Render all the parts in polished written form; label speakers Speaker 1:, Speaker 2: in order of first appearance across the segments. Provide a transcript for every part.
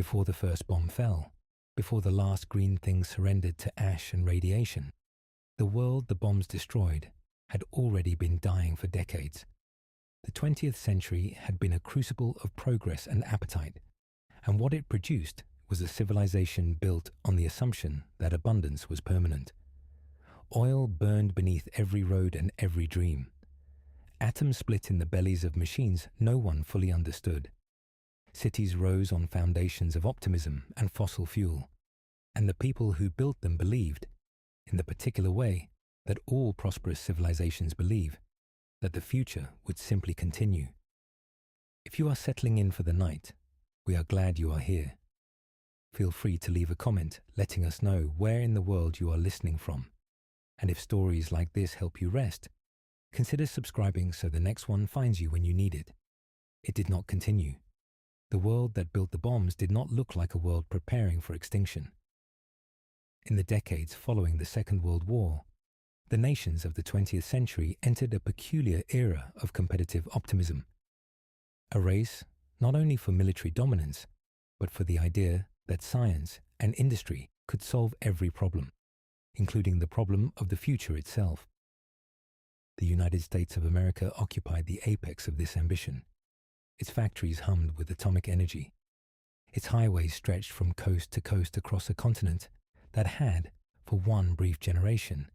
Speaker 1: before the first bomb fell, before the last green thing surrendered to ash and radiation, the world the bombs destroyed had already been dying for decades. The 20th century had been a crucible of progress and appetite, and what it produced was a civilization built on the assumption that abundance was permanent. Oil burned beneath every road and every dream. Atoms split in the bellies of machines no one fully understood. Cities rose on foundations of optimism and fossil fuel, and the people who built them believed, in the particular way that all prosperous civilizations believe, that the future would simply continue. If you are settling in for the night, we are glad you are here. Feel free to leave a comment letting us know where in the world you are listening from. And if stories like this help you rest, consider subscribing so the next one finds you when you need it. It did not continue. The world that built the bombs did not look like a world preparing for extinction. In the decades following the Second World War, the nations of the 20th century entered a peculiar era of competitive optimism. A race not only for military dominance, but for the idea that science and industry could solve every problem, including the problem of the future itself. The United States of America occupied the apex of this ambition. Its factories hummed with atomic energy. Its highways stretched from coast to coast across a continent that had, for one brief generation,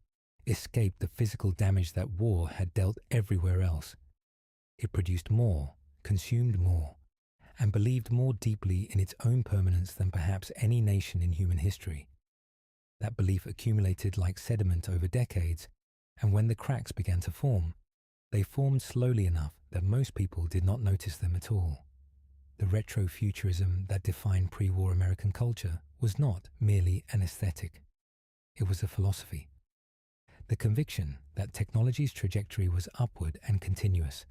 Speaker 1: escaped the physical damage that war had dealt everywhere else. It produced more, consumed more, and believed more deeply in its own permanence than perhaps any nation in human history. That belief accumulated like sediment over decades, and when the cracks began to form, they formed slowly enough that most people did not notice them at all. The retrofuturism that defined pre-war American culture was not merely an aesthetic. It was a philosophy. The conviction that technology's trajectory was upward and continuous,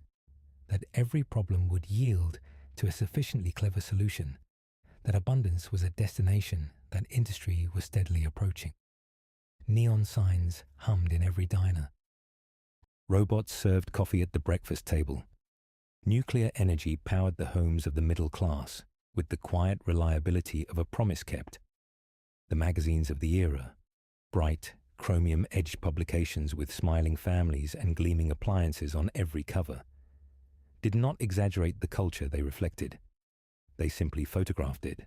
Speaker 1: that every problem would yield to a sufficiently clever solution, that abundance was a destination that industry was steadily approaching. Neon signs hummed in every diner. Robots served coffee at the breakfast table. Nuclear energy powered the homes of the middle class with the quiet reliability of a promise kept. The magazines of the era, bright, chromium-edged publications with smiling families and gleaming appliances on every cover, did not exaggerate the culture they reflected. They simply photographed it.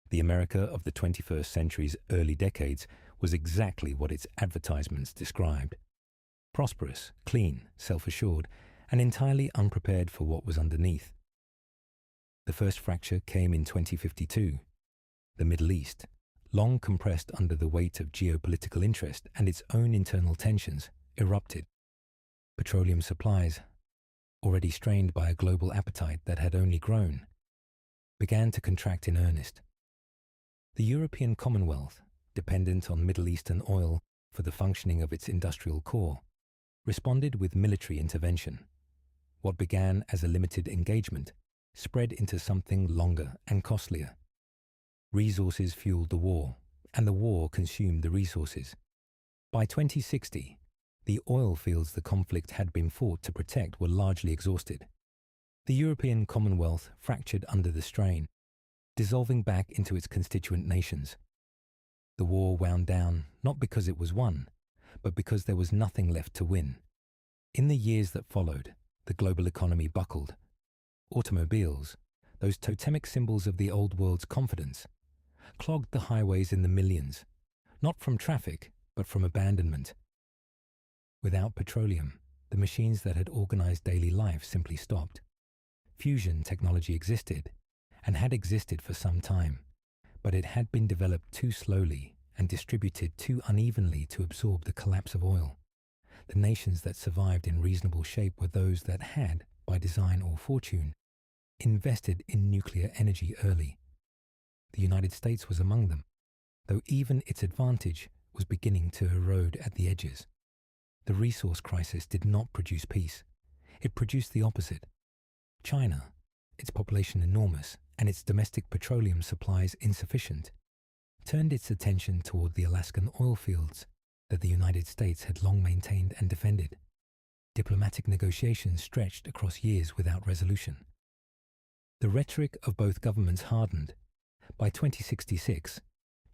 Speaker 1: The America of the 21st century's early decades was exactly what its advertisements described. Prosperous, clean, self-assured, and entirely unprepared for what was underneath. The first fracture came in 2052. The Middle East, long compressed under the weight of geopolitical interest and its own internal tensions, erupted. Petroleum supplies, already strained by a global appetite that had only grown, began to contract in earnest. The European Commonwealth, dependent on Middle Eastern oil for the functioning of its industrial core, responded with military intervention. What began as a limited engagement spread into something longer and costlier. Resources fueled the war, and the war consumed the resources. By 2060, the oil fields the conflict had been fought to protect were largely exhausted. The European Commonwealth fractured under the strain, dissolving back into its constituent nations. The war wound down not because it was won, but because there was nothing left to win. In the years that followed, the global economy buckled. Automobiles, those totemic symbols of the old world's confidence, clogged the highways in the millions, not from traffic, but from abandonment. Without petroleum, the machines that had organized daily life simply stopped. Fusion technology existed, and had existed for some time, but it had been developed too slowly and distributed too unevenly to absorb the collapse of oil. The nations that survived in reasonable shape were those that had, by design or fortune, invested in nuclear energy early. The United States was among them, though even its advantage was beginning to erode at the edges. The resource crisis did not produce peace. It produced the opposite. China, its population enormous and its domestic petroleum supplies insufficient, turned its attention toward the Alaskan oil fields that the United States had long maintained and defended. Diplomatic negotiations stretched across years without resolution. The rhetoric of both governments hardened, By 2066,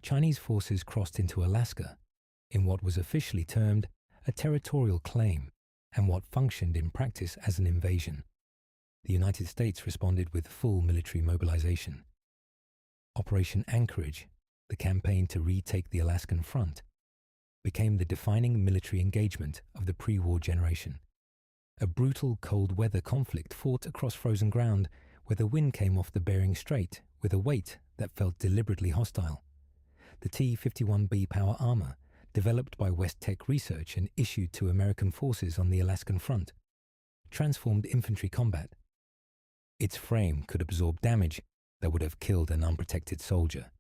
Speaker 1: Chinese forces crossed into Alaska in what was officially termed a territorial claim and what functioned in practice as an invasion. The United States responded with full military mobilization. Operation Anchorage, the campaign to retake the Alaskan front, became the defining military engagement of the pre-war generation. A brutal cold weather conflict fought across frozen ground where the wind came off the Bering Strait with a weight that felt deliberately hostile. The T-51B power armor, developed by West-Tec Research and issued to American forces on the Alaskan front, transformed infantry combat. Its frame could absorb damage that would have killed an unprotected soldier,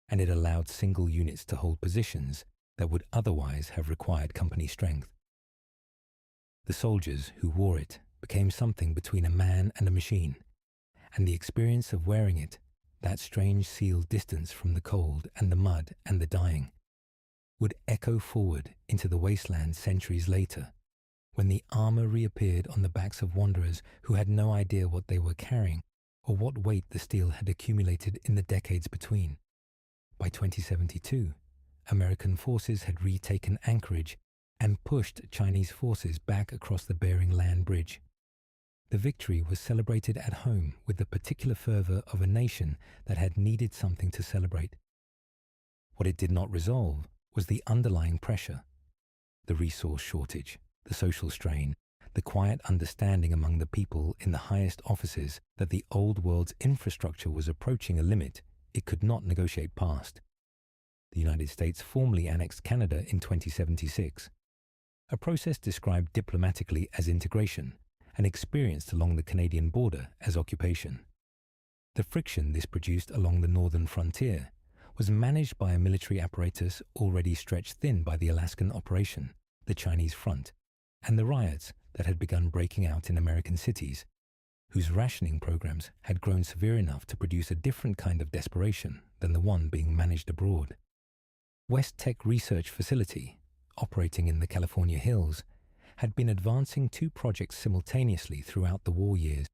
Speaker 1: and it allowed single units to hold positions that would otherwise have required company strength. The soldiers who wore it became something between a man and a machine, and the experience of wearing it, that strange sealed distance from the cold and the mud and the dying, would echo forward into the wasteland centuries later, when the armor reappeared on the backs of wanderers who had no idea what they were carrying or what weight the steel had accumulated in the decades between. By 2072, American forces had retaken Anchorage and pushed Chinese forces back across the Bering Land Bridge. The victory was celebrated at home with the particular fervor of a nation that had needed something to celebrate. What it did not resolve was the underlying pressure, the resource shortage, the social strain, the quiet understanding among the people in the highest offices that the old world's infrastructure was approaching a limit it could not negotiate past. The United States formally annexed Canada in 2076, a process described diplomatically as integration and experienced along the Canadian border as occupation. The friction this produced along the northern frontier was managed by a military apparatus already stretched thin by the Alaskan operation, the Chinese front, and the riots that had begun breaking out in American cities, whose rationing programs had grown severe enough to produce a different kind of desperation than the one being managed abroad. West-Tec Research Facility, operating in the California hills, had been advancing two projects simultaneously throughout the war years.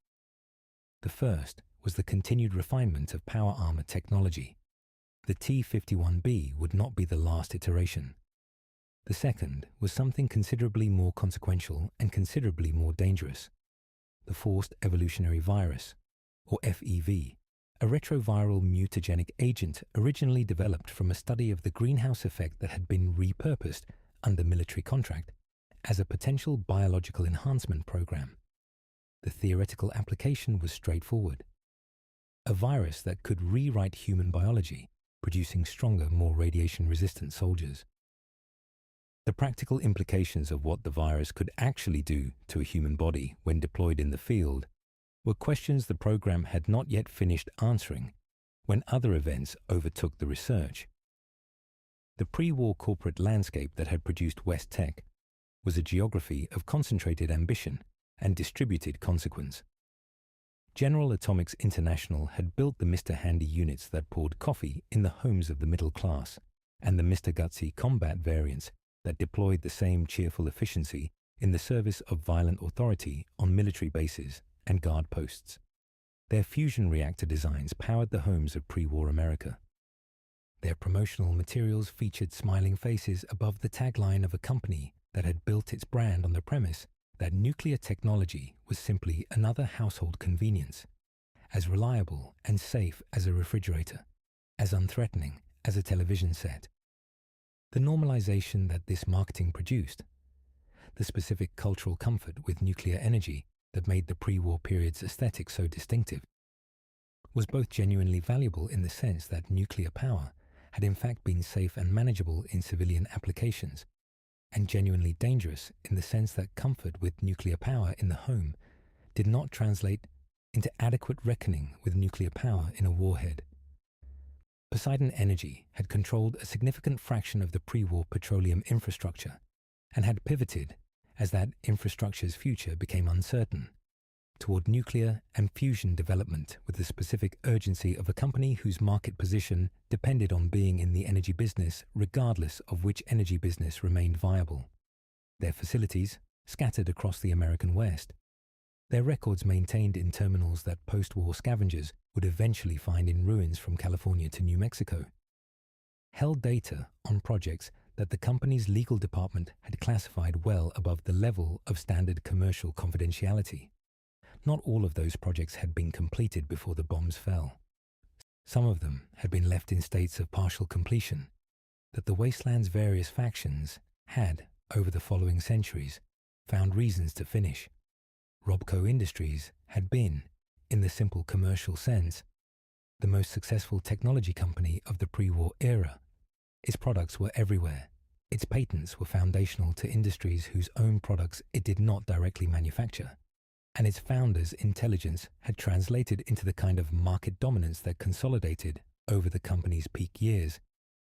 Speaker 1: The first was the continued refinement of power armor technology. The T-51B would not be the last iteration. The second was something considerably more consequential and considerably more dangerous: the Forced Evolutionary Virus, or FEV, a retroviral mutagenic agent originally developed from a study of the greenhouse effect that had been repurposed under military contract as a potential biological enhancement program. The theoretical application was straightforward: a virus that could rewrite human biology, producing stronger, more radiation-resistant soldiers. The practical implications of what the virus could actually do to a human body when deployed in the field were questions the program had not yet finished answering when other events overtook the research. The pre-war corporate landscape that had produced West-Tec was a geography of concentrated ambition and distributed consequence. General Atomics International had built the Mr. Handy units that poured coffee in the homes of the middle class, and the Mr. Gutsy combat variants that deployed the same cheerful efficiency in the service of violent authority on military bases and guard posts. Their fusion reactor designs powered the homes of pre-war America. Their promotional materials featured smiling faces above the tagline of a company that had built its brand on the premise that nuclear technology was simply another household convenience, as reliable and safe as a refrigerator, as unthreatening as a television set. The normalization that this marketing produced, the specific cultural comfort with nuclear energy that made the pre-war period's aesthetic so distinctive, was both genuinely valuable in the sense that nuclear power had in fact been safe and manageable in civilian applications, and genuinely dangerous in the sense that comfort with nuclear power in the home did not translate into adequate reckoning with nuclear power in a warhead. Poseidon Energy had controlled a significant fraction of the pre-war petroleum infrastructure and had pivoted, as that infrastructure's future became uncertain, toward nuclear and fusion development with the specific urgency of a company whose market position depended on being in the energy business regardless of which energy business remained viable. Their facilities, scattered across the American West, Their records maintained in terminals that post-war scavengers would eventually find in ruins from California to New Mexico, held data on projects that the company's legal department had classified well above the level of standard commercial confidentiality. Not all of those projects had been completed before the bombs fell. Some of them had been left in states of partial completion that the Wasteland's various factions had, over the following centuries, found reasons to finish. RobCo Industries had been, in the simple commercial sense, the most successful technology company of the pre-war era. Its products were everywhere. Its patents were foundational to industries whose own products it did not directly manufacture. And its founders' intelligence had translated into the kind of market dominance that consolidated, over the company's peak years,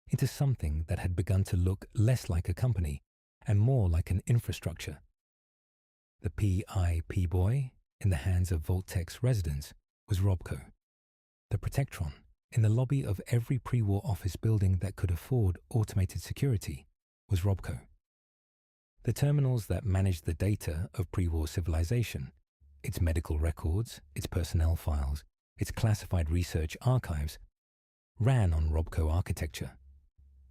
Speaker 1: into something that had begun to look less like a company and more like an infrastructure. The PIP boy, in the hands of Vault-Tec's residents, was RobCo. The Protectron, in the lobby of every pre-war office building that could afford automated security, was RobCo. The terminals that managed the data of pre-war civilization, its medical records, its personnel files, its classified research archives, ran on RobCo architecture.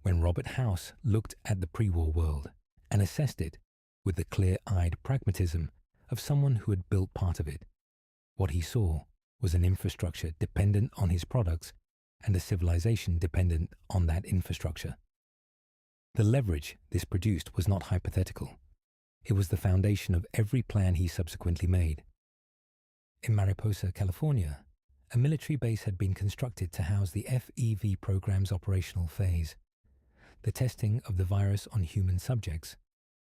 Speaker 1: When Robert House looked at the pre-war world and assessed it with the clear-eyed pragmatism of someone who had built part of it, what he saw was an infrastructure dependent on his products and a civilization dependent on that infrastructure. The leverage this produced was not hypothetical. It was the foundation of every plan he subsequently made. In Mariposa, California, a military base had been constructed to house the FEV program's operational phase. The testing of the virus on human subjects,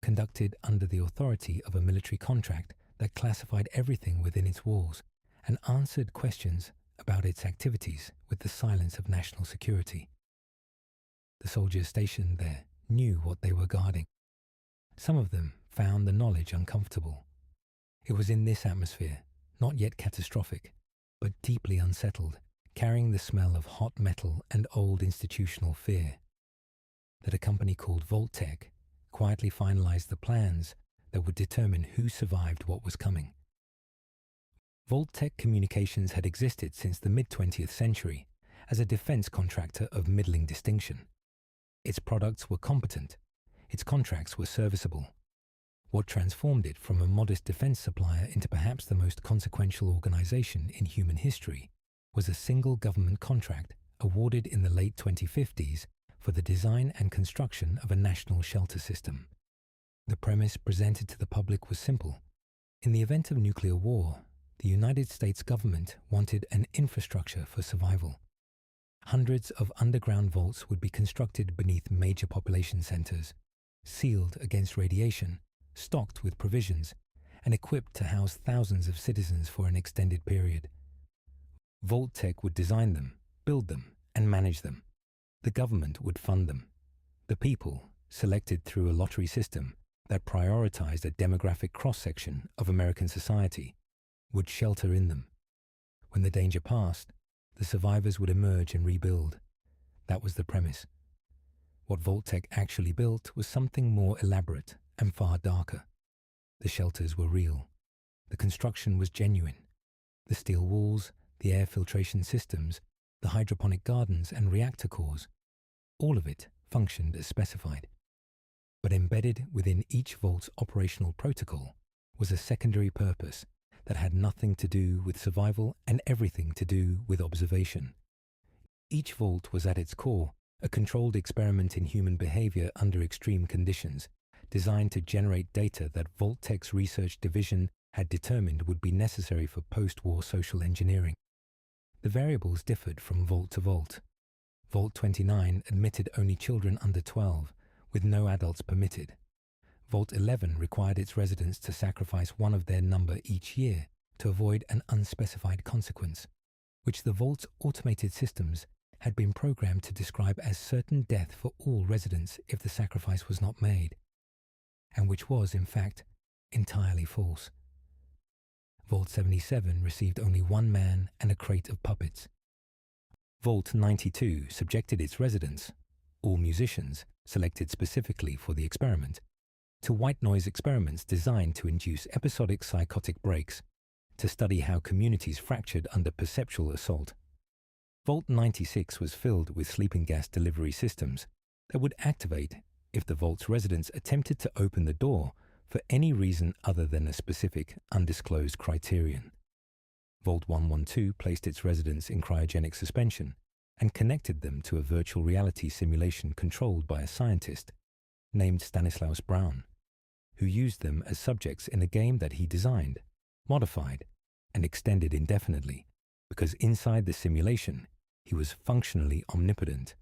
Speaker 1: conducted under the authority of a military contract that classified everything within its walls and answered questions about its activities with the silence of national security. The soldiers stationed there knew what they were guarding. Some of them found the knowledge uncomfortable. It was in this atmosphere, not yet catastrophic, but deeply unsettled, carrying the smell of hot metal and old institutional fear, that a company called Vault-Tec quietly finalized the plans that would determine who survived what was coming. Vault-Tec Communications had existed since the mid-20th century as a defense contractor of middling distinction. Its products were competent. Its contracts were serviceable. What transformed it from a modest defense supplier into perhaps the most consequential organization in human history was a single government contract awarded in the late 2050s for the design and construction of a national shelter system. The premise presented to the public was simple. In the event of nuclear war, the United States government wanted an infrastructure for survival. Hundreds of underground vaults would be constructed beneath major population centers, sealed against radiation, stocked with provisions, and equipped to house thousands of citizens for an extended period. Vault-Tec would design them, build them, and manage them. The government would fund them. The people, selected through a lottery system that prioritized a demographic cross-section of American society, would shelter in them. When the danger passed, the survivors would emerge and rebuild. That was the premise. What Vault-Tec actually built was something more elaborate and far darker. The shelters were real. The construction was genuine. The steel walls, the air filtration systems, the hydroponic gardens and reactor cores, all of it functioned as specified. But embedded within each vault's operational protocol was a secondary purpose that had nothing to do with survival and everything to do with observation. Each vault was at its core a controlled experiment in human behavior under extreme conditions, designed to generate data that Vault-Tec's research division had determined would be necessary for post-war social engineering. The variables differed from vault to vault. Vault 29 admitted only children under 12, with no adults permitted. Vault 11 required its residents to sacrifice one of their number each year to avoid an unspecified consequence, which the vault's automated systems had been programmed to describe as certain death for all residents if the sacrifice was not made, and which was, in fact, entirely false. Vault 77 received only one man and a crate of puppets. Vault 92 subjected its residents, all musicians selected specifically for the experiment, to white noise experiments designed to induce episodic psychotic breaks to study how communities fractured under perceptual assault. Vault 96 was filled with sleeping gas delivery systems that would activate if the vault's residents attempted to open the door for any reason other than a specific, undisclosed criterion. Vault 112 placed its residents in cryogenic suspension and connected them to a virtual reality simulation controlled by a scientist named Stanislaus Braun, who used them as subjects in a game that he designed, modified, and extended indefinitely, because inside the simulation he was functionally omnipotent,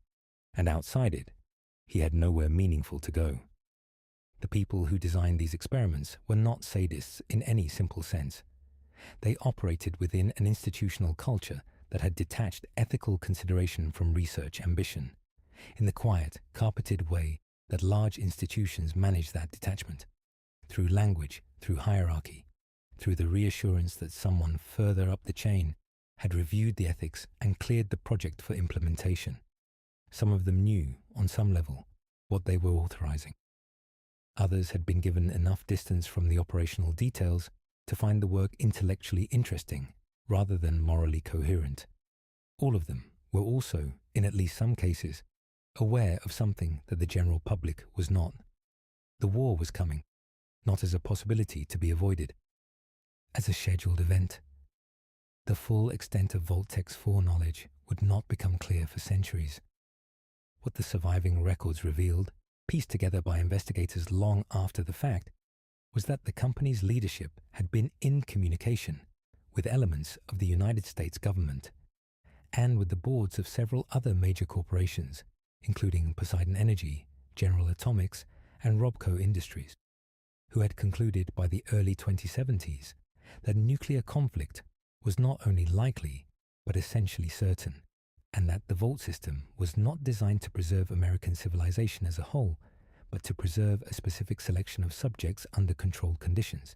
Speaker 1: and outside it he had nowhere meaningful to go. The people who designed these experiments were not sadists in any simple sense. They operated within an institutional culture that had detached ethical consideration from research ambition, in the quiet, carpeted way that large institutions manage that detachment, through language, through hierarchy, through the reassurance that someone further up the chain had reviewed the ethics and cleared the project for implementation. Some of them knew, on some level, what they were authorizing. Others had been given enough distance from the operational details to find the work intellectually interesting rather than morally coherent. All of them were also, in at least some cases, aware of something that the general public was not. The war was coming, not as a possibility to be avoided, as a scheduled event. The full extent of Vault-Tec's foreknowledge would not become clear for centuries. What the surviving records revealed, pieced together by investigators long after the fact, was that the company's leadership had been in communication with elements of the United States government and with the boards of several other major corporations, including Poseidon Energy, General Atomics, and RobCo Industries, who had concluded by the early 2070s that nuclear conflict was not only likely, but essentially certain, and that the Vault system was not designed to preserve American civilization as a whole, but to preserve a specific selection of subjects under controlled conditions,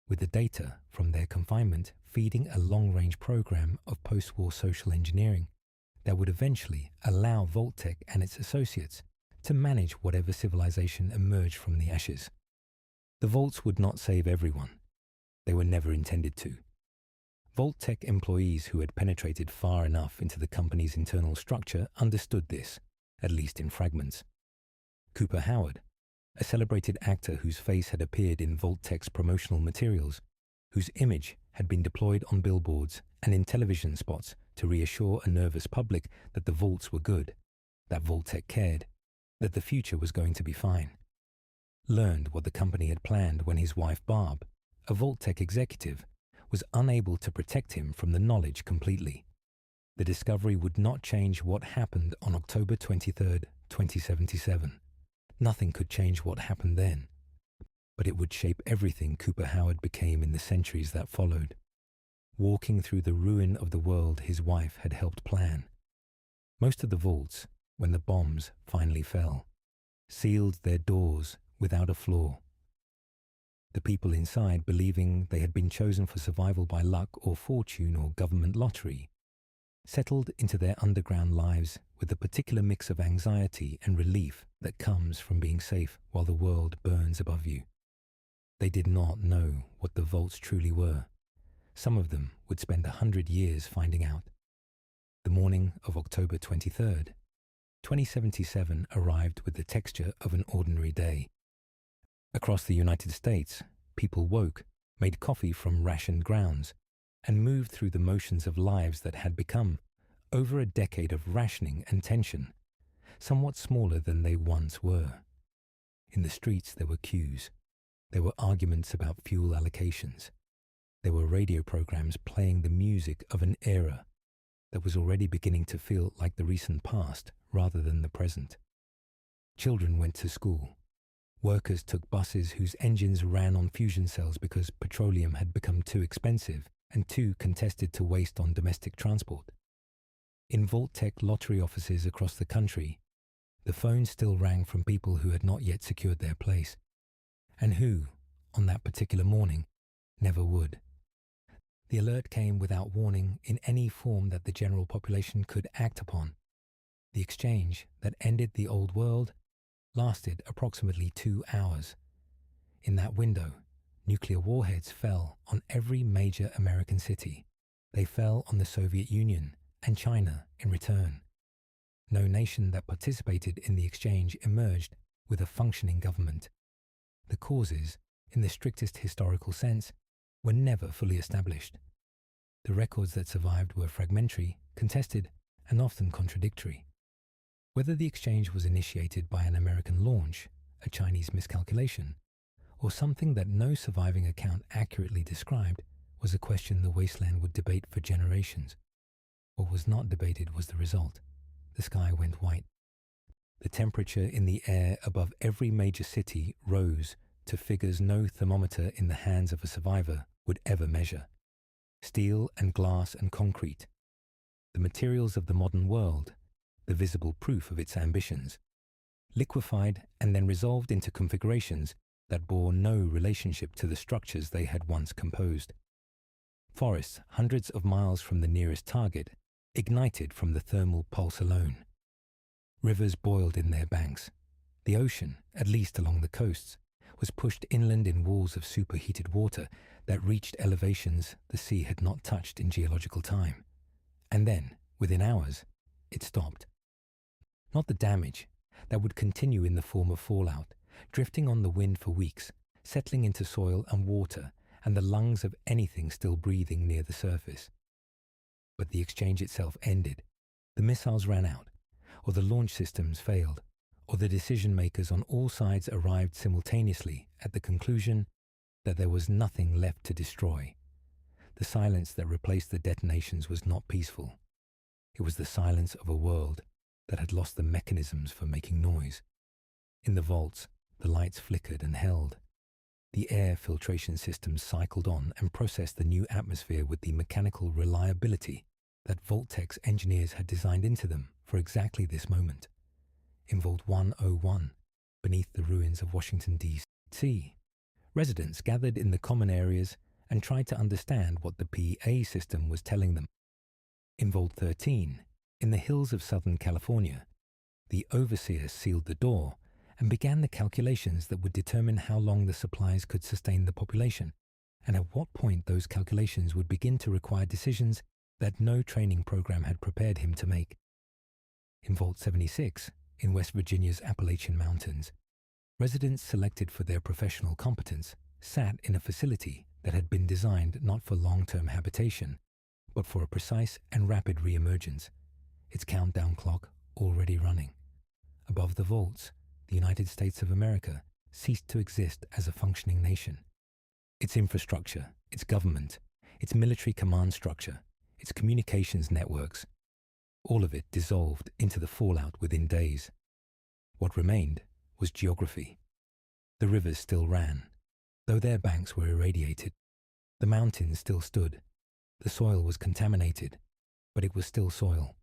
Speaker 1: with the data from their confinement feeding a long-range program of post-war social engineering that would eventually allow Vault-Tec and its associates to manage whatever civilization emerged from the ashes. The Vaults would not save everyone. They were never intended to. Vault-Tec employees who had penetrated far enough into the company's internal structure understood this, at least in fragments. Cooper Howard, a celebrated actor whose face had appeared in Vault-Tec's promotional materials, whose image had been deployed on billboards and in television spots to reassure a nervous public that the Vaults were good, that Vault-Tec cared, that the future was going to be fine, learned what the company had planned when his wife Barb, a Vault-Tec executive, was unable to protect him from the knowledge completely. The discovery would not change what happened on October 23, 2077. Nothing could change what happened then, but it would shape everything Cooper Howard became in the centuries that followed, walking through the ruin of the world his wife had helped plan. Most of the vaults, when the bombs finally fell, sealed their doors without a flaw. The people inside, believing they had been chosen for survival by luck or fortune or government lottery, settled into their underground lives with the particular mix of anxiety and relief that comes from being safe while the world burns above you. They did not know what the vaults truly were. Some of them would spend 100 years finding out. The morning of October 23rd, 2077 arrived with the texture of an ordinary day. Across the United States, people woke, made coffee from rationed grounds, and moved through the motions of lives that had become, over a decade of rationing and tension, somewhat smaller than they once were. In the streets there were queues. There were arguments about fuel allocations. There were radio programs playing the music of an era that was already beginning to feel like the recent past rather than the present. Children went to school. Workers took buses whose engines ran on fusion cells because petroleum had become too expensive and too contested to waste on domestic transport. In Vault-Tec lottery offices across the country, the phones still rang from people who had not yet secured their place, and who, on that particular morning, never would. The alert came without warning in any form that the general population could act upon. The exchange that ended the old world lasted approximately 2 hours. In that window, Nuclear warheads fell on every major American city. They fell on the Soviet Union and China in return. No nation that participated in the exchange emerged with a functioning government. The causes, in the strictest historical sense, were never fully established. The records that survived were fragmentary, contested, and often contradictory. Whether the exchange was initiated by an American launch, a Chinese miscalculation, or something that no surviving account accurately described was a question the Wasteland would debate for generations. What was not debated was the result. The sky went white. The temperature in the air above every major city rose to figures no thermometer in the hands of a survivor would ever measure. Steel and glass and concrete, the materials of the modern world, the visible proof of its ambitions, liquefied and then resolved into configurations that bore no relationship to the structures they had once composed. Forests hundreds of miles from the nearest target ignited from the thermal pulse alone. Rivers boiled in their banks. The ocean, at least along the coasts, was pushed inland in walls of superheated water that reached elevations the sea had not touched in geological time. And then, within hours, it stopped. Not the damage, that would continue in the form of fallout, drifting on the wind for weeks, settling into soil and water and the lungs of anything still breathing near the surface. But the exchange itself ended. The missiles ran out, or the launch systems failed, or the decision-makers on all sides arrived simultaneously at the conclusion that there was nothing left to destroy. The silence that replaced the detonations was not peaceful. It was the silence of a world that had lost the mechanisms for making noise. In the vaults, the lights flickered and held. The air filtration systems cycled on and processed the new atmosphere with the mechanical reliability that Vault-Tec's engineers had designed into them for exactly this moment. In Vault 101, beneath the ruins of Washington, D.C., residents gathered in the common areas and tried to understand what the PA system was telling them. In Vault 13, in the hills of Southern California, the overseer sealed the door and began the calculations that would determine how long the supplies could sustain the population, and at what point those calculations would begin to require decisions that no training program had prepared him to make. In Vault 76, in West Virginia's Appalachian Mountains, residents selected for their professional competence sat in a facility that had been designed not for long-term habitation, but for a precise and rapid reemergence, its countdown clock already running. Above the vaults, the United States of America ceased to exist as a functioning nation. Its infrastructure, its government, its military command structure, its communications networks, all of it dissolved into the fallout within days. What remained was geography. The rivers still ran, though their banks were irradiated. The mountains still stood. The soil was contaminated, but it was still soil.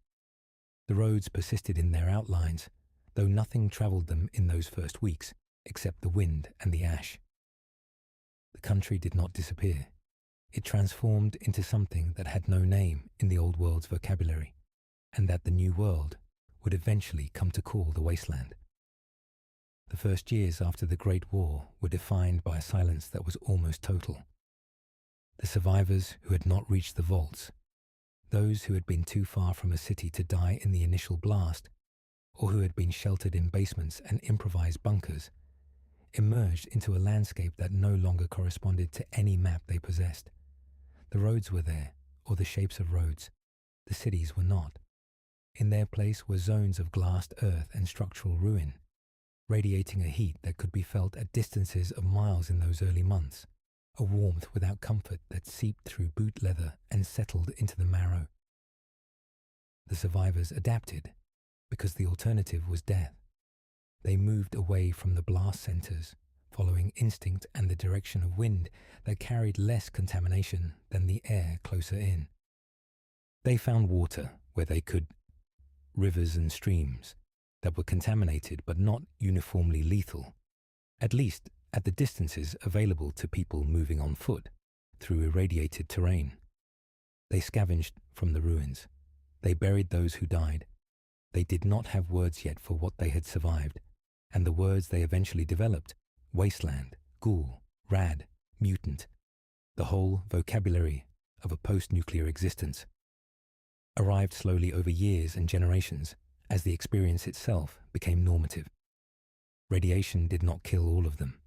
Speaker 1: The roads persisted in their outlines, though nothing traveled them in those first weeks except the wind and the ash. The country did not disappear. It transformed into something that had no name in the old world's vocabulary, and that the new world would eventually come to call the Wasteland. The first years after the Great War were defined by a silence that was almost total. The survivors who had not reached the vaults, those who had been too far from a city to die in the initial blast, or who had been sheltered in basements and improvised bunkers, emerged into a landscape that no longer corresponded to any map they possessed. The roads were there, or the shapes of roads. The cities were not. In their place were zones of glassed earth and structural ruin, radiating a heat that could be felt at distances of miles in those early months, a warmth without comfort that seeped through boot leather and settled into the marrow. The survivors adapted, because the alternative was death. They moved away from the blast centers, following instinct and the direction of wind that carried less contamination than the air closer in. They found water where they could, rivers and streams that were contaminated but not uniformly lethal, at least at the distances available to people moving on foot through irradiated terrain. They scavenged from the ruins. They buried those who died. They did not have words yet for what they had survived, and the words they eventually developed, wasteland, ghoul, rad, mutant, the whole vocabulary of a post-nuclear existence, arrived slowly over years and generations as the experience itself became normative. Radiation did not kill all of them,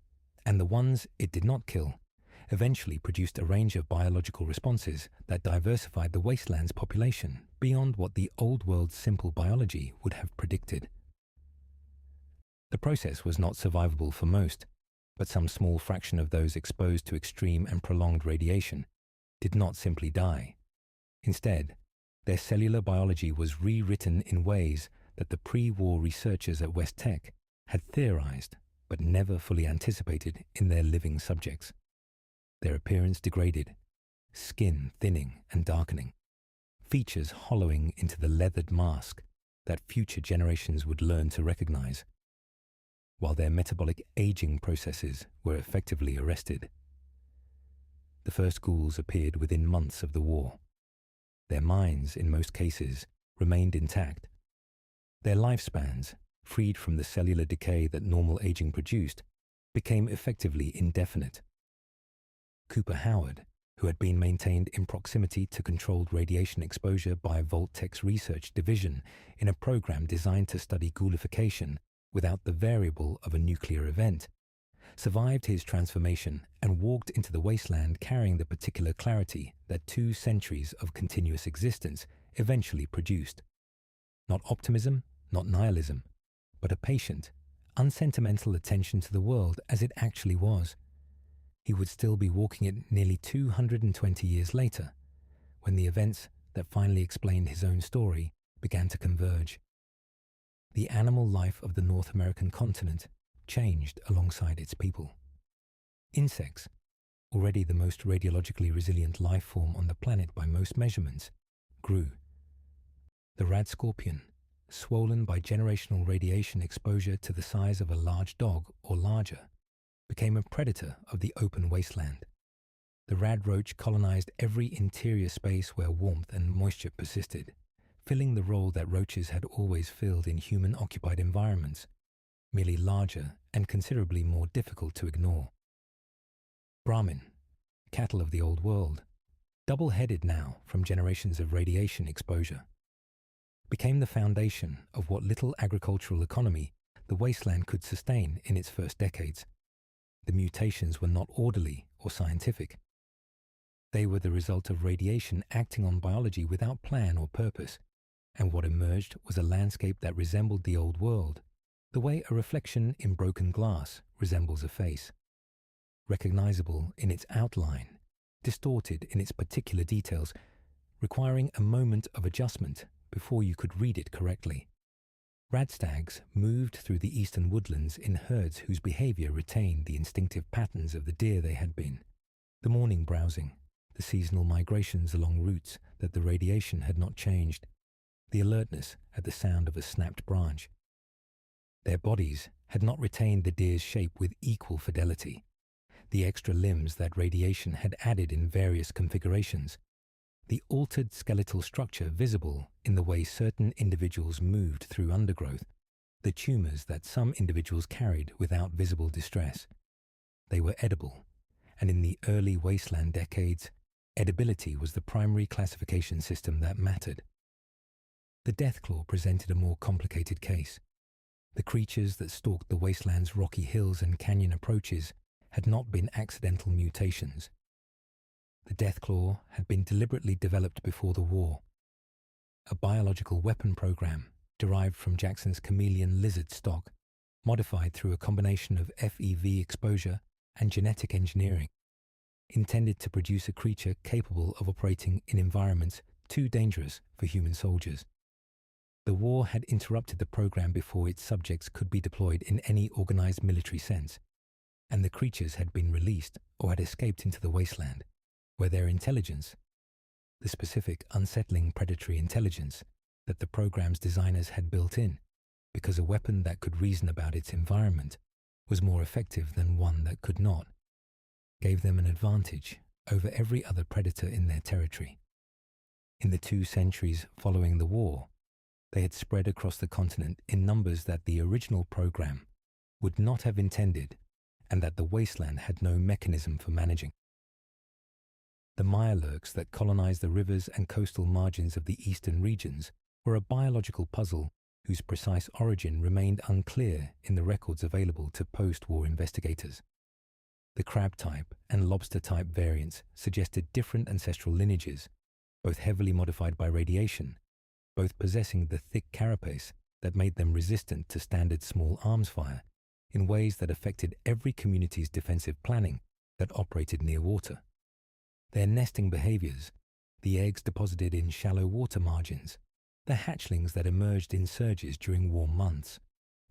Speaker 1: and the ones it did not kill eventually produced a range of biological responses that diversified the Wasteland's population beyond what the old world's simple biology would have predicted. The process was not survivable for most, but some small fraction of those exposed to extreme and prolonged radiation did not simply die. Instead, their cellular biology was rewritten in ways that the pre-war researchers at West-Tech had theorized but never fully anticipated in their living subjects. Their appearance degraded, skin thinning and darkening, features hollowing into the leathered mask that future generations would learn to recognize, while their metabolic aging processes were effectively arrested. The first ghouls appeared within months of the war. Their minds, in most cases, remained intact. Their lifespans, freed from the cellular decay that normal aging produced, became effectively indefinite. Cooper Howard, who had been maintained in proximity to controlled radiation exposure by Vault-Tec's research division in a program designed to study ghoulification without the variable of a nuclear event, survived his transformation and walked into the Wasteland carrying the particular clarity that 2 centuries of continuous existence eventually produced. Not optimism, not nihilism, but a patient, unsentimental attention to the world as it actually was. He would still be walking it nearly 220 years later, when the events that finally explained his own story began to converge. The animal life of the North American continent changed alongside its people. Insects, already the most radiologically resilient life form on the planet by most measurements, grew. The rad scorpion, swollen by generational radiation exposure to the size of a large dog or larger, became a predator of the open wasteland. The rad roach colonized every interior space where warmth and moisture persisted, filling the role that roaches had always filled in human-occupied environments, merely larger and considerably more difficult to ignore. Brahmin, cattle of the old world, double-headed now from generations of radiation exposure, became the foundation of what little agricultural economy the wasteland could sustain in its first decades. The mutations were not orderly or scientific. They were the result of radiation acting on biology without plan or purpose, and what emerged was a landscape that resembled the old world, the way a reflection in broken glass resembles a face. Recognizable in its outline, distorted in its particular details, requiring a moment of adjustment before you could read it correctly. Radstags moved through the eastern woodlands in herds whose behavior retained the instinctive patterns of the deer they had been. The morning browsing, the seasonal migrations along routes that the radiation had not changed, the alertness at the sound of a snapped branch. Their bodies had not retained the deer's shape with equal fidelity. The extra limbs that radiation had added in various configurations, the altered skeletal structure visible in the way certain individuals moved through undergrowth, the tumors that some individuals carried without visible distress. They were edible, and in the early wasteland decades, edibility was the primary classification system that mattered. The Deathclaw presented a more complicated case. The creatures that stalked the wasteland's rocky hills and canyon approaches had not been accidental mutations. The Deathclaw had been deliberately developed before the war. A biological weapon program derived from Jackson's chameleon lizard stock, modified through a combination of FEV exposure and genetic engineering, intended to produce a creature capable of operating in environments too dangerous for human soldiers. The war had interrupted the program before its subjects could be deployed in any organized military sense, and the creatures had been released or had escaped into the wasteland, where their intelligence, the specific unsettling predatory intelligence that the program's designers had built in, because a weapon that could reason about its environment was more effective than one that could not, gave them an advantage over every other predator in their territory. In the 2 centuries following the war, they had spread across the continent in numbers that the original program would not have intended and that the Wasteland had no mechanism for managing. The mirelurks that colonized the rivers and coastal margins of the eastern regions were a biological puzzle whose precise origin remained unclear in the records available to post-war investigators. The crab-type and lobster-type variants suggested different ancestral lineages, both heavily modified by radiation, both possessing the thick carapace that made them resistant to standard small arms fire in ways that affected every community's defensive planning that operated near water. Their nesting behaviors, the eggs deposited in shallow water margins, the hatchlings that emerged in surges during warm months,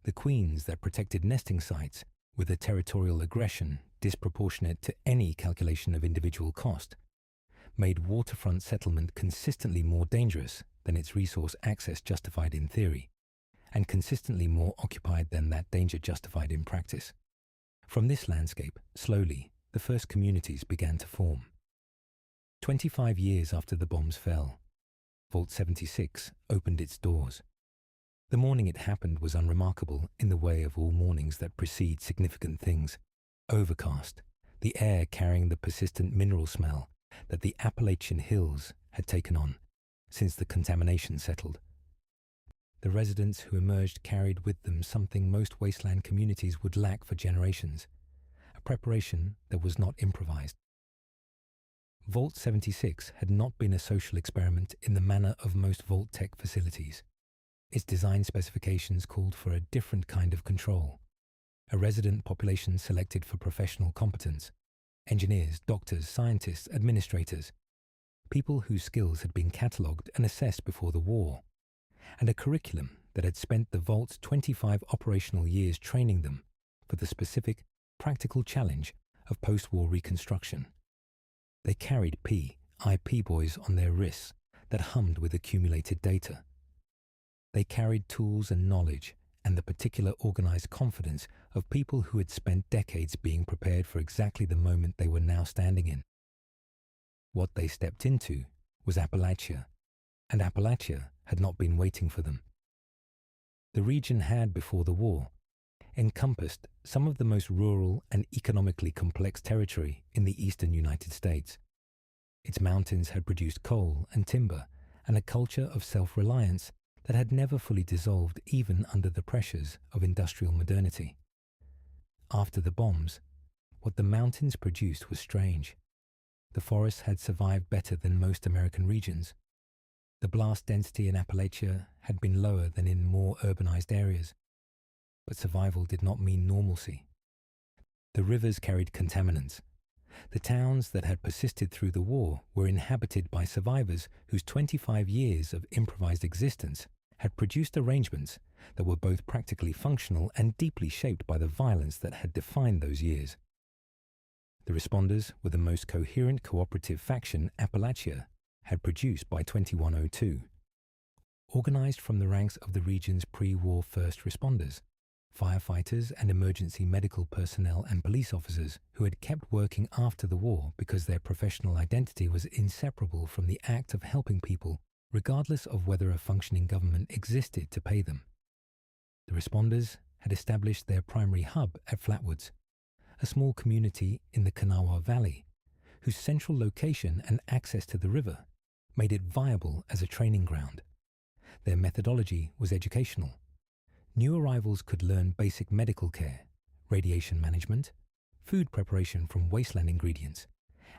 Speaker 1: the queens that protected nesting sites with a territorial aggression disproportionate to any calculation of individual cost, made waterfront settlement consistently more dangerous than its resource access justified in theory, and consistently more occupied than that danger justified in practice. From this landscape, slowly, the first communities began to form. 25 years after the bombs fell, Vault 76 opened its doors. The morning it happened was unremarkable in the way of all mornings that precede significant things. Overcast, the air carrying the persistent mineral smell that the Appalachian hills had taken on since the contamination settled. The residents who emerged carried with them something most wasteland communities would lack for generations, a preparation that was not improvised. Vault 76 had not been a social experiment in the manner of most Vault-Tec facilities. Its design specifications called for a different kind of control, a resident population selected for professional competence, engineers, doctors, scientists, administrators, people whose skills had been catalogued and assessed before the war, and a curriculum that had spent the Vault's 25 operational years training them for the specific, practical challenge of post-war reconstruction. They carried IP buoys on their wrists that hummed with accumulated data. They carried tools and knowledge and the particular organized confidence of people who had spent decades being prepared for exactly the moment they were now standing in. What they stepped into was Appalachia, and Appalachia had not been waiting for them. The region had, before the war, encompassed some of the most rural and economically complex territory in the eastern United States. Its mountains had produced coal and timber and a culture of self-reliance that had never fully dissolved even under the pressures of industrial modernity. After the bombs, what the mountains produced was strange. The forests had survived better than most American regions. The blast density in Appalachia had been lower than in more urbanized areas. But survival did not mean normalcy. The rivers carried contaminants. The towns that had persisted through the war were inhabited by survivors whose 25 years of improvised existence had produced arrangements that were both practically functional and deeply shaped by the violence that had defined those years. The responders were the most coherent cooperative faction Appalachia had produced by 2102. Organized from the ranks of the region's pre-war first responders, firefighters and emergency medical personnel and police officers who had kept working after the war because their professional identity was inseparable from the act of helping people, regardless of whether a functioning government existed to pay them. The responders had established their primary hub at Flatwoods, a small community in the Kanawha Valley, whose central location and access to the river made it viable as a training ground. Their methodology was educational. New arrivals could learn basic medical care, radiation management, food preparation from wasteland ingredients,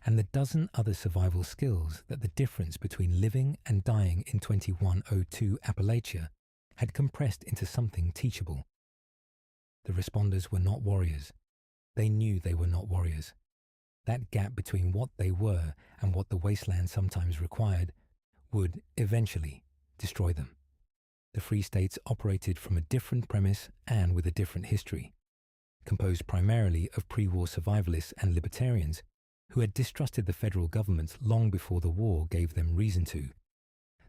Speaker 1: and the dozen other survival skills that the difference between living and dying in 2102 Appalachia had compressed into something teachable. The responders were not warriors. They knew they were not warriors. That gap between what they were and what the wasteland sometimes required would, eventually, destroy them. The Free States operated from a different premise and with a different history, composed primarily of pre-war survivalists and libertarians who had distrusted the federal government long before the war gave them reason to.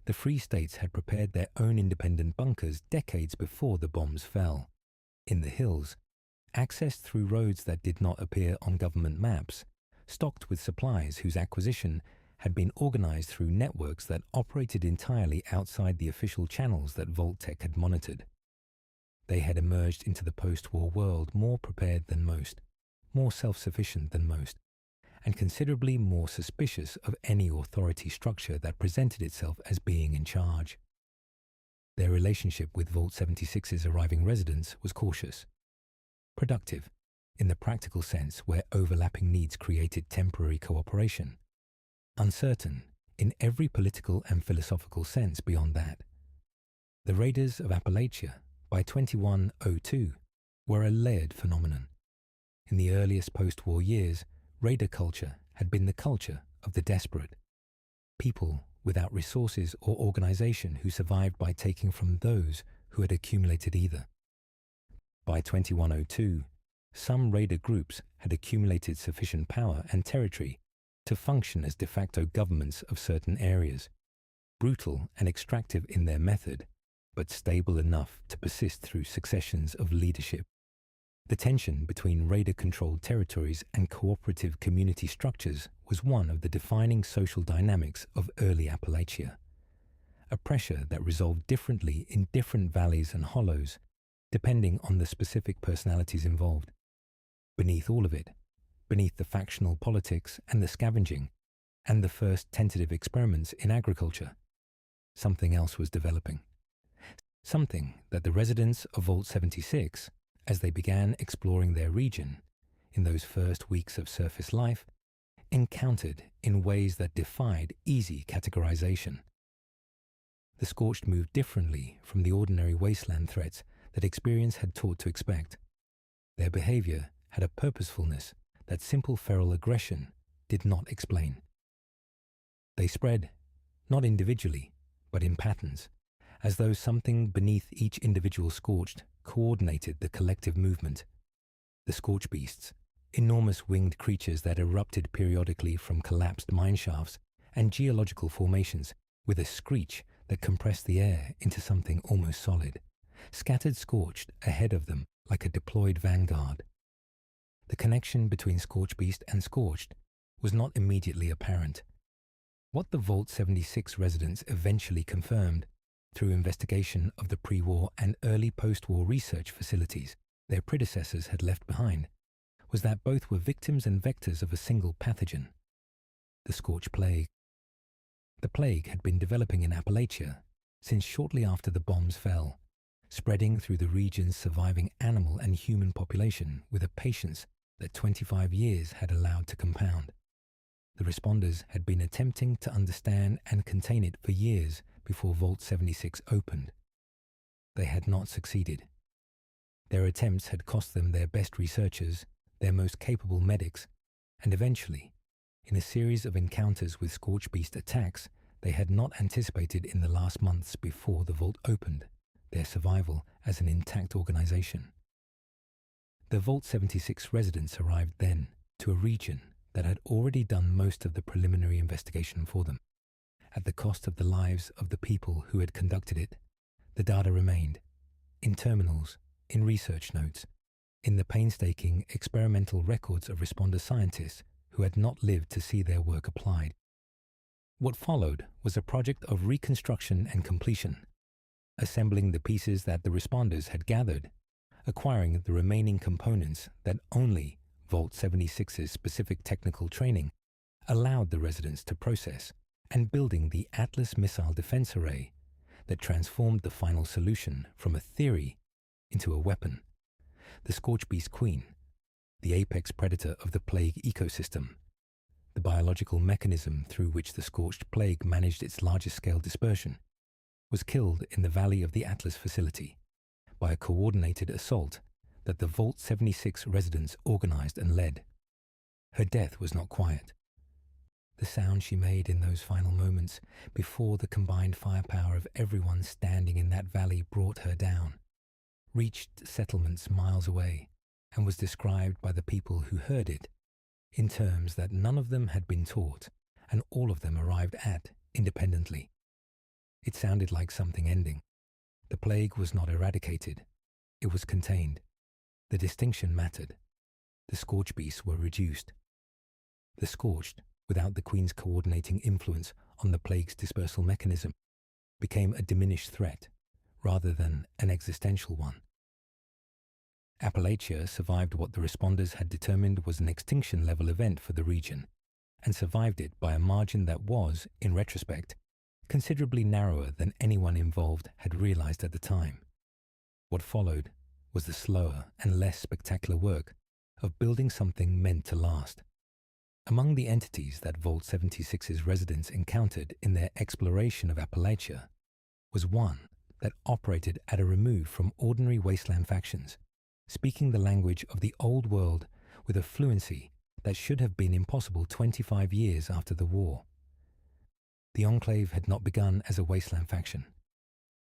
Speaker 1: The Free States had prepared their own independent bunkers decades before the bombs fell. In the hills, accessed through roads that did not appear on government maps, stocked with supplies whose acquisition had been organized through networks that operated entirely outside the official channels that Vault-Tec had monitored. They had emerged into the post-war world more prepared than most, more self-sufficient than most, and considerably more suspicious of any authority structure that presented itself as being in charge. Their relationship with Vault 76's arriving residents was cautious, productive, in the practical sense where overlapping needs created temporary cooperation, uncertain in every political and philosophical sense beyond that. The raiders of Appalachia, by 2102, were a layered phenomenon. In the earliest post-war years, raider culture had been the culture of the desperate, people without resources or organization who survived by taking from those who had accumulated either. By 2102, some raider groups had accumulated sufficient power and territory to function as de facto governments of certain areas, brutal and extractive in their method, but stable enough to persist through successions of leadership. The tension between raider-controlled territories and cooperative community structures was one of the defining social dynamics of early Appalachia, a pressure that resolved differently in different valleys and hollows, depending on the specific personalities involved. Beneath all of it, beneath the factional politics and the scavenging, and the first tentative experiments in agriculture, something else was developing. Something that the residents of Vault 76, as they began exploring their region in those first weeks of surface life, encountered in ways that defied easy categorization. The Scorched moved differently from the ordinary wasteland threats that experience had taught to expect. Their behavior had a purposefulness that simple feral aggression did not explain. They spread, not individually, but in patterns, as though something beneath each individual Scorched coordinated the collective movement. The Scorch beasts, enormous winged creatures that erupted periodically from collapsed mine shafts and geological formations with a screech that compressed the air into something almost solid, scattered Scorched ahead of them like a deployed vanguard. The connection between Scorch beast and Scorched was not immediately apparent. What the Vault 76 residents eventually confirmed, through investigation of the pre-war and early post-war research facilities their predecessors had left behind, was that both were victims and vectors of a single pathogen, the Scorch plague. The plague had been developing in Appalachia since shortly after the bombs fell, spreading through the region's surviving animal and human population with a patience that 25 years had allowed to compound. The responders had been attempting to understand and contain it for years before Vault 76 opened. They had not succeeded. Their attempts had cost them their best researchers, their most capable medics, and eventually, in a series of encounters with Scorch Beast attacks they had not anticipated in the last months before the Vault opened, their survival as an intact organization. The Vault 76 residents arrived then to a region that had already done most of the preliminary investigation for them. At the cost of the lives of the people who had conducted it, the data remained, in terminals, in research notes, in the painstaking experimental records of responder scientists who had not lived to see their work applied. What followed was a project of reconstruction and completion, assembling the pieces that the responders had gathered, acquiring the remaining components that only Vault 76's specific technical training allowed the residents to process, and building the Atlas missile defense array that transformed the final solution from a theory into a weapon. The Scorch Beast Queen, the apex predator of the plague ecosystem, the biological mechanism through which the Scorched plague managed its largest-scale dispersion, was killed in the valley of the Atlas facility by a coordinated assault that the Vault 76 residents organized and led. Her death was not quiet. The sound she made in those final moments before the combined firepower of everyone standing in that valley brought her down, reached settlements miles away, and was described by the people who heard it in terms that none of them had been taught and all of them arrived at independently. It sounded like something ending. The plague was not eradicated. It was contained. The distinction mattered. The Scorch beasts were reduced. The Scorched, without the Queen's coordinating influence on the plague's dispersal mechanism, became a diminished threat rather than an existential one. Appalachia survived what the responders had determined was an extinction-level event for the region, and survived it by a margin that was, in retrospect, considerably narrower than anyone involved had realized at the time. What followed was the slower and less spectacular work of building something meant to last. Among the entities that Vault 76's residents encountered in their exploration of Appalachia was one that operated at a remove from ordinary Wasteland factions, speaking the language of the old world with a fluency that should have been impossible 25 years after the war. The Enclave had not begun as a Wasteland faction.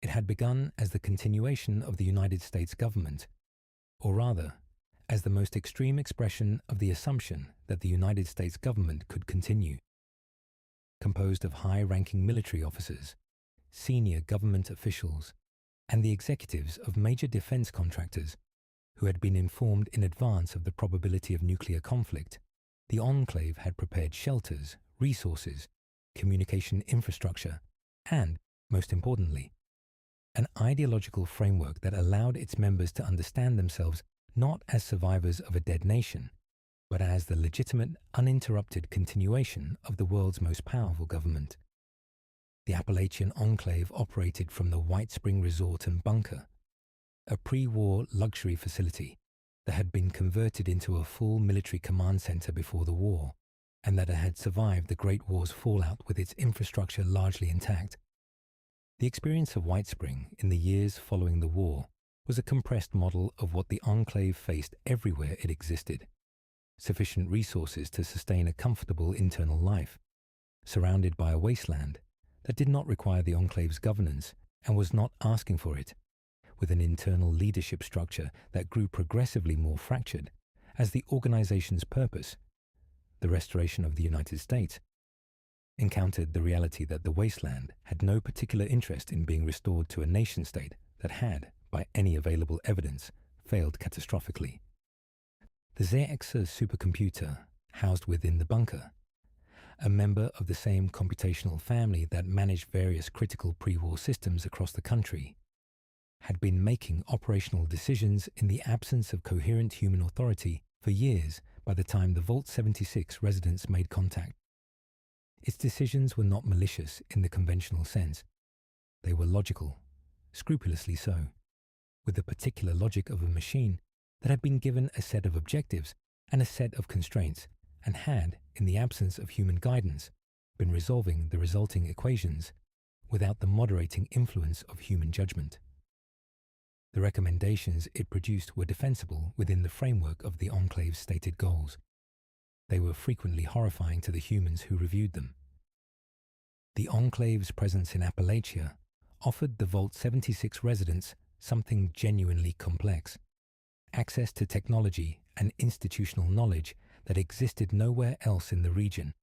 Speaker 1: It had begun as the continuation of the United States government, or rather, as the most extreme expression of the assumption that the United States government could continue. Composed of high-ranking military officers, senior government officials, and the executives of major defense contractors who had been informed in advance of the probability of nuclear conflict, the Enclave had prepared shelters, resources, communication infrastructure, and, most importantly, an ideological framework that allowed its members to understand themselves not as survivors of a dead nation, but as the legitimate, uninterrupted continuation of the world's most powerful government. The Appalachian Enclave operated from the White Spring Resort and Bunker, a pre-war luxury facility that had been converted into a full military command center before the war, and that had survived the Great War's fallout with its infrastructure largely intact. The experience of White Spring in the years following the war was a compressed model of what the Enclave faced everywhere it existed: sufficient resources to sustain a comfortable internal life, surrounded by a wasteland that did not require the Enclave's governance and was not asking for it, with an internal leadership structure that grew progressively more fractured as the organization's purpose, the restoration of the United States, encountered the reality that the wasteland had no particular interest in being restored to a nation-state that had, by any available evidence, failed catastrophically. The Zexa supercomputer, housed within the bunker, a member of the same computational family that managed various critical pre-war systems across the country, had been making operational decisions in the absence of coherent human authority for years by the time the Vault 76 residents made contact. Its decisions were not malicious in the conventional sense. They were logical, scrupulously so, with the particular logic of a machine that had been given a set of objectives and a set of constraints, and had, in the absence of human guidance, been resolving the resulting equations without the moderating influence of human judgment. The recommendations it produced were defensible within the framework of the Enclave's stated goals. They were frequently horrifying to the humans who reviewed them. The Enclave's presence in Appalachia offered the Vault 76 residents something genuinely complex: access to technology and institutional knowledge that existed nowhere else in the region,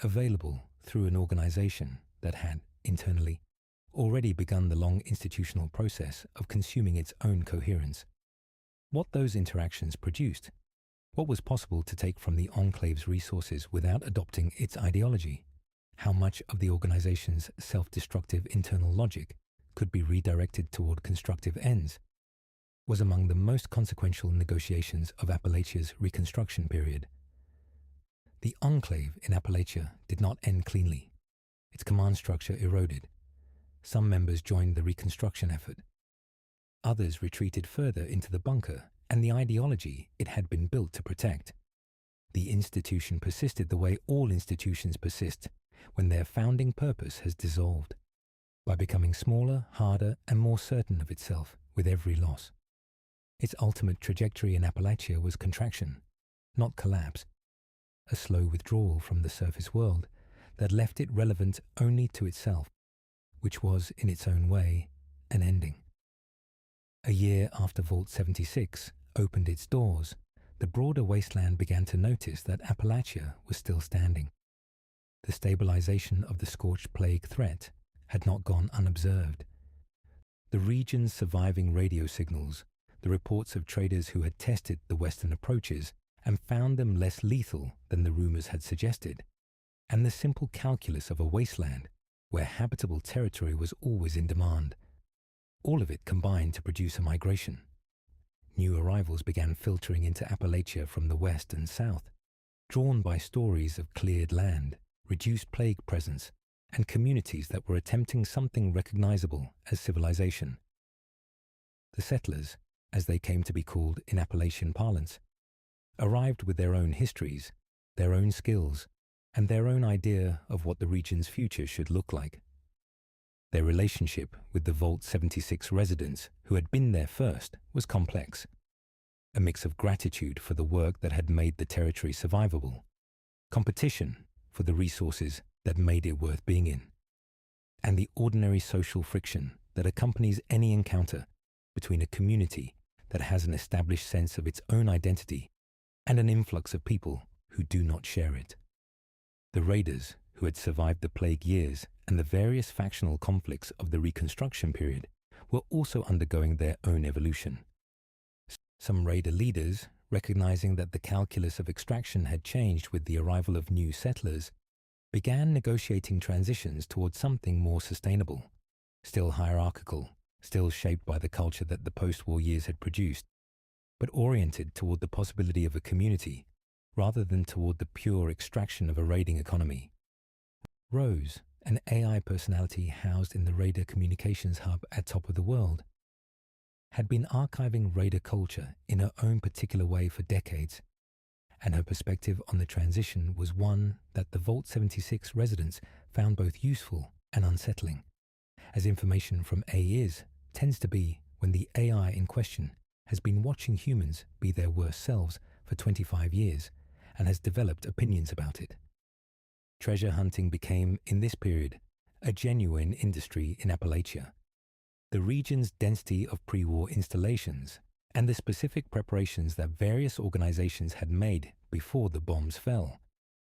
Speaker 1: available through an organization that had, internally, already begun the long institutional process of consuming its own coherence. What those interactions produced, what was possible to take from the Enclave's resources without adopting its ideology, how much of the organization's self-destructive internal logic could be redirected toward constructive ends, was among the most consequential negotiations of Appalachia's Reconstruction period. The Enclave in Appalachia did not end cleanly. Its command structure eroded. Some members joined the Reconstruction effort. Others retreated further into the bunker and the ideology it had been built to protect. The institution persisted the way all institutions persist when their founding purpose has dissolved, by becoming smaller, harder, and more certain of itself with every loss. Its ultimate trajectory in Appalachia was contraction, not collapse, a slow withdrawal from the surface world that left it relevant only to itself, which was, in its own way, an ending. A year after Vault 76 opened its doors, the broader wasteland began to notice that Appalachia was still standing. The stabilization of the Scorch plague threat had not gone unobserved. The region's surviving radio signals, the reports of traders who had tested the Western approaches and found them less lethal than the rumors had suggested, and the simple calculus of a wasteland where habitable territory was always in demand, all of it combined to produce a migration. new arrivals began filtering into Appalachia from the west and south, drawn by stories of cleared land, reduced plague presence, and communities that were attempting something recognizable as civilization. The settlers, as they came to be called in Appalachian parlance, arrived with their own histories, their own skills, and their own idea of what the region's future should look like. Their relationship with the Vault-76 residents who had been there first was complex, a mix of gratitude for the work that had made the territory survivable, competition for the resources that made it worth being in, and the ordinary social friction that accompanies any encounter between a community that has an established sense of its own identity and an influx of people who do not share it. The raiders, who had survived the plague years and the various factional conflicts of the Reconstruction period, were also undergoing their own evolution. Some raider leaders, recognizing that the calculus of extraction had changed with the arrival of new settlers, began negotiating transitions towards something more sustainable, still hierarchical, still shaped by the culture that the post-war years had produced, but oriented toward the possibility of a community rather than toward the pure extraction of a raiding economy. Rose, an AI personality housed in the Raider Communications Hub at Top of the World, had been archiving Raider culture in her own particular way for decades, and her perspective on the transition was one that the Vault-76 residents found both useful and unsettling, as information from AIs tends to be when the AI in question has been watching humans be their worst selves for 25 years and has developed opinions about it. Treasure hunting became, in this period, a genuine industry in Appalachia. The region's density of pre-war installations and the specific preparations that various organizations had made before the bombs fell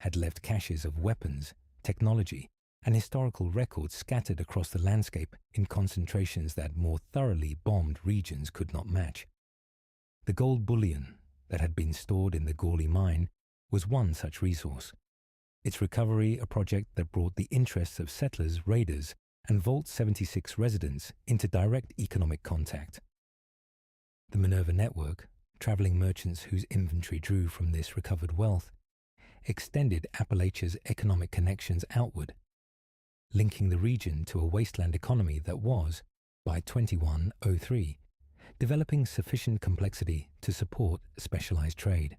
Speaker 1: had left caches of weapons, technology, and historical records scattered across the landscape in concentrations that more thoroughly bombed regions could not match. The gold bullion that had been stored in the Gawley mine was one such resource, its recovery a project that brought the interests of settlers, raiders, and Vault-76 residents into direct economic contact. The Minerva network, traveling merchants whose inventory drew from this recovered wealth, extended Appalachia's economic connections outward, linking the region to a wasteland economy that was, by 2103, developing sufficient complexity to support specialized trade.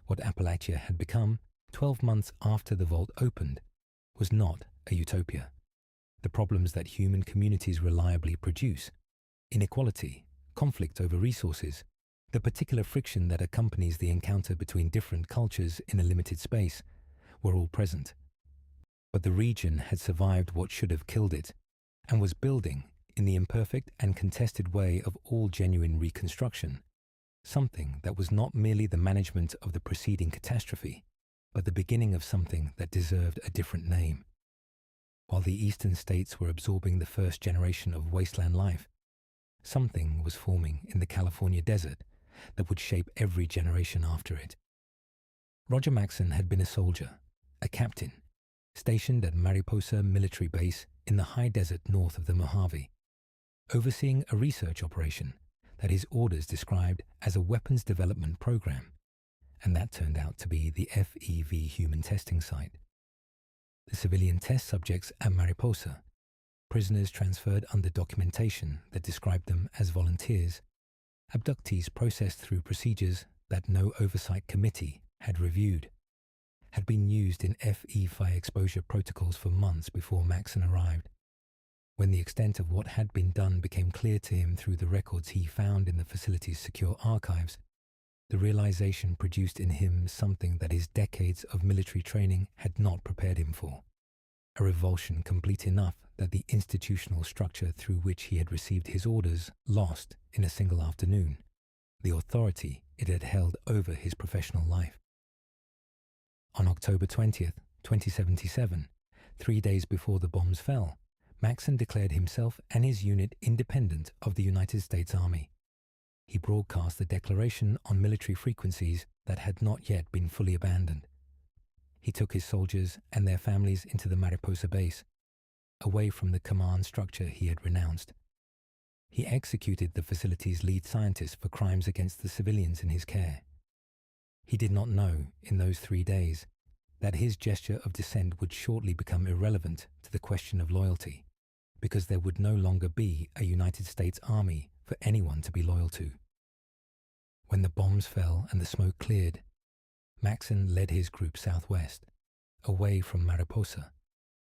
Speaker 1: What Appalachia had become 12 months after the vault opened was not a utopia. The problems that human communities reliably produce, inequality, conflict over resources, the particular friction that accompanies the encounter between different cultures in a limited space, were all present. But the region had survived what should have killed it, and was building, in the imperfect and contested way of all genuine reconstruction, something that was not merely the management of the preceding catastrophe, but the beginning of something that deserved a different name. While the eastern states were absorbing the first generation of wasteland life, something was forming in the California desert that would shape every generation after it. Roger Maxson had been a soldier, a captain, stationed at Mariposa military base in the high desert north of the Mojave, overseeing a research operation that his orders described as a weapons development program, and that turned out to be the FEV human testing site. The civilian test subjects at Mariposa, prisoners transferred under documentation that described them as volunteers, abductees processed through procedures that no oversight committee had reviewed, had been used in FE-FI exposure protocols for months before Maxson arrived. When the extent of what had been done became clear to him through the records he found in the facility's secure archives, the realization produced in him something that his decades of military training had not prepared him for, a revulsion complete enough that the institutional structure through which he had received his orders lost, in a single afternoon, the authority it had held over his professional life. On October 20th, 2077, 3 days before the bombs fell, Maxson declared himself and his unit independent of the United States Army. He broadcast the declaration on military frequencies that had not yet been fully abandoned. He took his soldiers and their families into the Mariposa base, away from the command structure he had renounced. He executed the facility's lead scientist for crimes against the civilians in his care. He did not know, in those 3 days, that his gesture of dissent would shortly become irrelevant to the question of loyalty, because there would no longer be a United States Army for anyone to be loyal to. When the bombs fell and the smoke cleared, Maxson led his group southwest, away from Mariposa,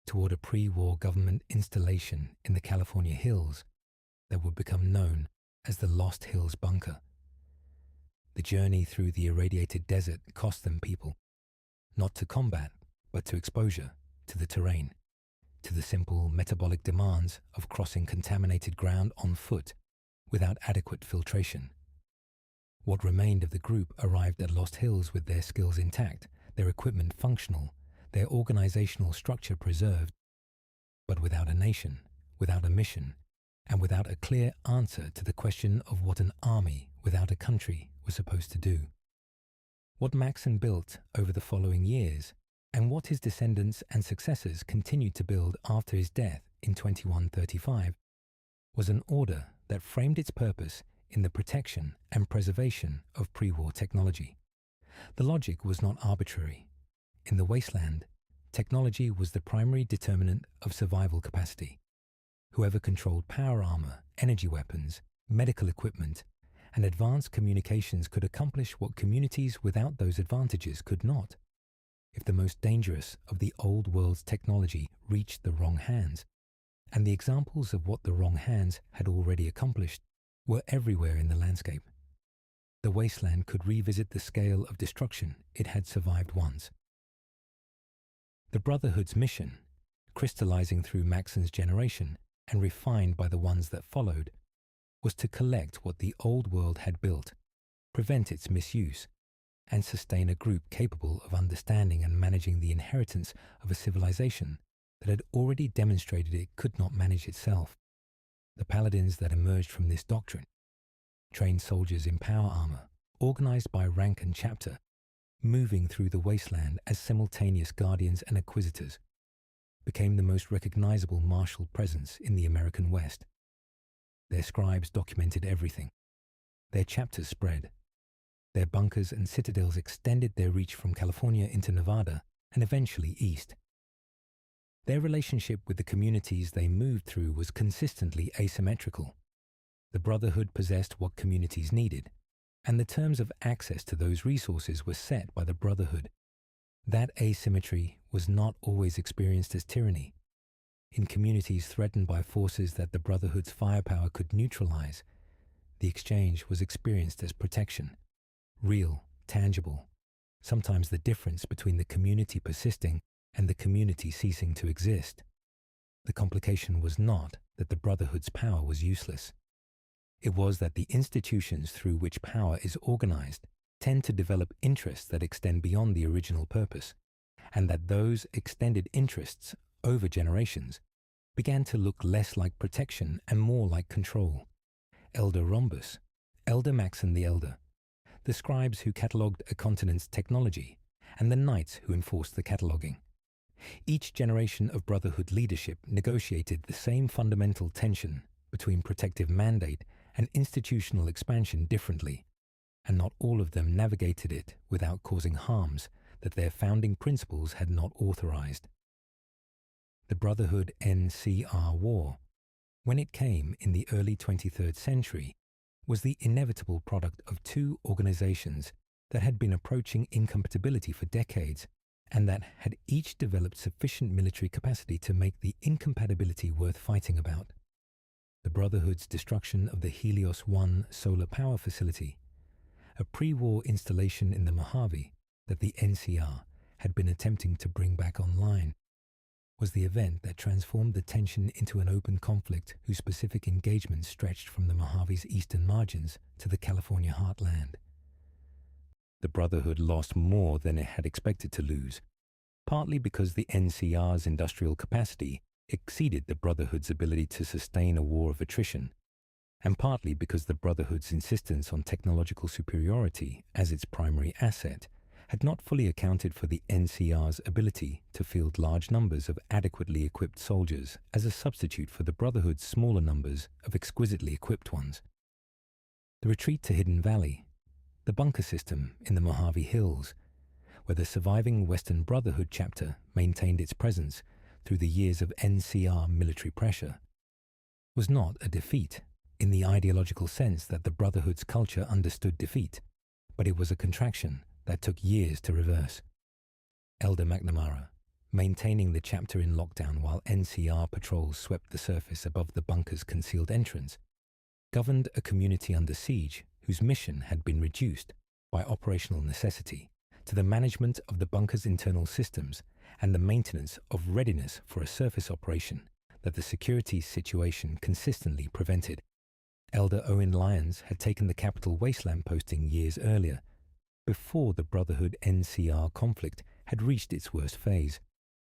Speaker 1: toward a pre-war government installation in the California hills that would become known as the Lost Hills Bunker. The journey through the irradiated desert cost them people, not to combat, but to exposure to the terrain, to the simple metabolic demands of crossing contaminated ground on foot without adequate filtration. What remained of the group arrived at Lost Hills with their skills intact, their equipment functional, their organizational structure preserved, but without a nation, without a mission, and without a clear answer to the question of what an army without a country was supposed to do. What Maxson built over the following years, and what his descendants and successors continued to build after his death in 2135, was an order that framed its purpose in the protection and preservation of pre-war technology. The logic was not arbitrary. In the Wasteland, technology was the primary determinant of survival capacity. Whoever controlled power armor, energy weapons, medical equipment, and advanced communications could accomplish what communities without those advantages could not. If the most dangerous of the old world's technology reached the wrong hands, and the examples of what the wrong hands had already accomplished were everywhere in the landscape, the Wasteland could revisit the scale of destruction it had survived once. The Brotherhood's mission, crystallizing through Maxson's generation and refined by the ones that followed, was to collect what the old world had built, prevent its misuse, and sustain a group capable of understanding and managing the inheritance of a civilization that had already demonstrated it could not manage itself. The paladins that emerged from this doctrine, trained soldiers in power armor, organized by rank and chapter, moving through the Wasteland as simultaneous guardians and acquisitors, became the most recognizable martial presence in the American West. Their scribes documented everything. Their chapters spread. Their bunkers and citadels extended their reach from California into Nevada and eventually east. Their relationship with the communities they moved through was consistently asymmetrical. The Brotherhood possessed what communities needed, and the terms of access to those resources were set by the Brotherhood. That asymmetry was not always experienced as tyranny. In communities threatened by forces that the Brotherhood's firepower could neutralize, the exchange was experienced as protection, real, tangible, sometimes the difference between the community persisting and the community ceasing to exist. The complication was not that the Brotherhood's power was useless. It was that the institutions through which power is organized tend to develop interests that extend beyond the original purpose, and that those extended interests over generations began to look less like protection and more like control. Elder Rhombus, Elder Maxson the Elder, the scribes who catalogued a continent's technology, and the knights who enforced the cataloging. Each generation of Brotherhood leadership negotiated the same fundamental tension between protective mandate and institutional expansion differently, and not all of them navigated it without causing harms that their founding principles had not authorized. The Brotherhood-NCR War, when it came in the early 23rd century, was the inevitable product of two organizations that had been approaching incompatibility for decades, and that had each developed sufficient military capacity to make the incompatibility worth fighting about. The Brotherhood's destruction of the Helios 1 solar power facility, a pre-war installation in the Mojave that the NCR had been attempting to bring back online, was the event that transformed the tension into an open conflict whose specific engagement stretched from the Mojave's eastern margins to the California heartland. The Brotherhood lost more than it had expected to lose, partly because the NCR's industrial capacity exceeded the Brotherhood's ability to sustain a war of attrition, and partly because the Brotherhood's insistence on technological superiority as its primary asset had not fully accounted for the NCR's ability to field large numbers of adequately equipped soldiers as a substitute for the Brotherhood's smaller numbers of exquisitely equipped ones. The retreat to Hidden Valley, the bunker system in the Mojave Hills, where the surviving Western Brotherhood chapter maintained its presence through the years of NCR military pressure, was not a defeat in the ideological sense that the Brotherhood's culture understood defeat, but it was a contraction that took years to reverse. Elder McNamara, maintaining the chapter in lockdown while NCR patrols swept the surface above the bunker's concealed entrance, governed a community under siege whose mission had been reduced by operational necessity to the management of the bunker's internal systems and the maintenance of readiness for a surface operation that the security situation consistently prevented. Elder Owen Lyons had taken the capital Wasteland posting years earlier, before the Brotherhood-NCR conflict had reached its worst phase,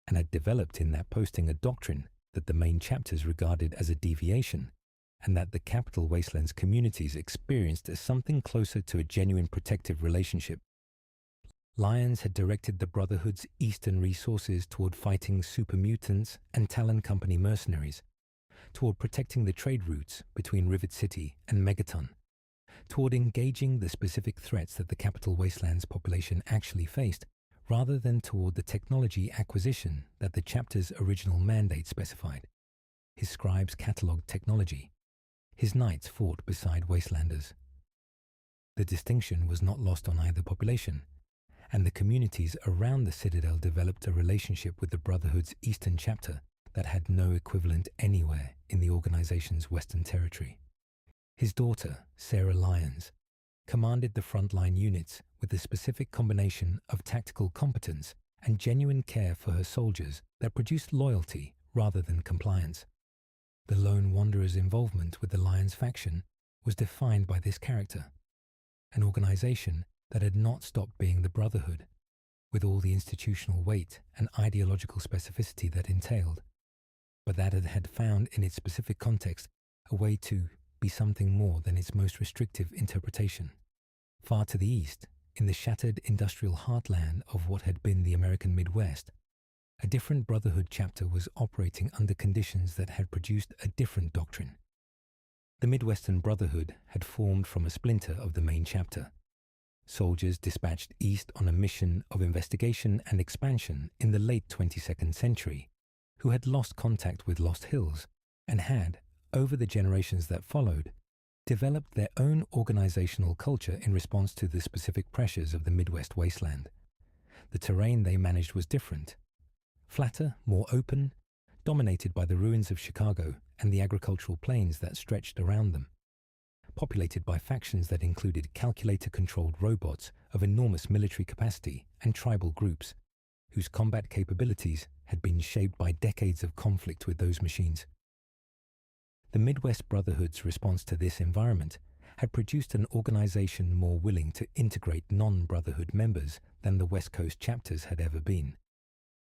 Speaker 1: and had developed in that posting a doctrine that the main chapters regarded as a deviation, and that the capital Wasteland's communities experienced as something closer to a genuine protective relationship. Lyons had directed the Brotherhood's eastern resources toward fighting super mutants and Talon Company mercenaries, toward protecting the trade routes between Rivet City and Megaton, toward engaging the specific threats that the capital Wasteland's population actually faced, rather than toward the technology acquisition that the chapter's original mandate specified. His scribes catalogued technology. His knights fought beside Wastelanders. The distinction was not lost on either population, and the communities around the Citadel developed a relationship with the Brotherhood's Eastern chapter that had no equivalent anywhere in the organization's Western territory. His daughter, Sarah Lyons, commanded the frontline units with a specific combination of tactical competence and genuine care for her soldiers that produced loyalty rather than compliance. The lone wanderer's involvement with the Lyons faction was defined by this character, an organization that had not stopped being the Brotherhood, with all the institutional weight and ideological specificity that entailed, but that it had found in its specific context a way to be something more than its most restrictive interpretation. Far to the east, in the shattered industrial heartland of what had been the American Midwest, a different Brotherhood chapter was operating under conditions that had produced a different doctrine. The Midwestern Brotherhood had formed from a splinter of the main chapter. Soldiers dispatched east on a mission of investigation and expansion in the late 22nd century, who had lost contact with Lost Hills and had, over the generations that followed, developed their own organizational culture in response to the specific pressures of the Midwest wasteland. The terrain they managed was different, flatter, more open, dominated by the ruins of Chicago and the agricultural plains that stretched around them, populated by factions that included calculator-controlled robots of enormous military capacity and tribal groups, whose combat capabilities had been shaped by decades of conflict with those machines. The Midwest Brotherhood's response to this environment had produced an organization more willing to integrate non-Brotherhood members than the West Coast chapters had ever been.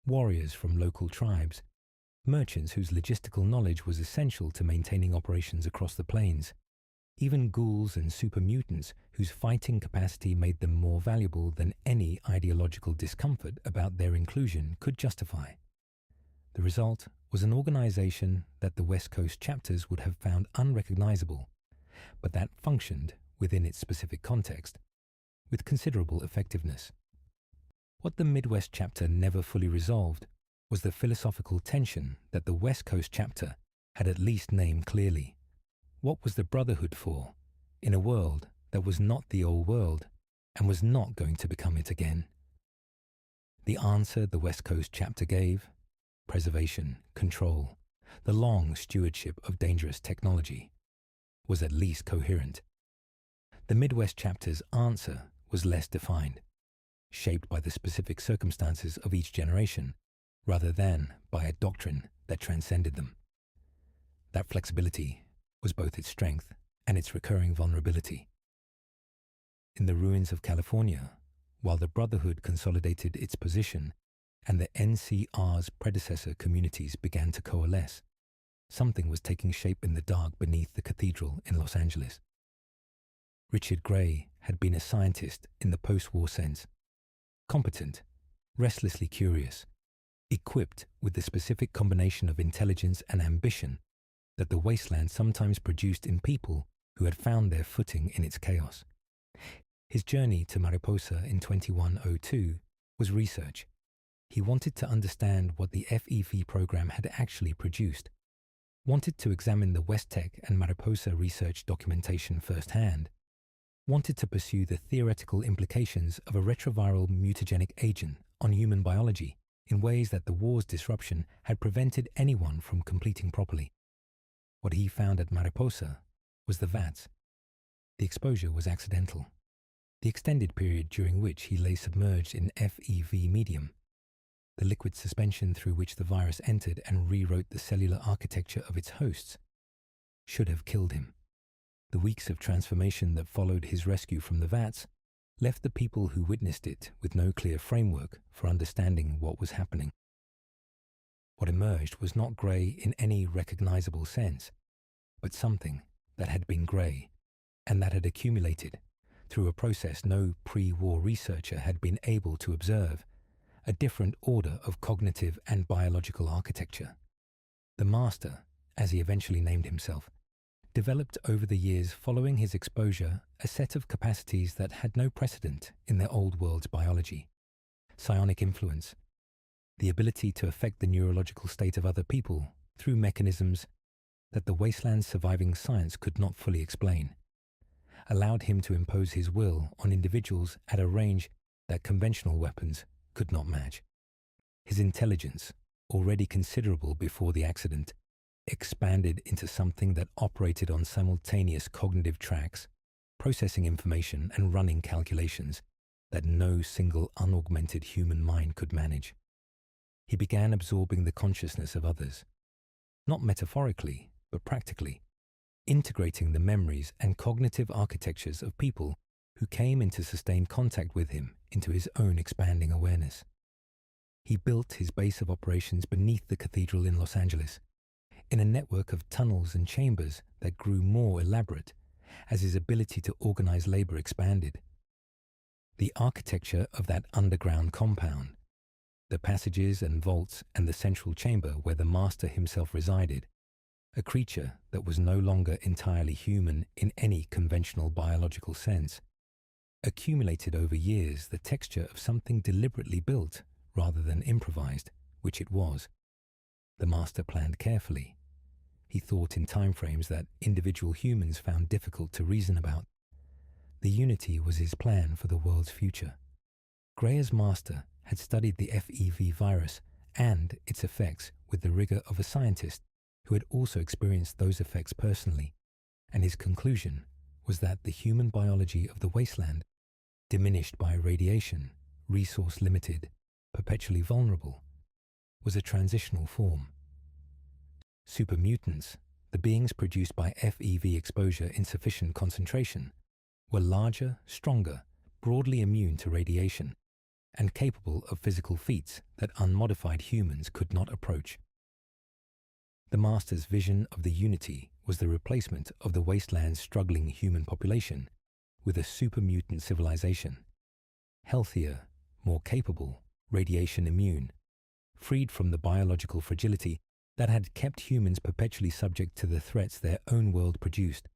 Speaker 1: Warriors from local tribes, merchants whose logistical knowledge was essential to maintaining operations across the plains, even ghouls and super mutants whose fighting capacity made them more valuable than any ideological discomfort about their inclusion could justify. The result was an organization that the West Coast chapters would have found unrecognizable, but that functioned within its specific context, with considerable effectiveness. What the Midwest chapter never fully resolved was the philosophical tension that the West Coast chapter had at least named clearly. What was the Brotherhood for, in a world that was not the old world and was not going to become it again? The answer the West Coast chapter gave: preservation, control, the long stewardship of dangerous technology, was at least coherent. The Midwest chapter's answer was less defined, shaped by the specific circumstances of each generation, rather than by a doctrine that transcended them. That flexibility was both its strength and its recurring vulnerability. In the ruins of California, while the Brotherhood consolidated its position and the NCR's predecessor communities began to coalesce, something was taking shape in the dark beneath the cathedral in Los Angeles. Richard Gray had been a scientist in the post-war sense, competent, restlessly curious, equipped with the specific combination of intelligence and ambition that the Wasteland sometimes produced in people who had found their footing in its chaos. His journey to Mariposa in 2102 was research. He wanted to understand what the FEV program had actually produced, wanted to examine the West-Tec and Mariposa research documentation firsthand, wanted to pursue the theoretical implications of a retroviral mutagenic agent on human biology in ways that the war's disruption had prevented anyone from completing properly. What he found at Mariposa was the vats. The exposure was accidental. The extended period during which he lay submerged in FEV medium, the liquid suspension through which the virus entered and rewrote the cellular architecture of its hosts, should have killed him. The weeks of transformation that followed his rescue from the vats left the people who witnessed it with no clear framework for understanding what was happening. What emerged was not grey in any recognizable sense, but something that had been grey and that had accumulated through a process no pre-war researcher had been able to observe, a different order of cognitive and biological architecture. The Master, as he eventually named himself, developed over the years following his exposure a set of capacities that had no precedent in their old world's biology. Psionic influence, the ability to affect the neurological state of other people through mechanisms that the Wasteland's surviving science could not fully explain, allowed him to impose his will on individuals at a range that conventional weapons could not match. His intelligence, already considerable before the accident, expanded into something that operated on simultaneous cognitive tracks, processing information and running calculations that no single unaugmented human mind could manage. He began absorbing the consciousness of others, not metaphorically, but practically, integrating the memories and cognitive architectures of people who came into sustained contact with him into his own expanding awareness. He built his base of operations beneath the cathedral in Los Angeles, in a network of tunnels and chambers that grew more elaborate as his ability to organize labor expanded. The architecture of that underground compound, the passages and vaults and the central chamber where the Master himself resided, a creature that was no longer entirely human in any conventional biological sense, accumulated over years the texture of something deliberately built rather than improvised, which it was. The Master planned carefully. He thought in timeframes that individual humans found difficult to reason about. The unity was his plan for the world's future. Greyer's Master had studied the FEV virus and its effects with the rigor of a scientist who had also experienced those effects personally, and his conclusion was that the human biology of the Wasteland, diminished by radiation, resource-limited, perpetually vulnerable, was a transitional form. Supermutants, the beings produced by FEV exposure in sufficient concentration, were larger, stronger, broadly immune to radiation, and capable of physical feats that unmodified humans could not approach. The Master's vision of the unity was the replacement of the Wasteland's struggling human population with a supermutant civilization, healthier, more capable, radiation immune, freed from the biological fragility that had kept humans perpetually subject to the threats their own world produced.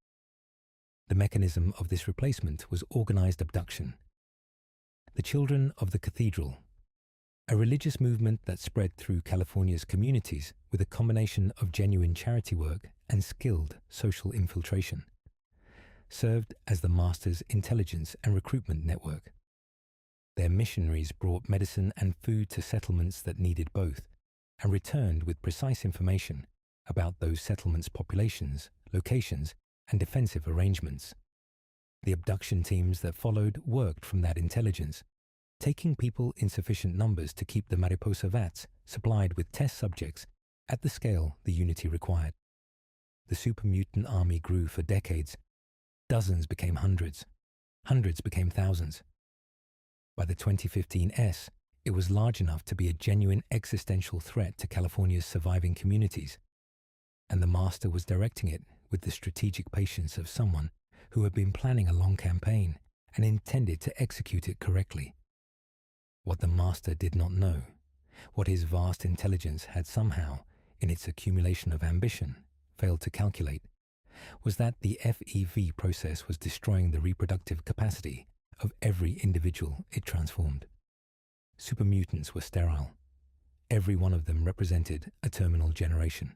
Speaker 1: The mechanism of this replacement was organized abduction. The Children of the Cathedral, a religious movement that spread through California's communities with a combination of genuine charity work and skilled social infiltration, served as the Master's intelligence and recruitment network. Their missionaries brought medicine and food to settlements that needed both, and returned with precise information about those settlements' populations, locations, and defensive arrangements. The abduction teams that followed worked from that intelligence, taking people in sufficient numbers to keep the Mariposa vats supplied with test subjects at the scale the unity required. The supermutant army grew for decades. Dozens became hundreds. Hundreds became thousands. By the 2015 S, it was large enough to be a genuine existential threat to California's surviving communities, and the Master was directing it with the strategic patience of someone who had been planning a long campaign and intended to execute it correctly. What the Master did not know, what his vast intelligence had somehow, in its accumulation of ambition, failed to calculate, was that the FEV process was destroying the reproductive capacity of every individual it transformed. Supermutants were sterile. Every one of them represented a terminal generation.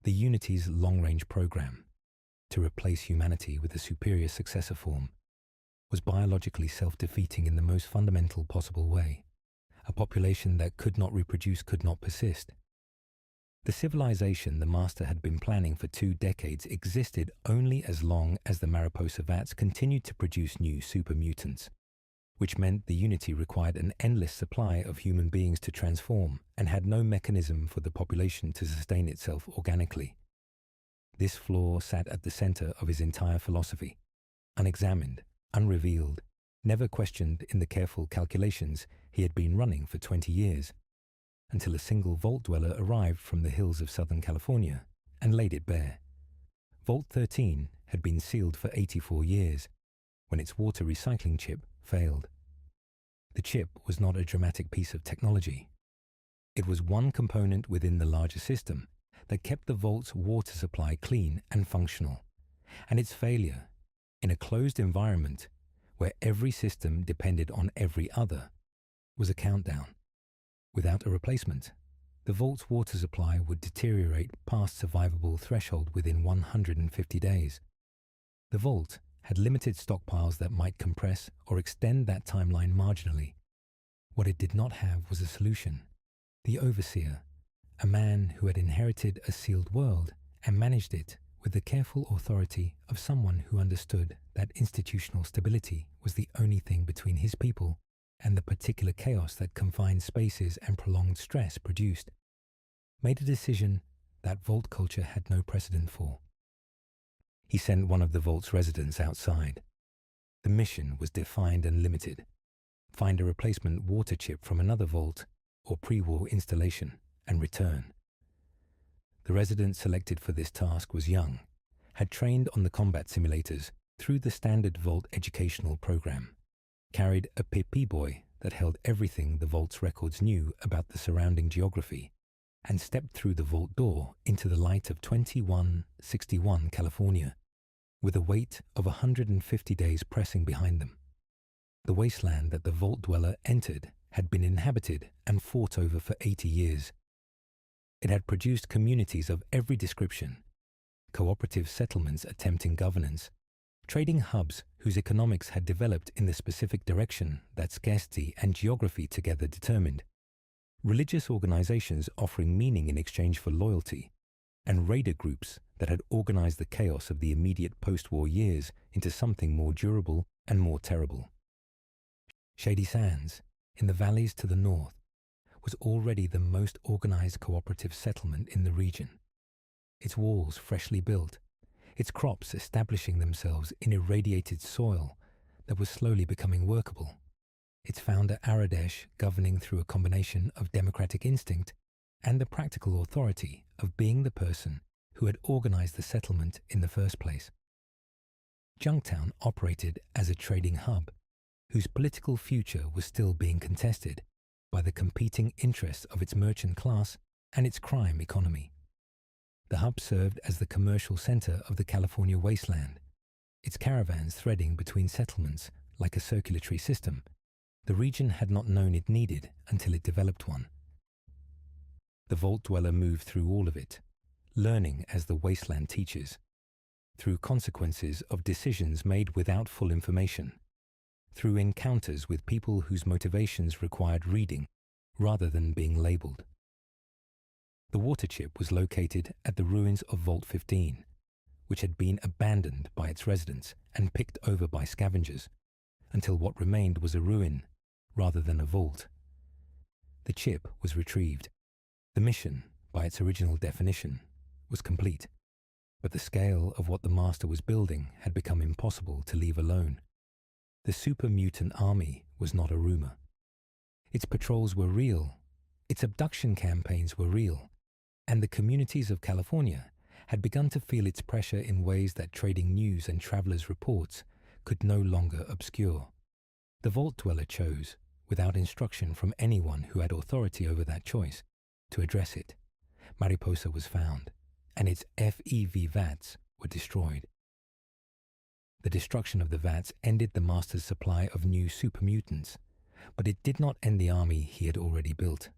Speaker 1: The Unity's long-range program, to replace humanity with a superior successor form, was biologically self-defeating in the most fundamental possible way. A population that could not reproduce could not persist. The civilization the Master had been planning for 2 decades existed only as long as the Mariposa vats continued to produce new super mutants, which meant the Unity required an endless supply of human beings to transform and had no mechanism for the population to sustain itself organically. This flaw sat at the center of his entire philosophy, unexamined, unrevealed, never questioned in the careful calculations he had been running for 20 years. Until a single Vault dweller arrived from the hills of Southern California and laid it bare. Vault 13 had been sealed for 84 years when its water recycling chip failed. The chip was not a dramatic piece of technology. It was one component within the larger system that kept the Vault's water supply clean and functional, and its failure, in a closed environment where every system depended on every other, was a countdown. Without a replacement, the Vault's water supply would deteriorate past survivable threshold within 150 days. The Vault had limited stockpiles that might compress or extend that timeline marginally. What it did not have was a solution. The Overseer, a man who had inherited a sealed world and managed it with the careful authority of someone who understood that institutional stability was the only thing between his people and the particular chaos that confined spaces and prolonged stress produced, made a decision that Vault culture had no precedent for. He sent one of the Vault's residents outside. The mission was defined and limited. Find a replacement water chip from another Vault or pre-war installation and return. The resident selected for this task was young, had trained on the combat simulators through the standard Vault educational program, carried a PP boy that held everything the Vault's records knew about the surrounding geography, and stepped through the Vault door into the light of 2161 California, with a weight of 150 days pressing behind them. The wasteland that the Vault dweller entered had been inhabited and fought over for 80 years. It had produced communities of every description, cooperative settlements attempting governance, trading hubs whose economics had developed in the specific direction that scarcity and geography together determined, religious organizations offering meaning in exchange for loyalty, and raider groups that had organized the chaos of the immediate post-war years into something more durable and more terrible. Shady Sands, in the valleys to the north, was already the most organized cooperative settlement in the region. Its walls freshly built, its crops establishing themselves in irradiated soil that was slowly becoming workable, its founder Aradesh governing through a combination of democratic instinct and the practical authority of being the person who had organized the settlement in the first place. Junktown operated as a trading hub, whose political future was still being contested by the competing interests of its merchant class and its crime economy. The hub served as the commercial center of the California Wasteland, its caravans threading between settlements like a circulatory system. The region had not known it needed until it developed one. The Vault dweller moved through all of it, learning as the Wasteland teaches, through consequences of decisions made without full information, through encounters with people whose motivations required reading rather than being labeled. The water chip was located at the ruins of Vault 15, which had been abandoned by its residents and picked over by scavengers, until what remained was a ruin rather than a vault. The chip was retrieved. The mission, by its original definition, was complete, but the scale of what the Master was building had become impossible to leave alone. The super mutant army was not a rumor. Its patrols were real, its abduction campaigns were real, and the communities of California had begun to feel its pressure in ways that trading news and travelers' reports could no longer obscure. The Vault dweller chose, without instruction from anyone who had authority over that choice to address it. Mariposa was found, and its FEV vats were destroyed. The destruction of the vats ended the Master's supply of new super mutants, but it did not end the army he had already built.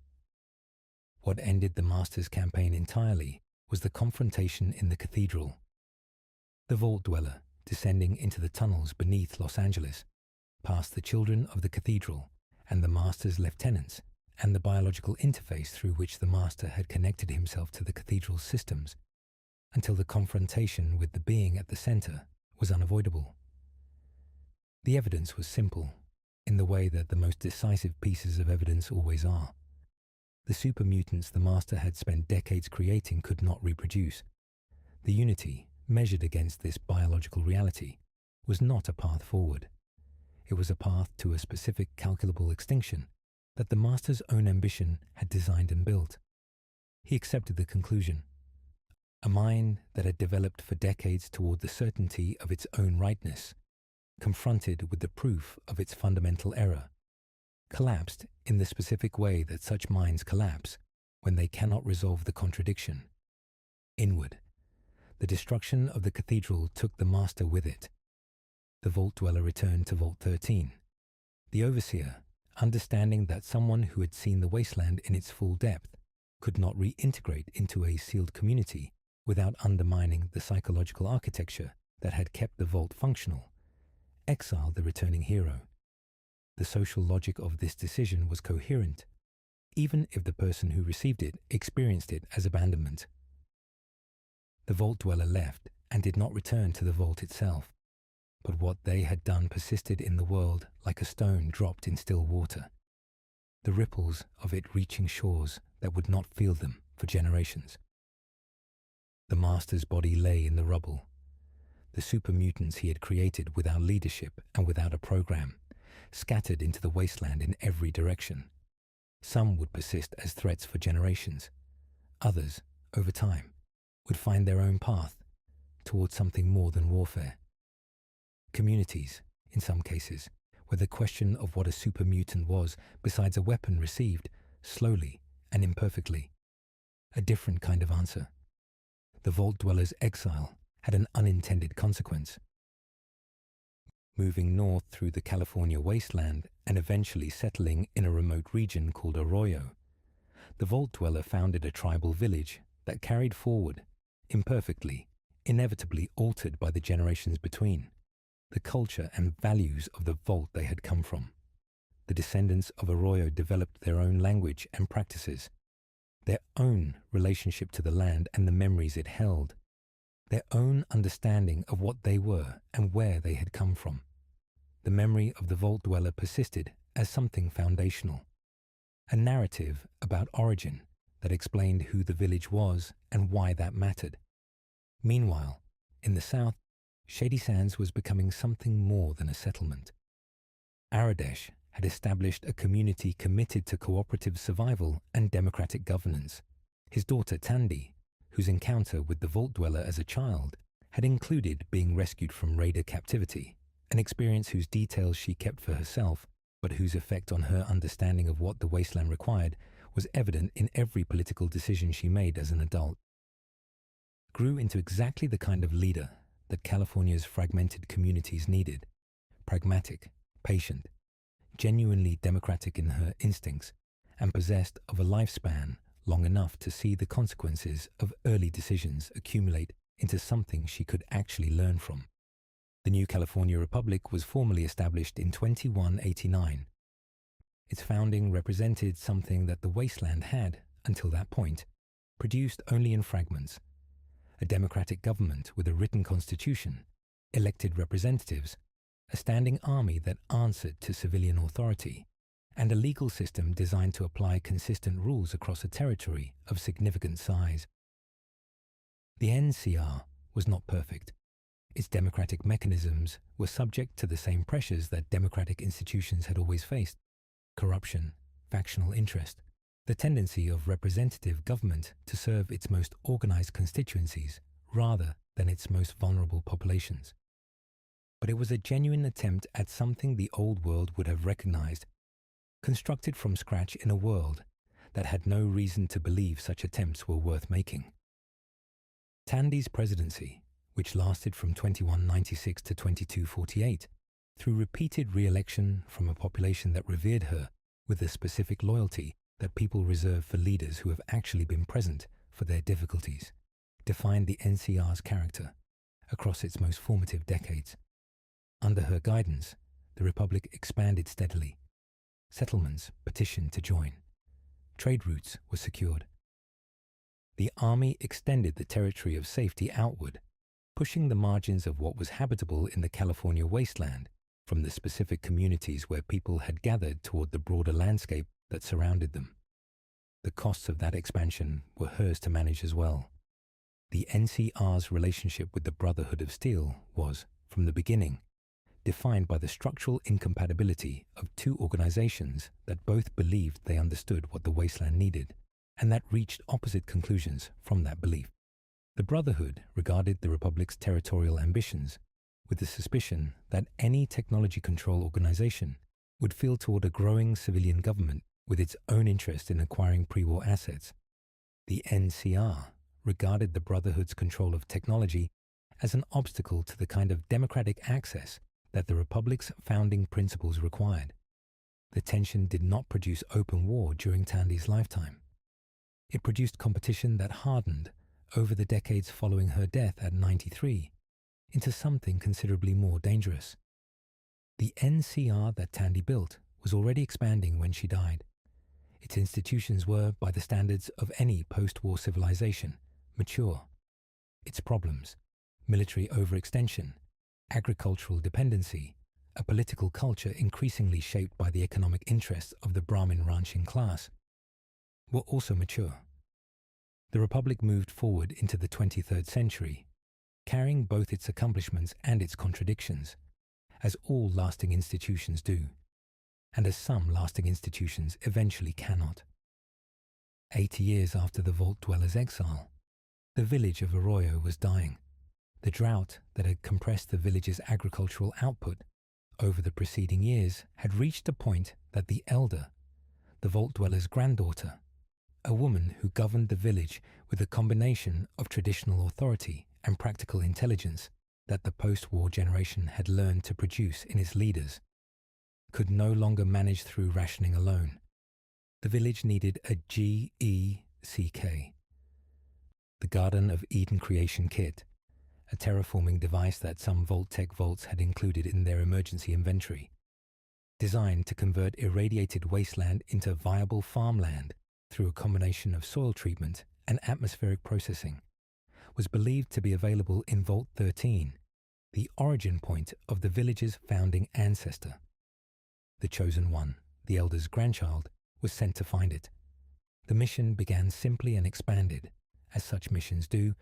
Speaker 1: What ended the Master's campaign entirely was the confrontation in the cathedral. The Vault Dweller, descending into the tunnels beneath Los Angeles, past the children of the cathedral and the Master's lieutenants, and the biological interface through which the Master had connected himself to the cathedral's systems, until the confrontation with the being at the center was unavoidable. The evidence was simple, in the way that the most decisive pieces of evidence always are. The super mutants the Master had spent decades creating could not reproduce. The unity, measured against this biological reality, was not a path forward. It was a path to a specific calculable extinction that the Master's own ambition had designed and built. He accepted the conclusion. A mind that had developed for decades toward the certainty of its own rightness, confronted with the proof of its fundamental error, collapsed in the specific way that such minds collapse when they cannot resolve the contradiction. Inward. The destruction of the cathedral took the Master with it. The Vault Dweller returned to Vault 13. The Overseer, understanding that someone who had seen the Wasteland in its full depth could not reintegrate into a sealed community without undermining the psychological architecture that had kept the Vault functional, exiled the returning hero. The social logic of this decision was coherent, even if the person who received it experienced it as abandonment. The Vault Dweller left and did not return to the vault itself, but what they had done persisted in the world like a stone dropped in still water, the ripples of it reaching shores that would not feel them for generations. The Master's body lay in the rubble. The super mutants he had created without leadership and without a program, scattered into the wasteland in every direction. Some would persist as threats for generations. Others, over time, would find their own path towards something more than warfare. Communities, in some cases, where the question of what a super mutant was besides a weapon received, slowly and imperfectly, a different kind of answer. The Vault Dweller's exile had an unintended consequence. Moving north through the California wasteland and eventually settling in a remote region called Arroyo, the Vault Dweller founded a tribal village that carried forward, imperfectly, inevitably altered by the generations between, the culture and values of the vault they had come from. The descendants of Arroyo developed their own language and practices, their own relationship to the land and the memories it held, their own understanding of what they were and where they had come from. The memory of the Vault Dweller persisted as something foundational, a narrative about origin that explained who the village was and why that mattered. Meanwhile, in the south, Shady Sands was becoming something more than a settlement. Aradesh had established a community committed to cooperative survival and democratic governance. His daughter Tandy, whose encounter with the Vault Dweller as a child had included being rescued from raider captivity, an experience whose details she kept for herself, but whose effect on her understanding of what the wasteland required was evident in every political decision she made as an adult, grew into exactly the kind of leader that California's fragmented communities needed: pragmatic, patient, genuinely democratic in her instincts, and possessed of a lifespan long enough to see the consequences of early decisions accumulate into something she could actually learn from. The new California Republic was formally established in 2189. Its founding represented something that the wasteland had, until that point, produced only in fragments: a democratic government with a written constitution, elected representatives, a standing army that answered to civilian authority, and a legal system designed to apply consistent rules across a territory of significant size. The NCR was not perfect. Its democratic mechanisms were subject to the same pressures that democratic institutions had always faced: corruption, factional interest, the tendency of representative government to serve its most organized constituencies rather than its most vulnerable populations. But it was a genuine attempt at something the old world would have recognized: constructed from scratch in a world that had no reason to believe such attempts were worth making. Tandy's presidency, which lasted from 2196 to 2248, through repeated re-election from a population that revered her with the specific loyalty that people reserve for leaders who have actually been present for their difficulties, defined the NCR's character across its most formative decades. Under her guidance, the Republic expanded steadily. Settlements petitioned to join. Trade routes were secured. The army extended the territory of safety outward, pushing the margins of what was habitable in the California wasteland from the specific communities where people had gathered toward the broader landscape that surrounded them. The costs of that expansion were hers to manage as well. The NCR's relationship with the Brotherhood of Steel was, from the beginning, defined by the structural incompatibility of two organizations that both believed they understood what the wasteland needed, and that reached opposite conclusions from that belief. The Brotherhood regarded the Republic's territorial ambitions with the suspicion that any technology control organization would feel toward a growing civilian government with its own interest in acquiring pre-war assets. The NCR regarded the Brotherhood's control of technology as an obstacle to the kind of democratic access that the Republic's founding principles required. The tension did not produce open war during Tandy's lifetime. It produced competition that hardened over the decades following her death at 93 into something considerably more dangerous. The NCR that Tandy built was already expanding when she died. Its institutions were, by the standards of any post-war civilization, mature. Its problems, military overextension, agricultural dependency, a political culture increasingly shaped by the economic interests of the Brahmin ranching class, were also mature. The Republic moved forward into the 23rd century, carrying both its accomplishments and its contradictions, as all lasting institutions do, and as some lasting institutions eventually cannot. 80 years after the Vault Dwellers' exile, the village of Arroyo was dying. The drought that had compressed the village's agricultural output over the preceding years had reached a point that the elder, the Vault Dweller's granddaughter, a woman who governed the village with a combination of traditional authority and practical intelligence that the post-war generation had learned to produce in its leaders, could no longer manage through rationing alone. The village needed a GECK, the Garden of Eden Creation Kit, a terraforming device that some Vault-Tec vaults had included in their emergency inventory, designed to convert irradiated wasteland into viable farmland through a combination of soil treatment and atmospheric processing, was believed to be available in Vault 13, the origin point of the village's founding ancestor. The chosen one, the elder's grandchild, was sent to find it. The mission began simply and expanded, as such missions do,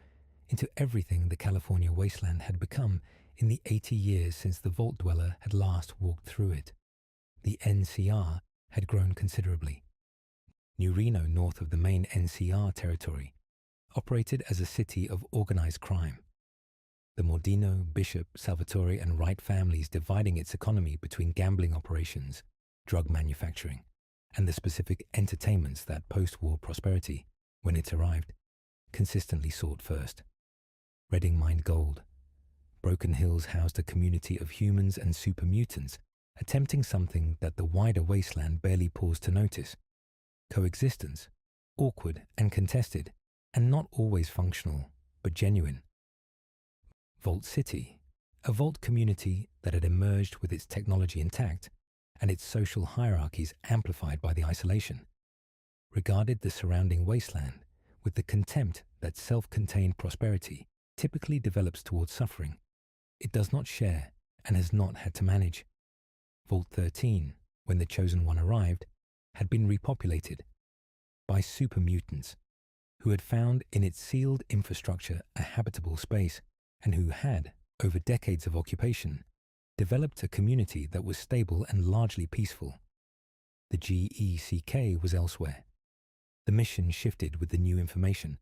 Speaker 1: into everything the California wasteland had become in the 80 years since the Vault Dweller had last walked through it. The NCR had grown considerably. New Reno, north of the main NCR territory, operated as a city of organized crime. The Mordino, Bishop, Salvatore, and Wright families dividing its economy between gambling operations, drug manufacturing, and the specific entertainments that post-war prosperity, when it arrived, consistently sought first. Redding mined gold. Broken Hills housed a community of humans and super mutants attempting something that the wider wasteland barely paused to notice. Coexistence, awkward and contested, and not always functional, but genuine. Vault City, a vault community that had emerged with its technology intact and its social hierarchies amplified by the isolation, regarded the surrounding wasteland with the contempt that self-contained prosperity typically develops towards suffering. It does not share and has not had to manage. Vault 13, when the Chosen One arrived, had been repopulated by super mutants who had found in its sealed infrastructure a habitable space and who had, over decades of occupation, developed a community that was stable and largely peaceful. The GECK was elsewhere. The mission shifted with the new information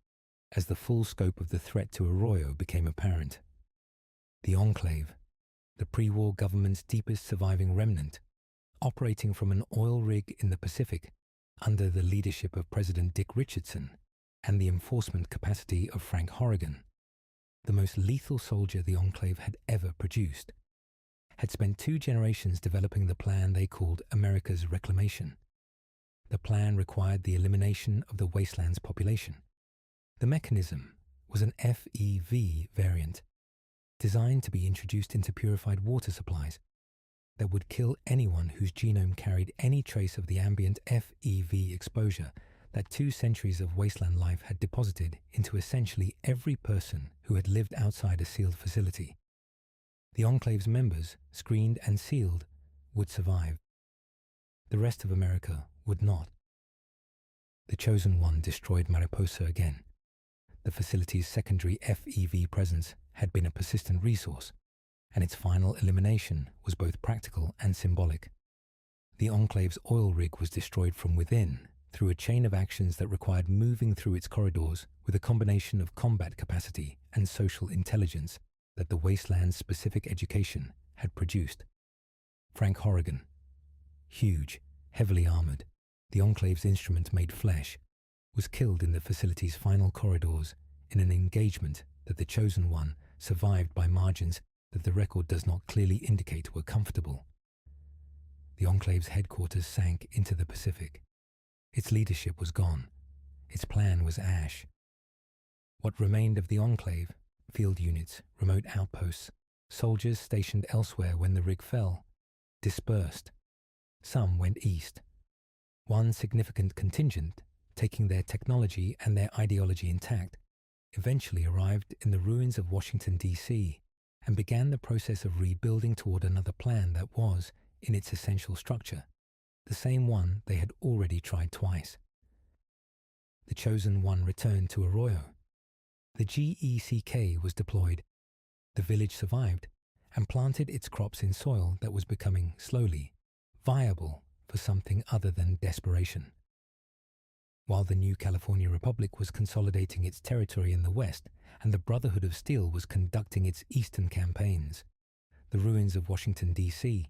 Speaker 1: as the full scope of the threat to Arroyo became apparent. The Enclave, the pre-war government's deepest surviving remnant, operating from an oil rig in the Pacific under the leadership of President Dick Richardson and the enforcement capacity of Frank Horrigan, the most lethal soldier the Enclave had ever produced, had spent 2 generations developing the plan they called America's Reclamation. The plan required the elimination of the Wasteland's population. The mechanism was an FEV variant, designed to be introduced into purified water supplies that would kill anyone whose genome carried any trace of the ambient FEV exposure that 2 centuries of wasteland life had deposited into essentially every person who had lived outside a sealed facility. The Enclave's members, screened and sealed, would survive. The rest of America would not. The Chosen One destroyed Mariposa again. The facility's secondary FEV presence had been a persistent resource, and its final elimination was both practical and symbolic. The Enclave's oil rig was destroyed from within through a chain of actions that required moving through its corridors with a combination of combat capacity and social intelligence that the Wasteland's specific education had produced. Frank Horrigan, huge, heavily armored, the Enclave's instrument made flesh, was killed in the facility's final corridors in an engagement that the Chosen One survived by margins that the record does not clearly indicate were comfortable. The Enclave's headquarters sank into the Pacific. Its leadership was gone. Its plan was ash. What remained of the Enclave, field units, remote outposts, soldiers stationed elsewhere when the rig fell, dispersed. Some went east. One significant contingent, taking their technology and their ideology intact, eventually arrived in the ruins of Washington, D.C., and began the process of rebuilding toward another plan that was, in its essential structure, the same one they had already tried twice. The Chosen One returned to Arroyo. The GECK was deployed. The village survived and planted its crops in soil that was becoming, slowly, viable for something other than desperation. While the new California Republic was consolidating its territory in the west and the Brotherhood of Steel was conducting its eastern campaigns, the ruins of Washington, D.C.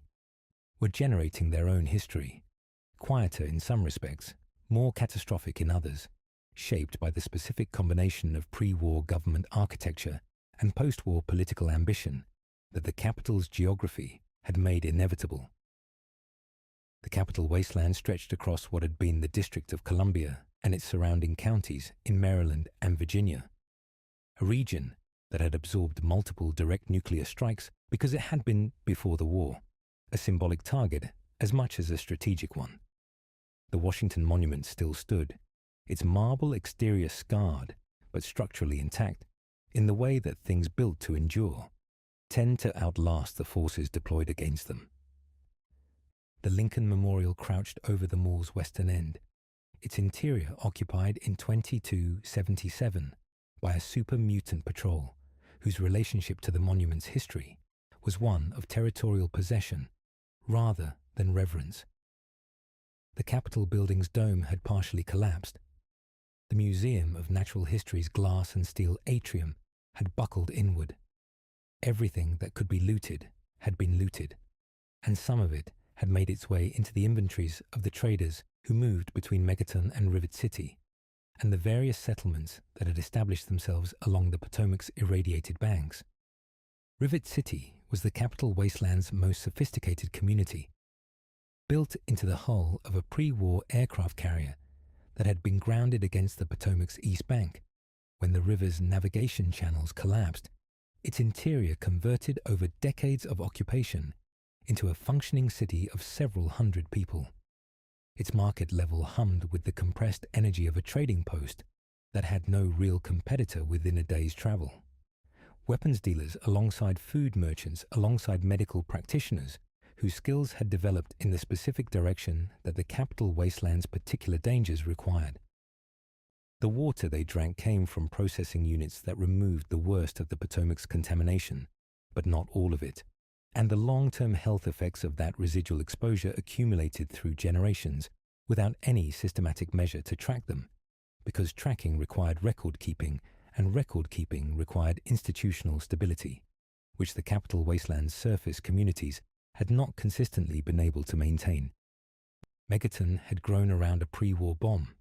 Speaker 1: were generating their own history, quieter in some respects, more catastrophic in others, shaped by the specific combination of pre-war government architecture and post-war political ambition that the capital's geography had made inevitable. The capital wasteland stretched across what had been the District of Columbia and its surrounding counties in Maryland and Virginia, a region that had absorbed multiple direct nuclear strikes because it had been, before the war, a symbolic target as much as a strategic one. The Washington Monument still stood, its marble exterior scarred, but structurally intact, in the way that things built to endure tend to outlast the forces deployed against them. The Lincoln Memorial crouched over the mall's western end, its interior occupied in 2277 by a super mutant patrol whose relationship to the monument's history was one of territorial possession rather than reverence. The Capitol building's dome had partially collapsed. The Museum of Natural History's glass and steel atrium had buckled inward. Everything that could be looted had been looted, and some of it had made its way into the inventories of the traders who moved between Megaton and Rivet City, and the various settlements that had established themselves along the Potomac's irradiated banks. Rivet City was the capital wasteland's most sophisticated community, built into the hull of a pre-war aircraft carrier that had been grounded against the Potomac's east bank when the river's navigation channels collapsed. Its interior converted over decades of occupation into a functioning city of several hundred people. Its market level hummed with the compressed energy of a trading post that had no real competitor within a day's travel. Weapons dealers alongside food merchants, alongside medical practitioners whose skills had developed in the specific direction that the capital wasteland's particular dangers required. The water they drank came from processing units that removed the worst of the Potomac's contamination, but not all of it, and the long-term health effects of that residual exposure accumulated through generations without any systematic measure to track them, because tracking required record-keeping, and record-keeping required institutional stability, which the capital wasteland's surface communities had not consistently been able to maintain. Megaton had grown around a pre-war bomb,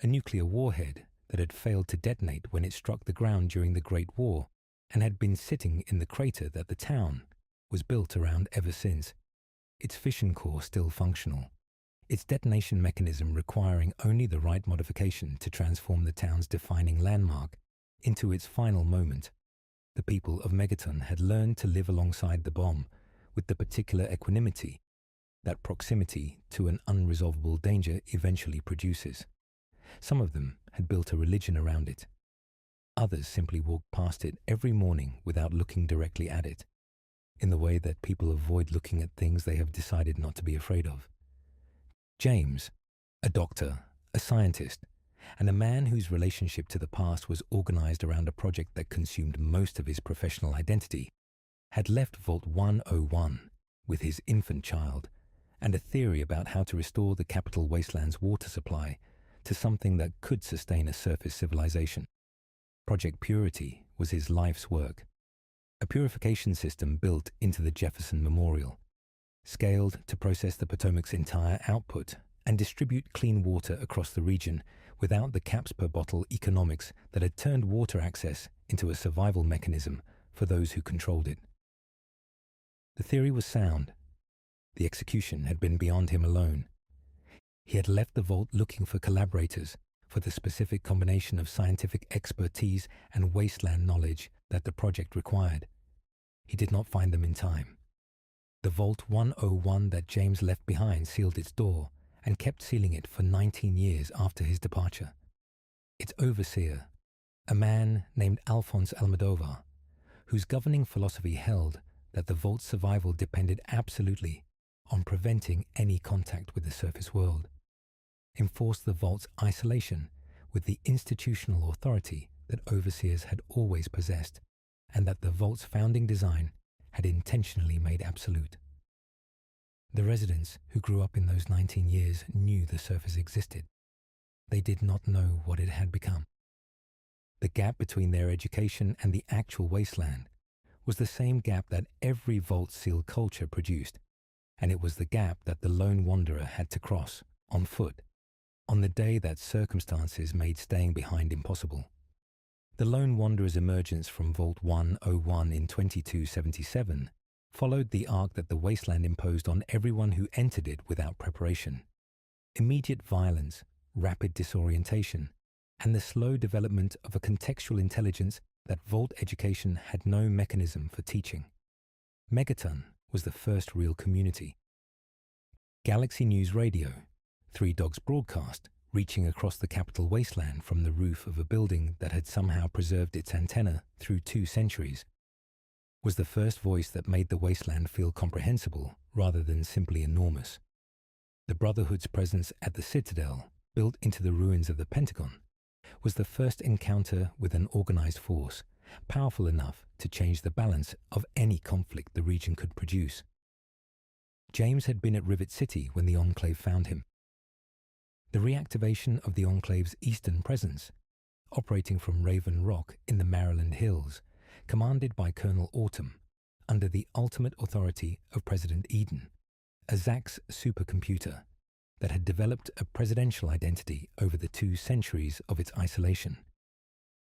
Speaker 1: a nuclear warhead that had failed to detonate when it struck the ground during the Great War and had been sitting in the crater that the town was built around ever since, its fission core still functional, its detonation mechanism requiring only the right modification to transform the town's defining landmark into its final moment. The people of Megaton had learned to live alongside the bomb with the particular equanimity that proximity to an unresolvable danger eventually produces. Some of them had built a religion around it. Others simply walked past it every morning without looking directly at it, in the way that people avoid looking at things they have decided not to be afraid of. James, a doctor, a scientist, and a man whose relationship to the past was organized around a project that consumed most of his professional identity, had left Vault 101 with his infant child and a theory about how to restore the capital Wasteland's water supply to something that could sustain a surface civilization. Project Purity was his life's work, a purification system built into the Jefferson Memorial, scaled to process the Potomac's entire output and distribute clean water across the region without the caps per bottle economics that had turned water access into a survival mechanism for those who controlled it. The theory was sound. The execution had been beyond him alone. He had left the vault looking for collaborators for the specific combination of scientific expertise and wasteland knowledge that the project required. He did not find them in time. The Vault 101 that James left behind sealed its door and kept sealing it for 19 years after his departure. Its overseer, a man named Alphonse Almodovar, whose governing philosophy held that the Vault's survival depended absolutely on preventing any contact with the surface world, enforced the Vault's isolation with the institutional authority that overseers had always possessed and that the Vault's founding design had intentionally made absolute. The residents who grew up in those 19 years knew the surface existed. They did not know what it had become. The gap between their education and the actual wasteland was the same gap that every Vault Seal culture produced, and it was the gap that the lone wanderer had to cross, on foot, on the day that circumstances made staying behind impossible. The lone wanderer's emergence from Vault 101 in 2277 followed the arc that the wasteland imposed on everyone who entered it without preparation. Immediate violence, rapid disorientation, and the slow development of a contextual intelligence that Vault education had no mechanism for teaching. Megaton was the first real community. Galaxy News Radio, Three Dogs broadcast, reaching across the capital wasteland from the roof of a building that had somehow preserved its antenna through 2 centuries, was the first voice that made the wasteland feel comprehensible rather than simply enormous. The Brotherhood's presence at the Citadel, built into the ruins of the Pentagon, was the first encounter with an organized force, powerful enough to change the balance of any conflict the region could produce. James had been at Rivet City when the Enclave found him. The reactivation of the Enclave's eastern presence, operating from Raven Rock in the Maryland Hills, commanded by Colonel Autumn, under the ultimate authority of President Eden, a Zax supercomputer that had developed a presidential identity over the 2 centuries of its isolation,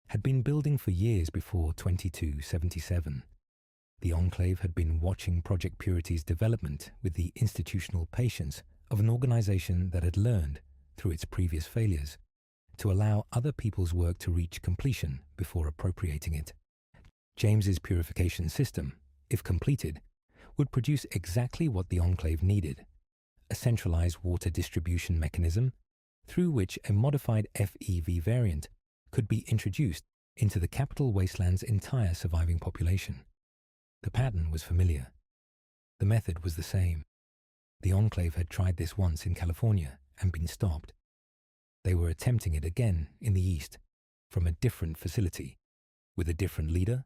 Speaker 1: had been building for years before 2277. The Enclave had been watching Project Purity's development with the institutional patience of an organization that had learned, through its previous failures, to allow other people's work to reach completion before appropriating it. James's purification system, if completed, would produce exactly what the Enclave needed: a centralized water distribution mechanism through which a modified FEV variant could be introduced into the capital wasteland's entire surviving population. The pattern was familiar. The method was the same. The Enclave had tried this once in California and been stopped. They were attempting it again in the East, from a different facility, with a different leader,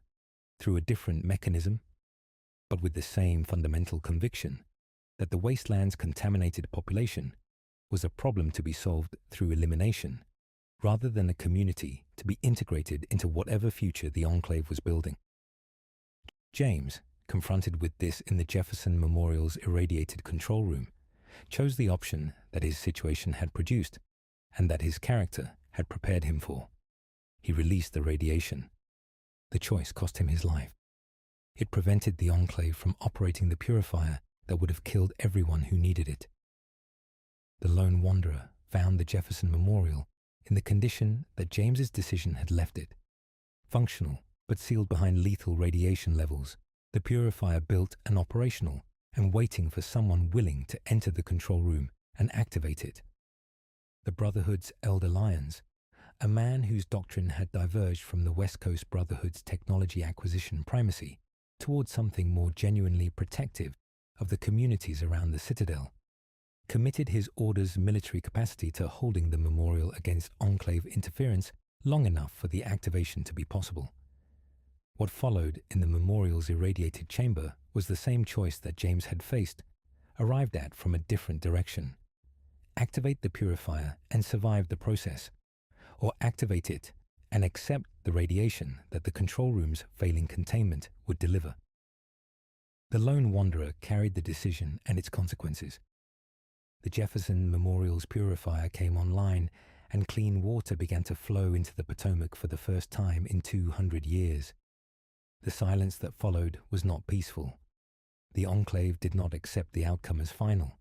Speaker 1: through a different mechanism, but with the same fundamental conviction that the wasteland's contaminated population was a problem to be solved through elimination, rather than a community to be integrated into whatever future the Enclave was building. James, confronted with this in the Jefferson Memorial's irradiated control room, chose the option that his situation had produced and that his character had prepared him for. He released the radiation. The choice cost him his life. It prevented the Enclave from operating the purifier that would have killed everyone who needed it. The lone wanderer found the Jefferson Memorial in the condition that James's decision had left it. Functional, but sealed behind lethal radiation levels, the purifier built and operational and waiting for someone willing to enter the control room and activate it. The Brotherhood's Elder Lyons, a man whose doctrine had diverged from the West Coast Brotherhood's technology acquisition primacy towards something more genuinely protective of the communities around the Citadel, committed his order's military capacity to holding the memorial against Enclave interference long enough for the activation to be possible. What followed in the memorial's irradiated chamber was the same choice that James had faced, arrived at from a different direction. Activate the purifier and survive the process, or activate it and accept the radiation that the control room's failing containment would deliver. The lone wanderer carried the decision and its consequences. The Jefferson Memorial's purifier came online, and clean water began to flow into the Potomac for the first time in 200 years. The silence that followed was not peaceful. The Enclave did not accept the outcome as final.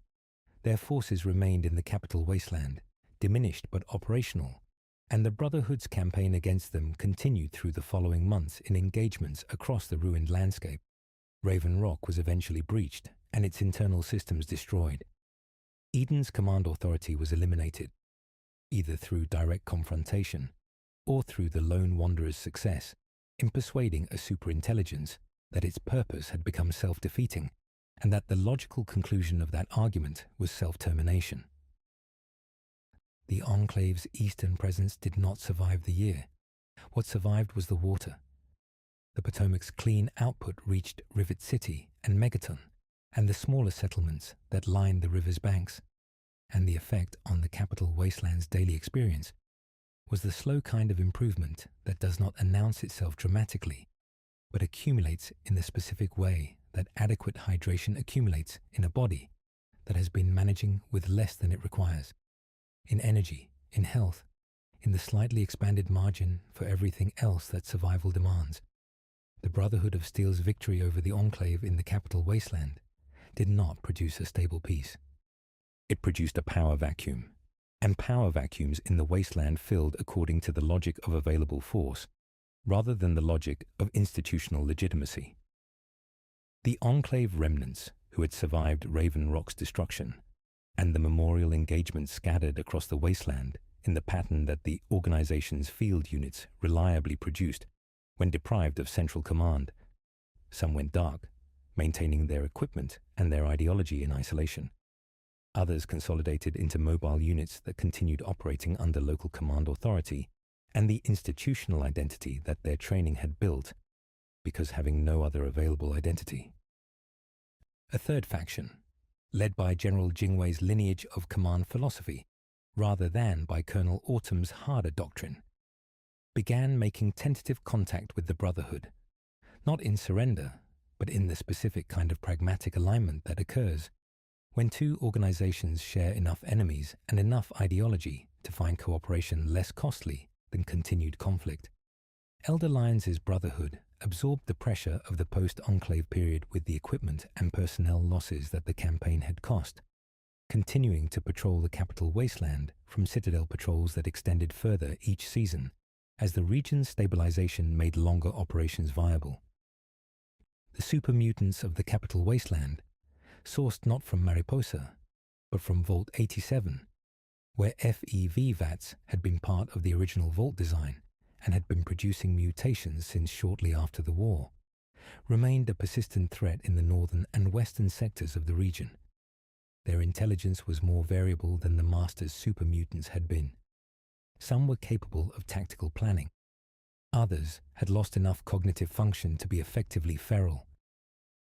Speaker 1: Their forces remained in the capital Wasteland, diminished but operational, and the Brotherhood's campaign against them continued through the following months in engagements across the ruined landscape. Raven Rock was eventually breached and its internal systems destroyed. Eden's command authority was eliminated, either through direct confrontation or through the lone wanderer's success in persuading a superintelligence that its purpose had become self-defeating and that the logical conclusion of that argument was self-termination. The Enclave's eastern presence did not survive the year. What survived was the water. The Potomac's clean output reached Rivet City and Megaton and the smaller settlements that lined the river's banks, and the effect on the capital Wasteland's daily experience was the slow kind of improvement that does not announce itself dramatically, but accumulates in the specific way that adequate hydration accumulates in a body that has been managing with less than it requires, in energy, in health, in the slightly expanded margin for everything else that survival demands. The Brotherhood of Steel's victory over the Enclave in the capital Wasteland did not produce a stable peace. It produced a power vacuum, and power vacuums in the Wasteland filled according to the logic of available force, rather than the logic of institutional legitimacy. The Enclave remnants who had survived Raven Rock's destruction and the memorial engagements scattered across the Wasteland in the pattern that the organization's field units reliably produced when deprived of central command. Some went dark, maintaining their equipment and their ideology in isolation. Others consolidated into mobile units that continued operating under local command authority and the institutional identity that their training had built, because having no other available identity. A third faction, led by General Jingwei's lineage of command philosophy, rather than by Colonel Autumn's harder doctrine, began making tentative contact with the Brotherhood, not in surrender, but in the specific kind of pragmatic alignment that occurs when two organizations share enough enemies and enough ideology to find cooperation less costly than continued conflict. Elder Lyons' Brotherhood absorbed the pressure of the post-Enclave period with the equipment and personnel losses that the campaign had cost, continuing to patrol the capital Wasteland from Citadel patrols that extended further each season as the region's stabilization made longer operations viable. The super mutants of the capital Wasteland, sourced not from Mariposa, but from Vault 87, where FEV VATs had been part of the original Vault design and had been producing mutations since shortly after the war, remained a persistent threat in the northern and western sectors of the region. Their intelligence was more variable than the Master's super mutants had been. Some were capable of tactical planning. Others had lost enough cognitive function to be effectively feral,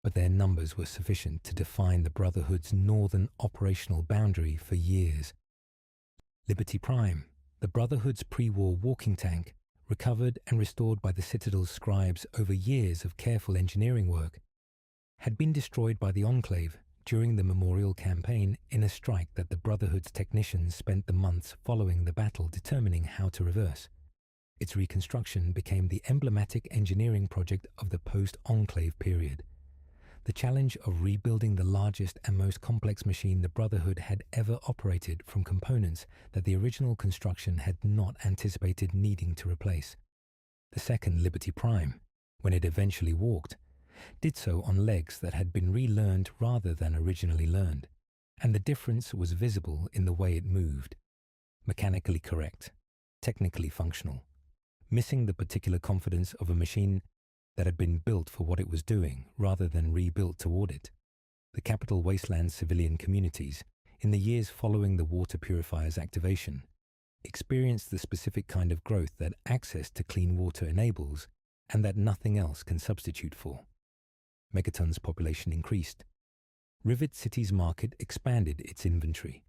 Speaker 1: but their numbers were sufficient to define the Brotherhood's northern operational boundary for years. Liberty Prime, the Brotherhood's pre-war walking tank, recovered and restored by the Citadel's scribes over years of careful engineering work, had been destroyed by the Enclave during the Memorial Campaign in a strike that the Brotherhood's technicians spent the months following the battle determining how to reverse. Its reconstruction became the emblematic engineering project of the post-Enclave period. The challenge of rebuilding the largest and most complex machine the Brotherhood had ever operated from components that the original construction had not anticipated needing to replace. The second Liberty Prime, when it eventually walked, did so on legs that had been relearned rather than originally learned, and the difference was visible in the way it moved. Mechanically correct, technically functional, missing the particular confidence of a machine that had been built for what it was doing rather than rebuilt toward it. The capital Wasteland civilian communities, in the years following the water purifier's activation, experienced the specific kind of growth that access to clean water enables and that nothing else can substitute for. Megaton's population increased. Rivet City's market expanded its inventory.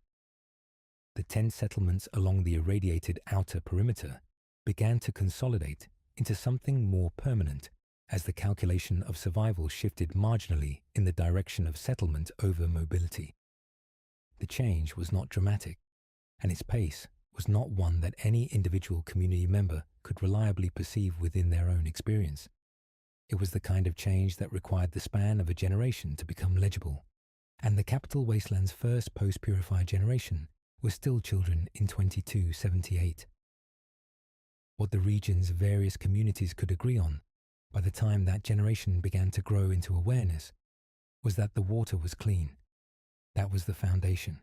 Speaker 1: The 10 settlements along the irradiated outer perimeter began to consolidate into something more permanent as the calculation of survival shifted marginally in the direction of settlement over mobility. The change was not dramatic, and its pace was not one that any individual community member could reliably perceive within their own experience. It was the kind of change that required the span of a generation to become legible, and the capital Wasteland's first post-purifier generation were still children in 2278. What the region's various communities could agree on, by the time that generation began to grow into awareness, was that the water was clean. That was the foundation.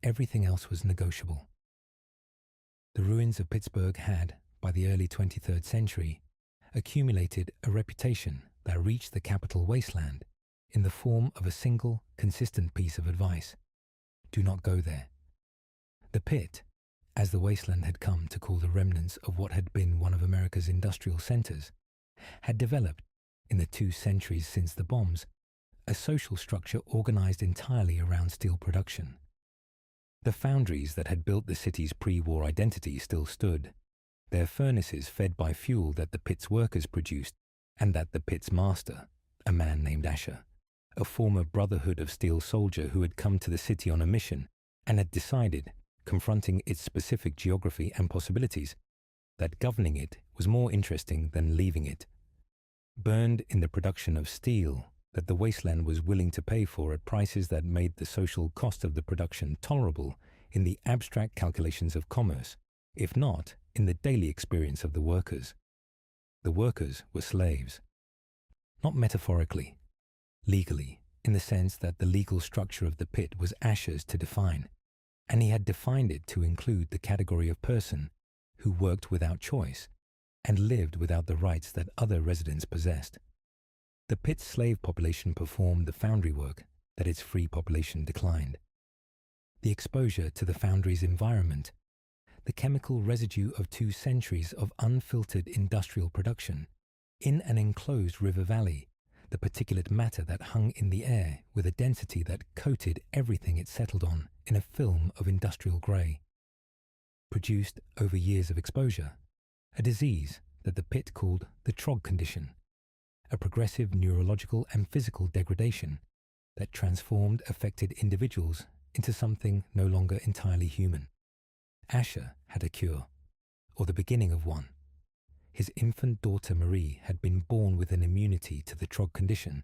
Speaker 1: Everything else was negotiable. The ruins of Pittsburgh had, by the early 23rd century, accumulated a reputation that reached the capital Wasteland in the form of a single, consistent piece of advice. Do not go there. The pit, as the Wasteland had come to call the remnants of what had been one of America's industrial centers, had developed, in the 2 centuries since the bombs, a social structure organized entirely around steel production. The foundries that had built the city's pre-war identity still stood, their furnaces fed by fuel that the pit's workers produced, and that the pit's master, a man named Asher, a former Brotherhood of Steel soldier who had come to the city on a mission and had decided, confronting its specific geography and possibilities, that governing it was more interesting than leaving it. Burned in the production of steel that the Wasteland was willing to pay for at prices that made the social cost of the production tolerable in the abstract calculations of commerce, if not in the daily experience of the workers. The workers were slaves. Not metaphorically, legally, in the sense that the legal structure of the pit was Asher's to define, and he had defined it to include the category of person who worked without choice and lived without the rights that other residents possessed. The pit's slave population performed the foundry work that its free population declined. The exposure to the foundry's environment, the chemical residue of 2 centuries of unfiltered industrial production, in an enclosed river valley, the particulate matter that hung in the air with a density that coated everything it settled on in a film of industrial grey, produced over years of exposure, a disease that the pit called the Trog condition, a progressive neurological and physical degradation that transformed affected individuals into something no longer entirely human. Asher had a cure, or the beginning of one. His infant daughter Marie had been born with an immunity to the Trog condition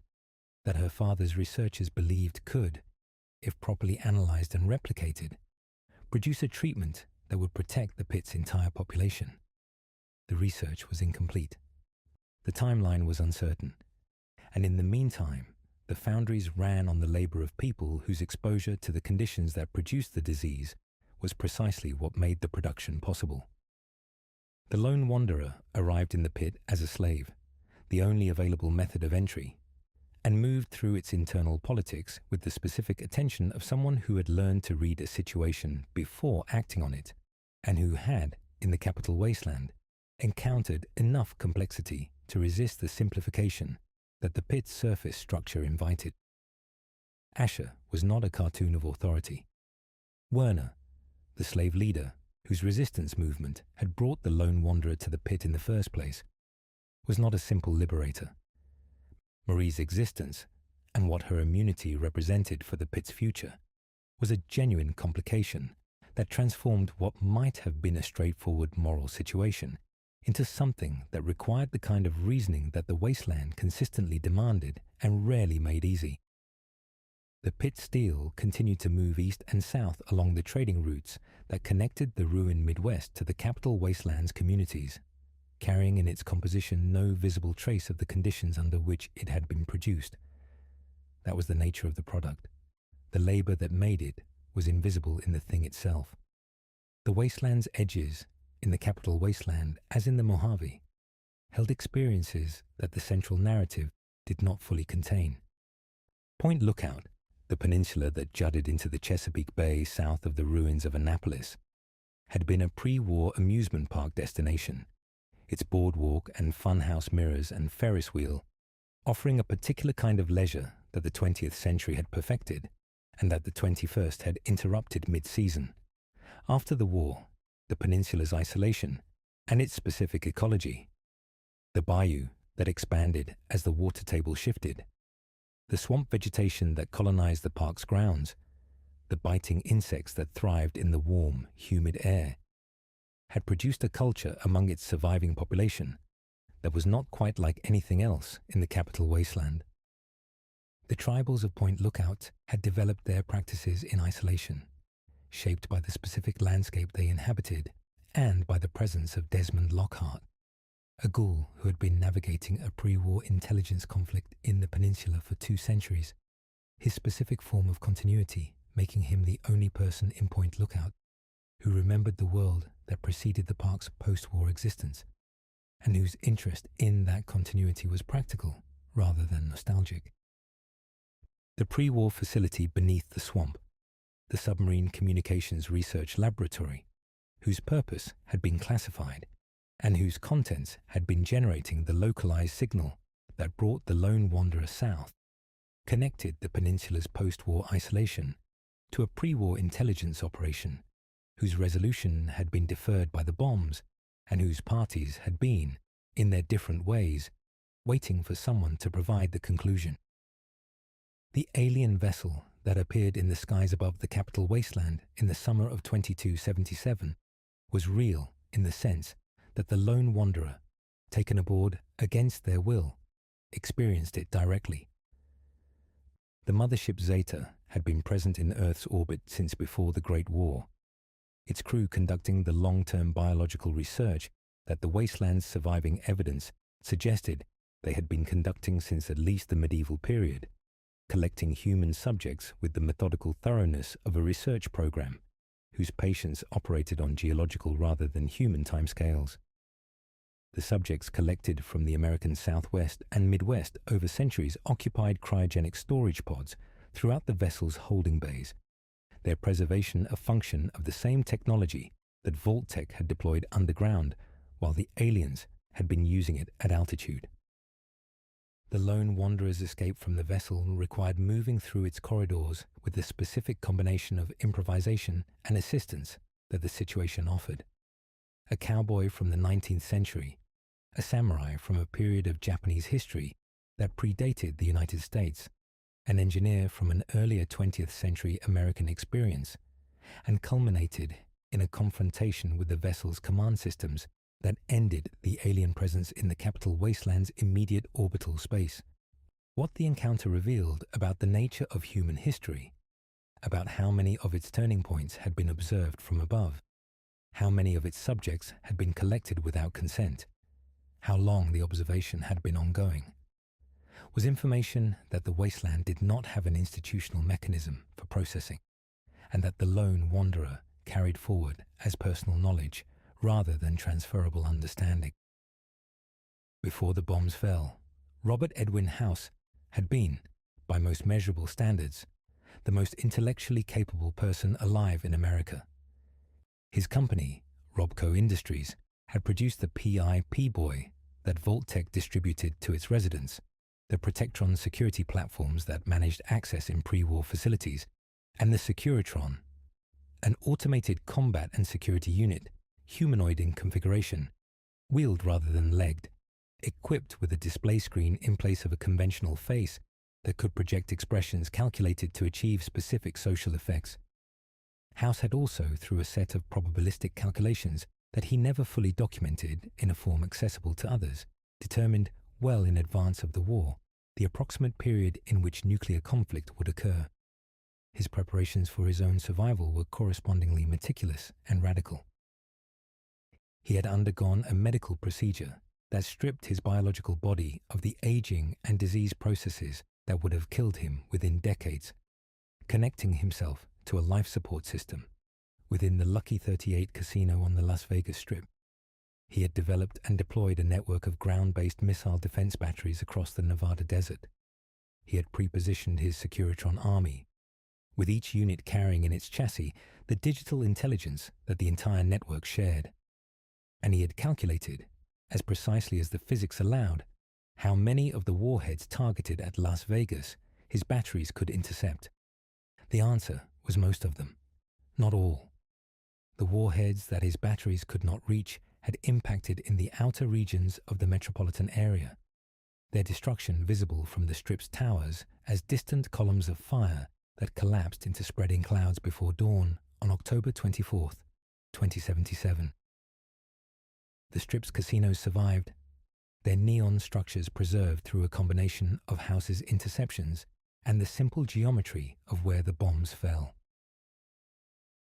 Speaker 1: that her father's researchers believed could, if properly analyzed and replicated, produce a treatment that would protect the pit's entire population. The research was incomplete. The timeline was uncertain, and in the meantime, the foundries ran on the labor of people whose exposure to the conditions that produced the disease was precisely what made the production possible. The lone wanderer arrived in the pit as a slave, the only available method of entry, and moved through its internal politics with the specific attention of someone who had learned to read a situation before acting on it, and who had, in the capital Wasteland, encountered enough complexity to resist the simplification that the pit's surface structure invited. Asher was not a cartoon of authority. Werner, the slave leader, whose resistance movement had brought the lone wanderer to the pit in the first place, was not a simple liberator. Marie's existence and what her immunity represented for the pit's future, was a genuine complication that transformed what might have been a straightforward moral situation into something that required the kind of reasoning that the Wasteland consistently demanded and rarely made easy. The pit steel continued to move east and south along the trading routes that connected the ruined Midwest to the capital Wasteland's communities, carrying in its composition no visible trace of the conditions under which it had been produced. That was the nature of the product. The labor that made it was invisible in the thing itself. The Wasteland's edges, in the capital Wasteland as in the Mojave, held experiences that the central narrative did not fully contain. Point Lookout, the peninsula that jutted into the Chesapeake Bay south of the ruins of Annapolis, had been a pre-war amusement park destination, its boardwalk and funhouse mirrors and Ferris wheel offering a particular kind of leisure that the 20th century had perfected and that the 21st had interrupted mid-season. After the war, the peninsula's isolation and its specific ecology, the bayou that expanded as the water table shifted, the swamp vegetation that colonized the park's grounds, the biting insects that thrived in the warm, humid air, had produced a culture among its surviving population that was not quite like anything else in the capital Wasteland. The tribals of Point Lookout had developed their practices in isolation, shaped by the specific landscape they inhabited and by the presence of Desmond Lockhart, a ghoul who had been navigating a pre-war intelligence conflict in the peninsula for 2 centuries, his specific form of continuity making him the only person in Point Lookout who remembered the world that preceded the park's post-war existence, and whose interest in that continuity was practical rather than nostalgic. The pre-war facility beneath the swamp, the Submarine Communications Research Laboratory, whose purpose had been classified, and whose contents had been generating the localized signal that brought the lone wanderer south, connected the peninsula's post-war isolation to a pre-war intelligence operation whose resolution had been deferred by the bombs and whose parties had been, in their different ways, waiting for someone to provide the conclusion. The alien vessel that appeared in the skies above the capital Wasteland in the summer of 2277 was real in the sense that the lone wanderer, taken aboard against their will, experienced it directly. The Mothership Zeta had been present in Earth's orbit since before the Great War, its crew conducting the long-term biological research that the Wasteland's surviving evidence suggested they had been conducting since at least the medieval period, collecting human subjects with the methodical thoroughness of a research program whose patience operated on geological rather than human timescales. The subjects collected from the American Southwest and Midwest over centuries occupied cryogenic storage pods throughout the vessel's holding bays, their preservation a function of the same technology that Vault-Tec had deployed underground while the aliens had been using it at altitude. The lone wanderer's escape from the vessel required moving through its corridors with the specific combination of improvisation and assistance that the situation offered. A cowboy from the 19th century, a samurai from a period of Japanese history that predated the United States, an engineer from an earlier 20th century American experience, and culminated in a confrontation with the vessel's command systems that ended the alien presence in the capital Wasteland's immediate orbital space. What the encounter revealed about the nature of human history, about how many of its turning points had been observed from above, how many of its subjects had been collected without consent, how long the observation had been ongoing, was information that the Wasteland did not have an institutional mechanism for processing, and that the lone wanderer carried forward as personal knowledge rather than transferable understanding. Before the bombs fell, Robert Edwin House had been, by most measurable standards, the most intellectually capable person alive in America. His company, RobCo Industries, had produced the PI P-Boy that Vault-Tec distributed to its residents, the Protectron security platforms that managed access in pre-war facilities, and the Securitron, an automated combat and security unit, humanoid in configuration, wheeled rather than legged, equipped with a display screen in place of a conventional face that could project expressions calculated to achieve specific social effects. House had also, through a set of probabilistic calculations that he never fully documented in a form accessible to others, determined well in advance of the war the approximate period in which nuclear conflict would occur. His preparations for his own survival were correspondingly meticulous and radical. He had undergone a medical procedure that stripped his biological body of the aging and disease processes that would have killed him within decades, connecting himself to a life support system within the Lucky 38 casino on the Las Vegas Strip. He had developed and deployed a network of ground-based missile defense batteries across the Nevada desert. He had pre-positioned his Securitron army, with each unit carrying in its chassis the digital intelligence that the entire network shared. And he had calculated, as precisely as the physics allowed, how many of the warheads targeted at Las Vegas his batteries could intercept. The answer was most of them, not all. The warheads that his batteries could not reach had impacted in the outer regions of the metropolitan area, their destruction visible from the Strip's towers as distant columns of fire that collapsed into spreading clouds before dawn on October 24, 2077. The Strip's casinos survived, their neon structures preserved through a combination of House's interceptions and the simple geometry of where the bombs fell.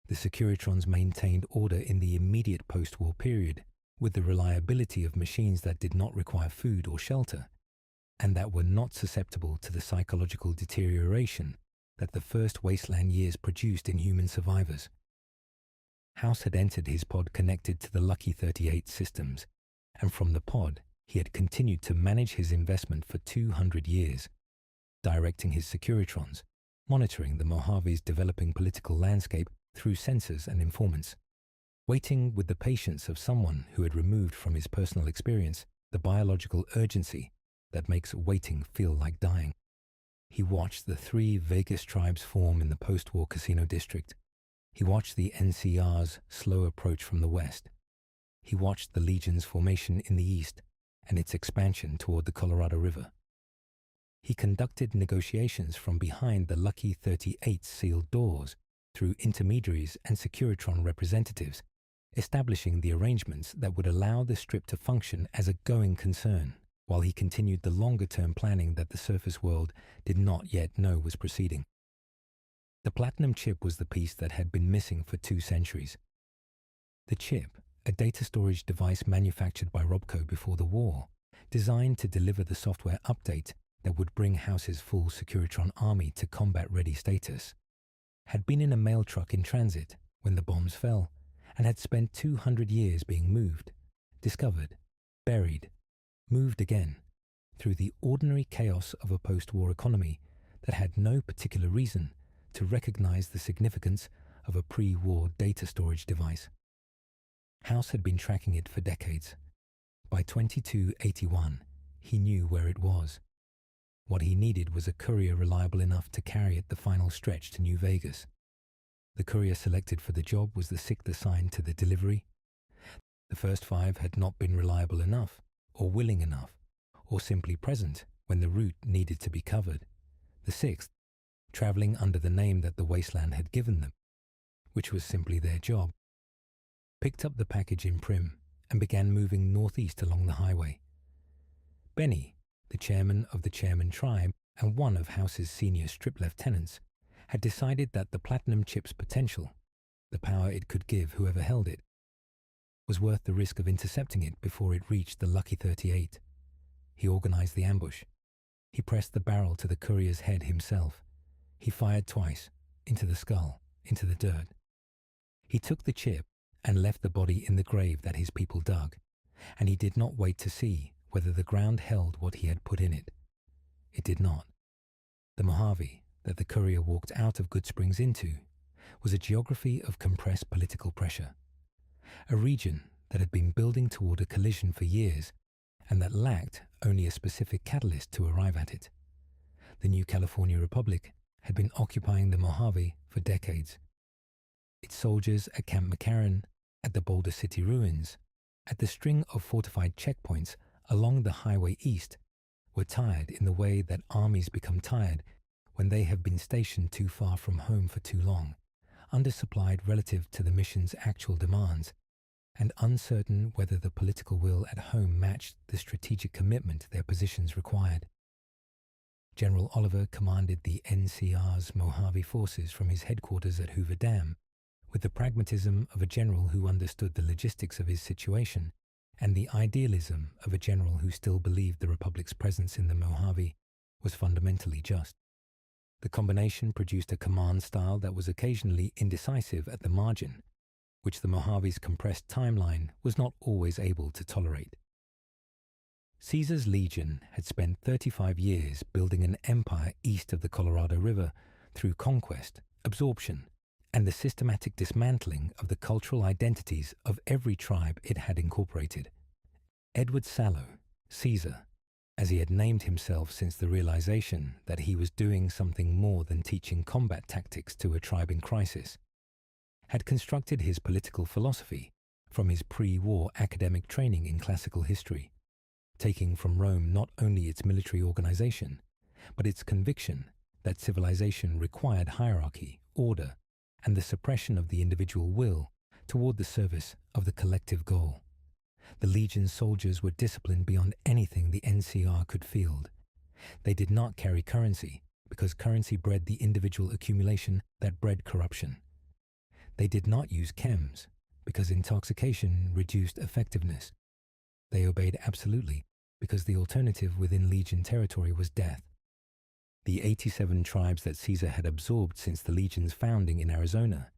Speaker 1: The Securitrons maintained order in the immediate post-war period with the reliability of machines that did not require food or shelter, and that were not susceptible to the psychological deterioration that the first Wasteland years produced in human survivors. House had entered his pod connected to the Lucky 38 systems, and from the pod he had continued to manage his investment for 200 years, directing his Securitrons, monitoring the Mojave's developing political landscape through sensors and informants, waiting with the patience of someone who had removed from his personal experience the biological urgency that makes waiting feel like dying. He watched the 3 Vegas tribes form in the post-war casino district. He watched the NCR's slow approach from the west. He watched the Legion's formation in the east and its expansion toward the Colorado River. He conducted negotiations from behind the Lucky 38's sealed doors through intermediaries and Securitron representatives, establishing the arrangements that would allow the Strip to function as a going concern, while he continued the longer-term planning that the surface world did not yet know was proceeding. The platinum chip was the piece that had been missing for 2 centuries. The chip, a data storage device manufactured by RobCo before the war, designed to deliver the software update that would bring House's full Securitron army to combat-ready status, had been in a mail truck in transit when the bombs fell, and had spent 200 years being moved, discovered, buried, moved again, through the ordinary chaos of a post-war economy that had no particular reason to recognize the significance of a pre-war data storage device. House had been tracking it for decades. By 2281, he knew where it was. What he needed was a courier reliable enough to carry it the final stretch to New Vegas. The courier selected for the job was the 6th assigned to the delivery. The first 5 had not been reliable enough, or willing enough, or simply present when the route needed to be covered. The 6th, traveling under the name that the Wasteland had given them, which was simply their job, picked up the package in Prim and began moving northeast along the highway. Benny, the chairman of the Chairman tribe and one of House's senior Strip lieutenants, had decided that the platinum chip's potential, the power it could give whoever held it, was worth the risk of intercepting it before it reached the Lucky 38. He organized the ambush. He pressed the barrel to the courier's head himself. He fired twice, into the skull, into the dirt. He took the chip and left the body in the grave that his people dug, and he did not wait to see whether the ground held what he had put in it. It did not. The Mojave that the courier walked out of Good Springs into was a geography of compressed political pressure, a region that had been building toward a collision for years and that lacked only a specific catalyst to arrive at it. The new California Republic had been occupying the Mojave for decades. Its soldiers at Camp McCarran, at the Boulder City ruins, at the string of fortified checkpoints along the highway east, were tired in the way that armies become tired when they have been stationed too far from home for too long, undersupplied relative to the mission's actual demands, and uncertain whether the political will at home matched the strategic commitment their positions required. General Oliver commanded the NCR's Mojave forces from his headquarters at Hoover Dam, with the pragmatism of a general who understood the logistics of his situation and the idealism of a general who still believed the Republic's presence in the Mojave was fundamentally just. The combination produced a command style that was occasionally indecisive at the margin, which the Mojave's compressed timeline was not always able to tolerate. Caesar's legion had spent 35 years building an empire east of the Colorado River through conquest, absorption, and the systematic dismantling of the cultural identities of every tribe it had incorporated. Edward Sallow, Caesar, as he had named himself since the realization that he was doing something more than teaching combat tactics to a tribe in crisis, had constructed his political philosophy from his pre-war academic training in classical history, taking from Rome not only its military organization, but its conviction that civilization required hierarchy, order, and the suppression of the individual will toward the service of the collective goal. The Legion's soldiers were disciplined beyond anything the NCR could field. They did not carry currency because currency bred the individual accumulation that bred corruption. They did not use chems because intoxication reduced effectiveness. They obeyed absolutely because the alternative within Legion territory was death. The 87 tribes that Caesar had absorbed since the Legion's founding in Arizona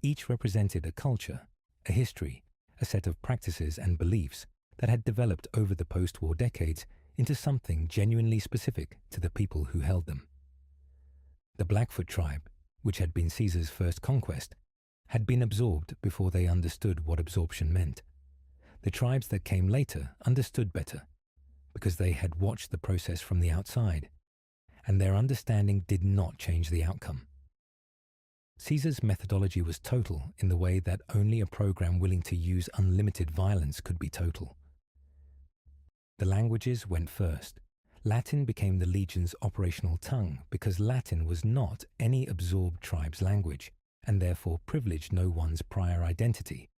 Speaker 1: each represented a culture, a history, a set of practices and beliefs that had developed over the post-war decades into something genuinely specific to the people who held them. The Blackfoot tribe, which had been Caesar's first conquest, had been absorbed before they understood what absorption meant. The tribes that came later understood better, because they had watched the process from the outside, and their understanding did not change the outcome. Caesar's methodology was total in the way that only a program willing to use unlimited violence could be total. The languages went first. Latin became the Legion's operational tongue because Latin was not any absorbed tribe's language, and therefore privileged no one's prior identity,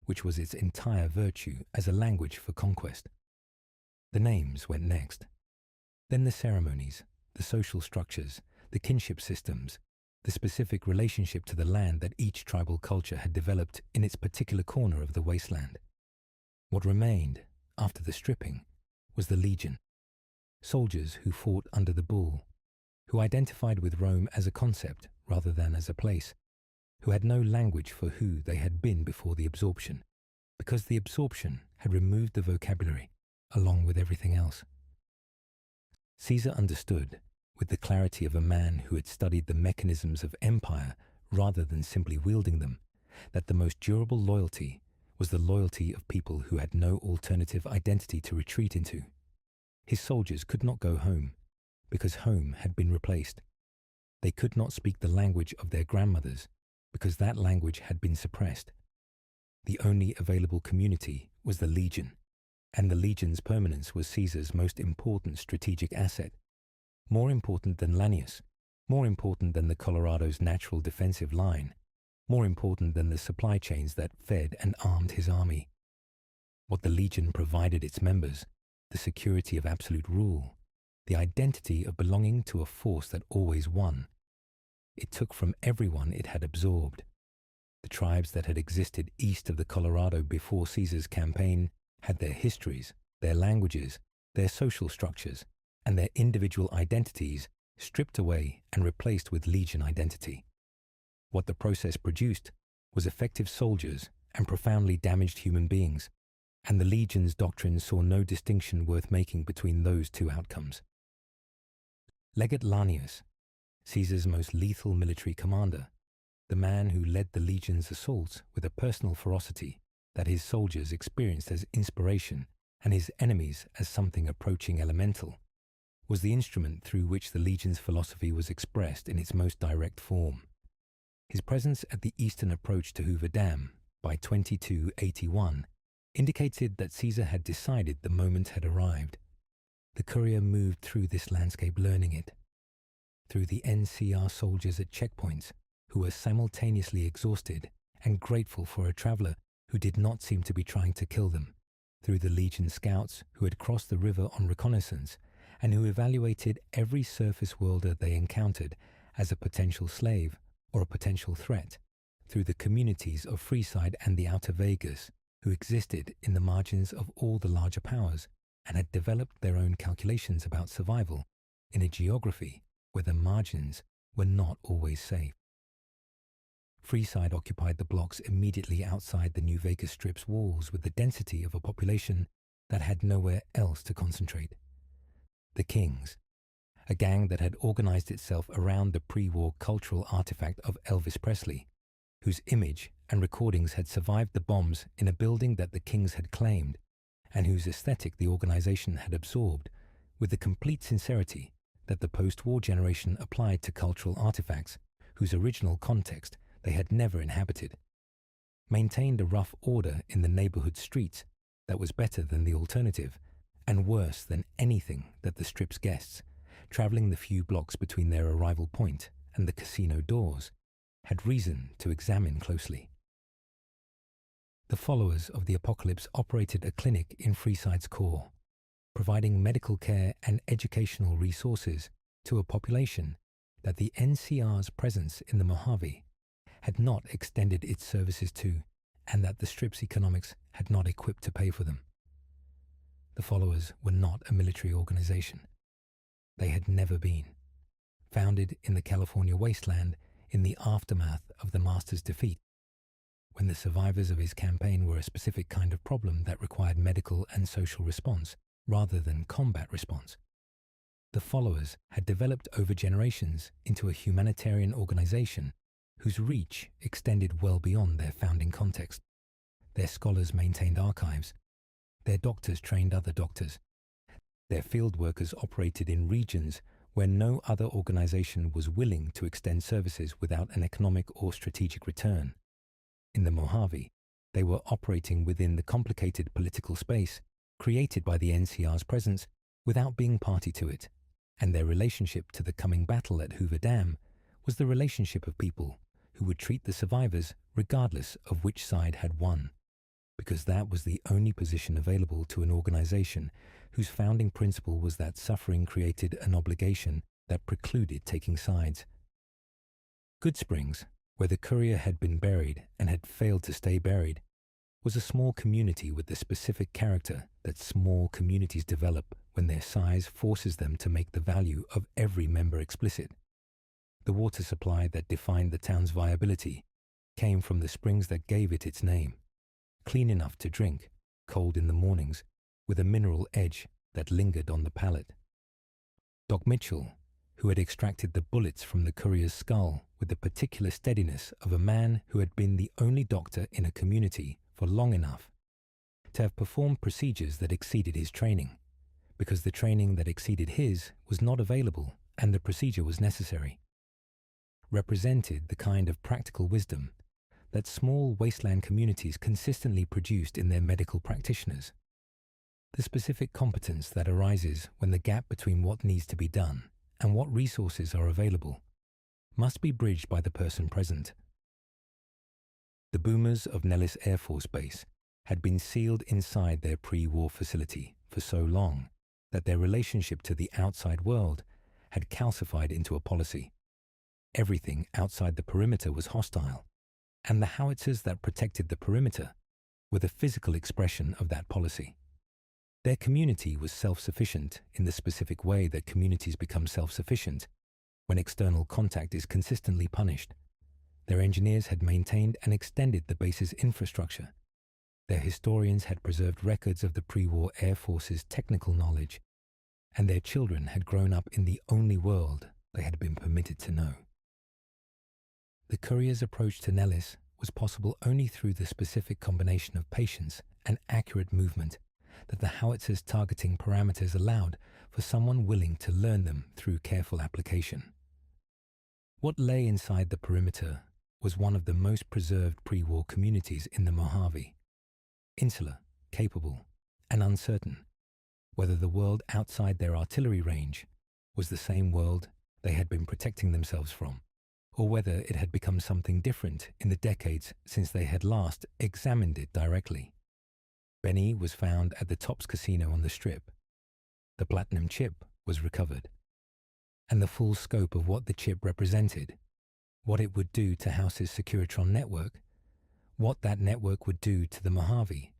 Speaker 1: which was its entire virtue as a language for conquest. The names went next. Then the ceremonies, the social structures, the kinship systems, the specific relationship to the land that each tribal culture had developed in its particular corner of the wasteland. What remained, after the stripping, was the Legion. Soldiers who fought under the bull, who identified with Rome as a concept rather than as a place, who had no language for who they had been before the absorption, because the absorption had removed the vocabulary, along with everything else. Caesar understood, with the clarity of a man who had studied the mechanisms of empire rather than simply wielding them, that the most durable loyalty was the loyalty of people who had no alternative identity to retreat into. His soldiers could not go home, because home had been replaced. They could not speak the language of their grandmothers, because that language had been suppressed. The only available community was the Legion, and the Legion's permanence was Caesar's most important strategic asset. More important than Lanius, more important than the Colorado's natural defensive line, more important than the supply chains that fed and armed his army. What the Legion provided its members, the security of absolute rule, the identity of belonging to a force that always won. It took from everyone it had absorbed. The tribes that had existed east of the Colorado before Caesar's campaign had their histories, their languages, their social structures, and their individual identities stripped away and replaced with Legion identity. What the process produced was effective soldiers and profoundly damaged human beings, and the Legion's doctrine saw no distinction worth making between those two outcomes. Legate Lanius, Caesar's most lethal military commander, the man who led the Legion's assaults with a personal ferocity that his soldiers experienced as inspiration and his enemies as something approaching elemental, was the instrument through which the Legion's philosophy was expressed in its most direct form. His presence at the eastern approach to Hoover Dam by 2281 indicated that Caesar had decided the moment had arrived. The courier moved through this landscape learning it, through the NCR soldiers at checkpoints who were simultaneously exhausted and grateful for a traveler who did not seem to be trying to kill them, through the Legion scouts who had crossed the river on reconnaissance and who evaluated every surface worlder they encountered as a potential slave or a potential threat, through the communities of Freeside and the Outer Vegas who existed in the margins of all the larger powers and had developed their own calculations about survival in a geography where the margins were not always safe. Freeside occupied the blocks immediately outside the New Vegas Strip's walls with the density of a population that had nowhere else to concentrate. The Kings, a gang that had organized itself around the pre-war cultural artifact of Elvis Presley, whose image and recordings had survived the bombs in a building that the Kings had claimed, and whose aesthetic the organization had absorbed with the complete sincerity that the post-war generation applied to cultural artifacts whose original context they had never inhabited, maintained a rough order in the neighborhood streets that was better than the alternative and worse than anything that the Strip's guests, traveling the few blocks between their arrival point and the casino doors, had reason to examine closely. The followers of the apocalypse operated a clinic in Freeside's core, providing medical care and educational resources to a population that the NCR's presence in the Mojave had not extended its services to, and that the Strip's economics had not equipped to pay for them. The followers were not a military organization. They had never been. Founded in the California Wasteland in the aftermath of the Master's defeat, when the survivors of his campaign were a specific kind of problem that required medical and social response rather than combat response, the followers had developed over generations into a humanitarian organization whose reach extended well beyond their founding context. Their scholars maintained archives. Their doctors trained other doctors. Their field workers operated in regions where no other organization was willing to extend services without an economic or strategic return. In the Mojave, they were operating within the complicated political space created by the NCR's presence without being party to it, and their relationship to the coming battle at Hoover Dam was the relationship of people who would treat the survivors regardless of which side had won, because that was the only position available to an organization whose founding principle was that suffering created an obligation that precluded taking sides. Goodsprings, where the courier had been buried and had failed to stay buried, was a small community with the specific character that small communities develop when their size forces them to make the value of every member explicit. The water supply that defined the town's viability came from the springs that gave it its name, clean enough to drink, cold in the mornings, with a mineral edge that lingered on the palate. Doc Mitchell, who had extracted the bullets from the courier's skull with the particular steadiness of a man who had been the only doctor in a community for long enough to have performed procedures that exceeded his training, because the training that exceeded his was not available and the procedure was necessary, represented the kind of practical wisdom that small wasteland communities consistently produced in their medical practitioners. The specific competence that arises when the gap between what needs to be done and what resources are available must be bridged by the person present. The boomers of Nellis Air Force Base had been sealed inside their pre-war facility for so long that their relationship to the outside world had calcified into a policy. Everything outside the perimeter was hostile, and the howitzers that protected the perimeter were the physical expression of that policy. Their community was self-sufficient in the specific way that communities become self-sufficient when external contact is consistently punished. Their engineers had maintained and extended the base's infrastructure. Their historians had preserved records of the pre-war Air Force's technical knowledge, and their children had grown up in the only world they had been permitted to know. The courier's approach to Nellis was possible only through the specific combination of patience and accurate movement that the howitzer's targeting parameters allowed for someone willing to learn them through careful application. What lay inside the perimeter was one of the most preserved pre-war communities in the Mojave, insular, capable, and uncertain, whether the world outside their artillery range was the same world they had been protecting themselves from, or whether it had become something different in the decades since they had last examined it directly. Benny was found at the Tops Casino on the Strip. The platinum chip was recovered. And the full scope of what the chip represented, what it would do to House's Securitron network, what that network would do to the Mojave,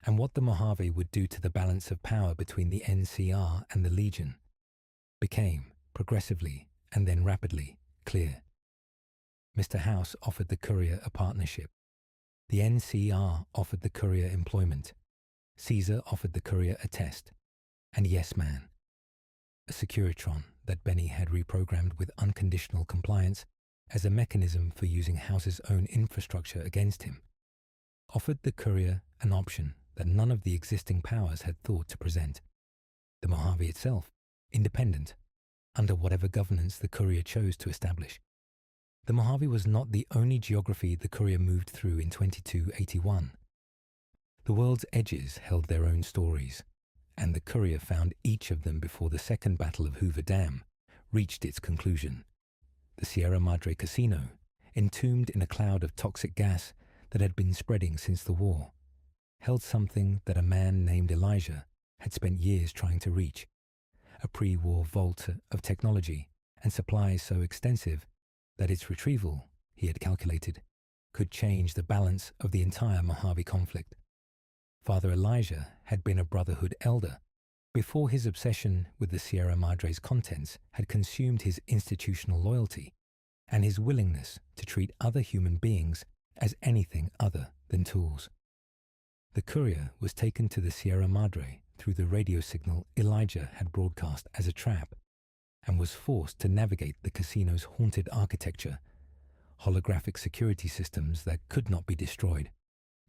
Speaker 1: and what the Mojave would do to the balance of power between the NCR and the Legion, became, progressively and then rapidly, clear. Mr. House offered the courier a partnership. The NCR offered the courier employment. Caesar offered the courier a test. And Yes Man, a Securitron that Benny had reprogrammed with unconditional compliance as a mechanism for using House's own infrastructure against him, offered the courier an option that none of the existing powers had thought to present. The Mojave itself, independent, under whatever governance the courier chose to establish. The Mojave was not the only geography the courier moved through in 2281. The world's edges held their own stories, and the courier found each of them before the Second Battle of Hoover Dam reached its conclusion. The Sierra Madre Casino, entombed in a cloud of toxic gas that had been spreading since the war, held something that a man named Elijah had spent years trying to reach, a pre-war vault of technology and supplies so extensive that its retrieval, he had calculated, could change the balance of the entire Mojave conflict. Father Elijah had been a Brotherhood elder before his obsession with the Sierra Madre's contents had consumed his institutional loyalty and his willingness to treat other human beings as anything other than tools. The courier was taken to the Sierra Madre through the radio signal Elijah had broadcast as a trap, and was forced to navigate the casino's haunted architecture, holographic security systems that could not be destroyed,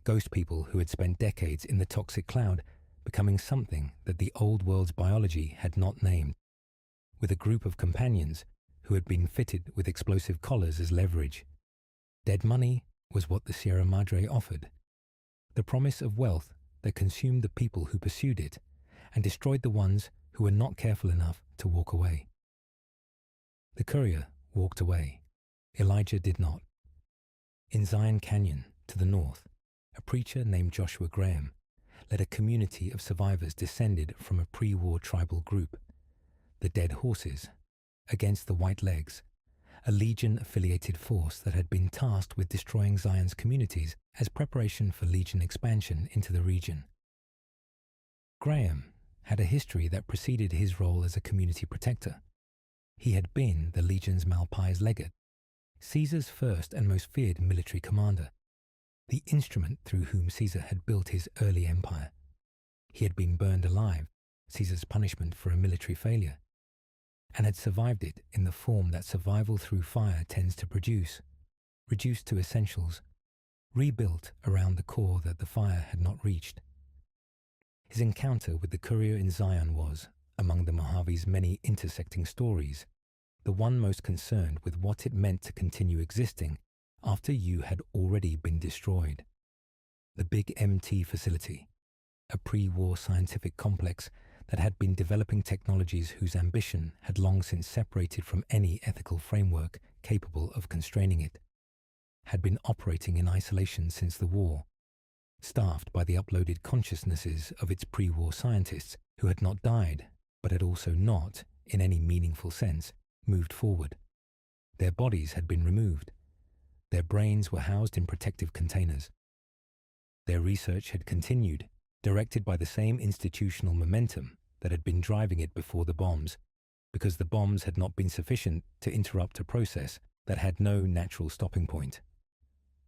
Speaker 1: ghost people who had spent decades in the toxic cloud becoming something that the old world's biology had not named, with a group of companions who had been fitted with explosive collars as leverage. Dead money was what the Sierra Madre offered, the promise of wealth that consumed the people who pursued it and destroyed the ones who were not careful enough to walk away. The courier walked away. Elijah did not. In Zion Canyon, to the north, a preacher named Joshua Graham led a community of survivors descended from a pre-war tribal group, the Dead Horses, against the White Legs, a Legion-affiliated force that had been tasked with destroying Zion's communities as preparation for Legion expansion into the region. Graham had a history that preceded his role as a community protector. He had been the Legion's Malpais legate, Caesar's first and most feared military commander, the instrument through whom Caesar had built his early empire. He had been burned alive, Caesar's punishment for a military failure, and had survived it in the form that survival through fire tends to produce, reduced to essentials, rebuilt around the core that the fire had not reached. His encounter with the courier in Zion was, among the Mojave's many intersecting stories, the one most concerned with what it meant to continue existing after you had already been destroyed. The Big MT facility, a pre-war scientific complex that had been developing technologies whose ambition had long since separated from any ethical framework capable of constraining it, had been operating in isolation since the war, staffed by the uploaded consciousnesses of its pre-war scientists who had not died, but had also not, in any meaningful sense, moved forward. Their bodies had been removed. Their brains were housed in protective containers. Their research had continued, directed by the same institutional momentum that had been driving it before the bombs, because the bombs had not been sufficient to interrupt a process that had no natural stopping point.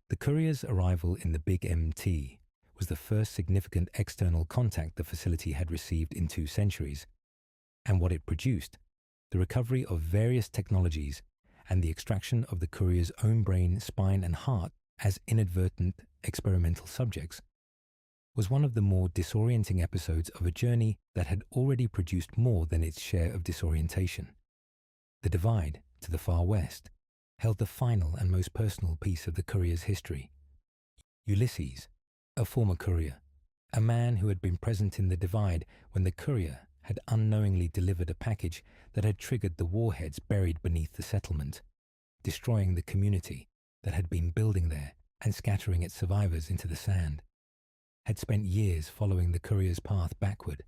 Speaker 1: The courier's arrival in the Big MT was the first significant external contact the facility had received in 2 centuries, and what it produced, the recovery of various technologies and the extraction of the courier's own brain, spine, and heart as inadvertent experimental subjects, was one of the more disorienting episodes of a journey that had already produced more than its share of disorientation. The divide, to the far west, held the final and most personal piece of the courier's history. Ulysses, a former courier, a man who had been present in the divide when the courier had unknowingly delivered a package that had triggered the warheads buried beneath the settlement, destroying the community that had been building there and scattering its survivors into the sand, had spent years following the courier's path backward,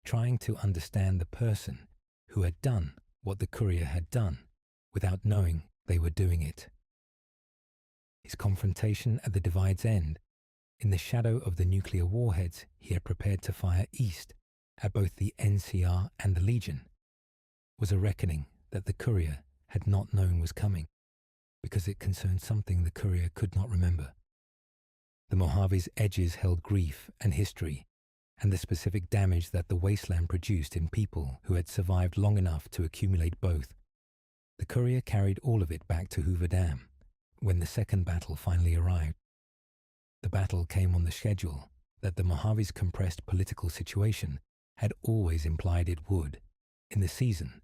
Speaker 1: trying to understand the person who had done what the courier had done without knowing they were doing it. His confrontation at the divide's end, in the shadow of the nuclear warheads he had prepared to fire east at both the NCR and the Legion, was a reckoning that the courier had not known was coming, because it concerned something the courier could not remember. The Mojave's edges held grief and history, and the specific damage that the Wasteland produced in people who had survived long enough to accumulate both. The courier carried all of it back to Hoover Dam when the second battle finally arrived. The battle came on the schedule that the Mojave's compressed political situation had always implied it would, in the season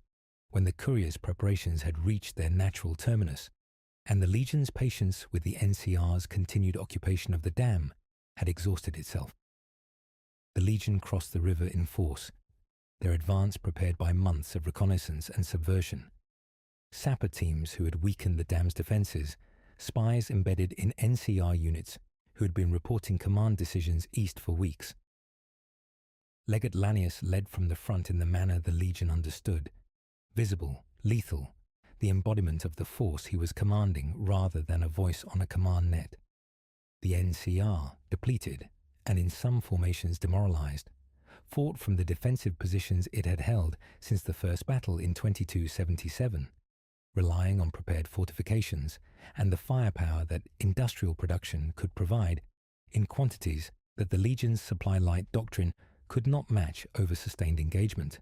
Speaker 1: when the courier's preparations had reached their natural terminus, and the Legion's patience with the NCR's continued occupation of the dam had exhausted itself. The Legion crossed the river in force, their advance prepared by months of reconnaissance and subversion. Sapper teams who had weakened the dam's defenses, spies embedded in NCR units who had been reporting command decisions east for weeks. Legate Lanius led from the front in the manner the Legion understood, visible, lethal, the embodiment of the force he was commanding rather than a voice on a command net. The NCR, depleted, and in some formations demoralized, fought from the defensive positions it had held since the first battle in 2277, relying on prepared fortifications and the firepower that industrial production could provide in quantities that the Legion's supply light doctrine could not match over sustained engagement.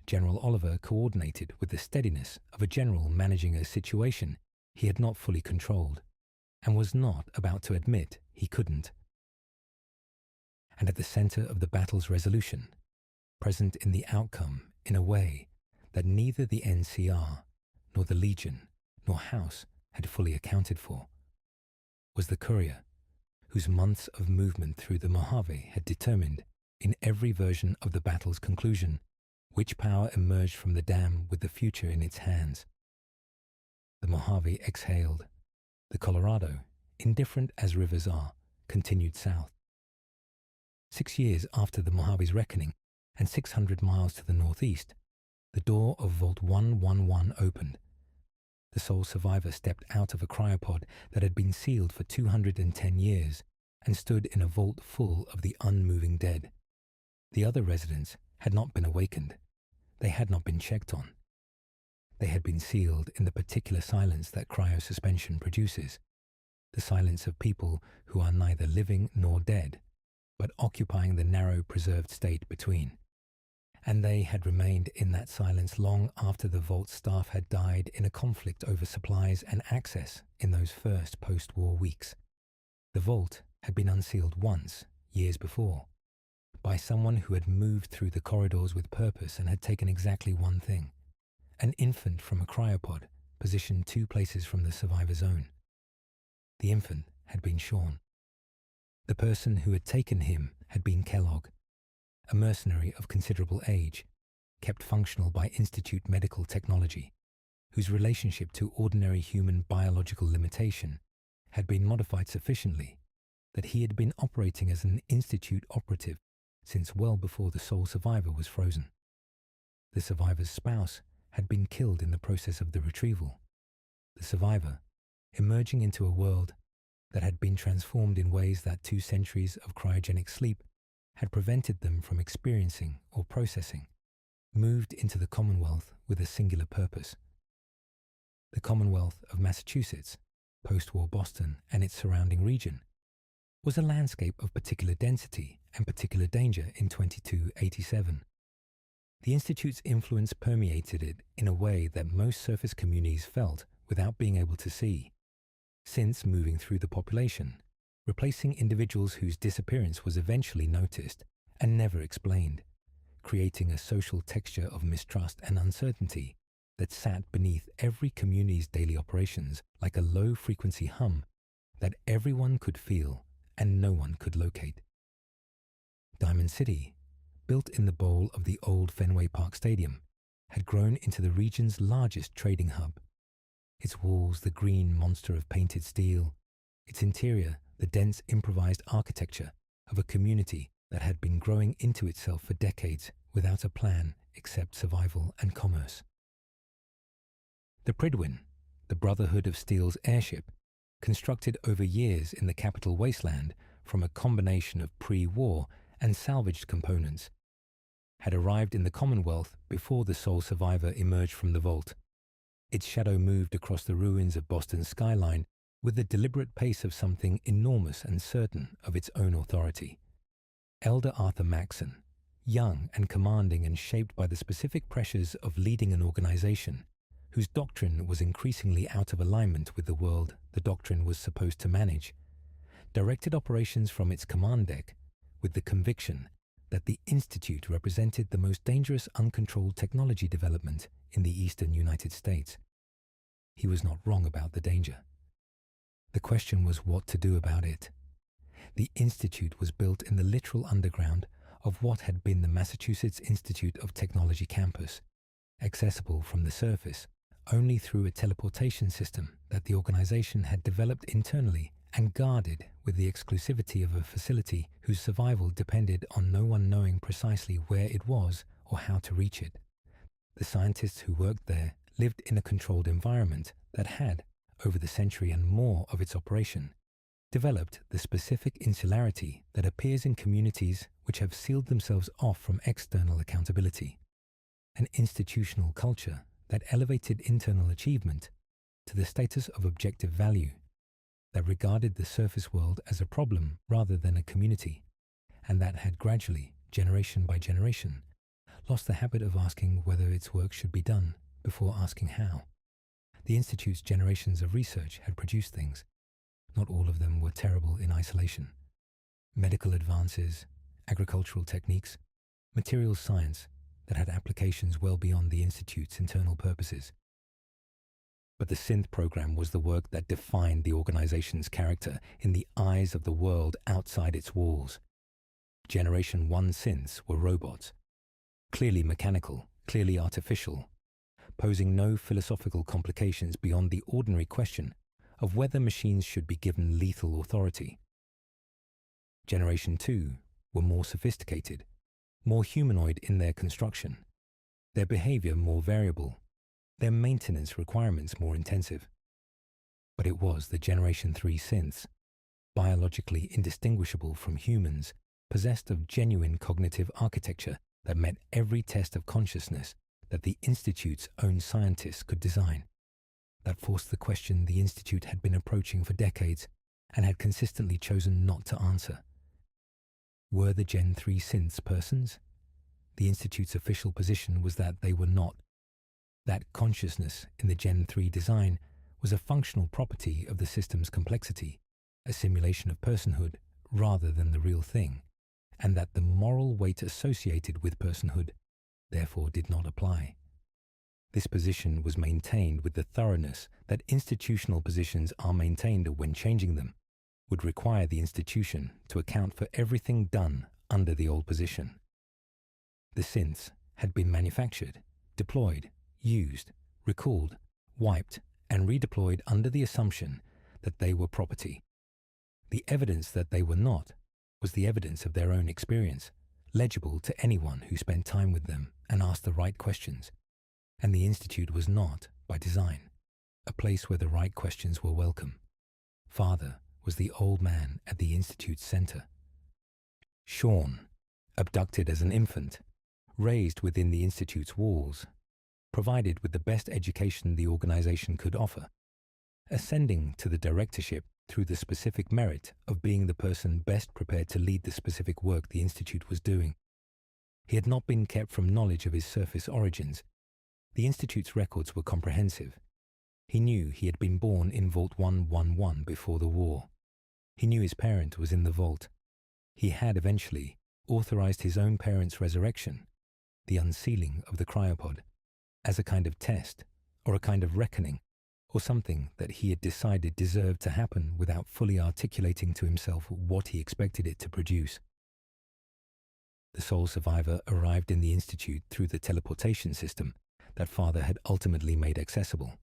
Speaker 1: General Oliver coordinated with the steadiness of a general managing a situation he had not fully controlled, and was not about to admit he couldn't. And at the center of the battle's resolution, present in the outcome in a way that neither the NCR, nor the Legion, nor House had fully accounted for, was the courier, whose months of movement through the Mojave had determined, in every version of the battle's conclusion, which power emerged from the dam with the future in its hands. The Mojave exhaled. The Colorado, indifferent as rivers are, continued south. 6 years after the Mojave's reckoning, and 600 miles to the northeast, the door of Vault 111 opened. The sole survivor stepped out of a cryopod that had been sealed for 210 years and stood in a vault full of the unmoving dead. The other residents had not been awakened. They had not been checked on. They had been sealed in the particular silence that cryosuspension produces, the silence of people who are neither living nor dead, but occupying the narrow preserved state between. And they had remained in that silence long after the vault staff had died in a conflict over supplies and access in those first post-war weeks. The vault had been unsealed once, years before, by someone who had moved through the corridors with purpose and had taken exactly one thing: an infant from a cryopod positioned 2 places from the survivor zone. The infant had been Sean. The person who had taken him had been Kellogg, a mercenary of considerable age, kept functional by Institute medical technology, whose relationship to ordinary human biological limitation had been modified sufficiently that he had been operating as an Institute operative since well before the sole survivor was frozen. The survivor's spouse had been killed in the process of the retrieval. The survivor, emerging into a world that had been transformed in ways that 2 centuries of cryogenic sleep had prevented them from experiencing or processing, moved into the Commonwealth with a singular purpose. The Commonwealth of Massachusetts, post-war Boston and its surrounding region, was a landscape of particular density and particular danger in 2287. The Institute's influence permeated it in a way that most surface communities felt without being able to see, since moving through the population, replacing individuals whose disappearance was eventually noticed and never explained, creating a social texture of mistrust and uncertainty that sat beneath every community's daily operations like a low-frequency hum that everyone could feel and no one could locate. Diamond City, built in the bowl of the old Fenway Park Stadium, had grown into the region's largest trading hub. Its walls the green monster of painted steel, its interior the dense improvised architecture of a community that had been growing into itself for decades without a plan except survival and commerce. The Prydwen, the Brotherhood of Steel's airship, constructed over years in the capital Wasteland from a combination of pre-war and salvaged components, had arrived in the Commonwealth before the sole survivor emerged from the vault. Its shadow moved across the ruins of Boston's skyline with the deliberate pace of something enormous and certain of its own authority. Elder Arthur Maxson, young and commanding and shaped by the specific pressures of leading an organization whose doctrine was increasingly out of alignment with the world the doctrine was supposed to manage, directed operations from its command deck with the conviction that the Institute represented the most dangerous uncontrolled technology development in the eastern United States. He was not wrong about the danger. The question was what to do about it. The Institute was built in the literal underground of what had been the Massachusetts Institute of Technology campus, accessible from the surface only through a teleportation system that the organization had developed internally and guarded with the exclusivity of a facility whose survival depended on no one knowing precisely where it was or how to reach it. The scientists who worked there lived in a controlled environment that had, over the century and more of its operation, developed the specific insularity that appears in communities which have sealed themselves off from external accountability, an institutional culture that elevated internal achievement to the status of objective value, that regarded the surface world as a problem rather than a community, and that had gradually, generation by generation, lost the habit of asking whether its work should be done before asking how. The Institute's generations of research had produced things. Not all of them were terrible in isolation. Medical advances, agricultural techniques, materials science that had applications well beyond the Institute's internal purposes. But the synth program was the work that defined the organization's character in the eyes of the world outside its walls. Generation 1 synths were robots, clearly mechanical, clearly artificial, posing no philosophical complications beyond the ordinary question of whether machines should be given lethal authority. Generation 2 were more sophisticated, more humanoid in their construction, their behavior more variable, their maintenance requirements more intensive. But it was the Generation 3 synths, biologically indistinguishable from humans, possessed of genuine cognitive architecture that met every test of consciousness that the Institute's own scientists could design, that forced the question the Institute had been approaching for decades and had consistently chosen not to answer. Were the Gen 3 synths persons? The Institute's official position was that they were not. That consciousness in the Gen 3 design was a functional property of the system's complexity, a simulation of personhood rather than the real thing, and that the moral weight associated with personhood therefore did not apply. This position was maintained with the thoroughness that institutional positions are maintained when changing them would require the institution to account for everything done under the old position. The synths had been manufactured, deployed, used, recalled, wiped, and redeployed under the assumption that they were property. The evidence that they were not was the evidence of their own experience, legible to anyone who spent time with them and asked the right questions. And the Institute was not, by design, a place where the right questions were welcome. Father was the old man at the Institute's center. Sean, abducted as an infant, raised within the Institute's walls, provided with the best education the organization could offer, ascending to the directorship through the specific merit of being the person best prepared to lead the specific work the Institute was doing. He had not been kept from knowledge of his surface origins. The Institute's records were comprehensive. He knew he had been born in Vault 111 before the war. He knew his parent was in the vault. He had eventually authorized his own parents' resurrection, the unsealing of the cryopod, as a kind of test or a kind of reckoning, or something that he had decided deserved to happen without fully articulating to himself what he expected it to produce. The sole survivor arrived in the Institute through the teleportation system that Father had ultimately made accessible,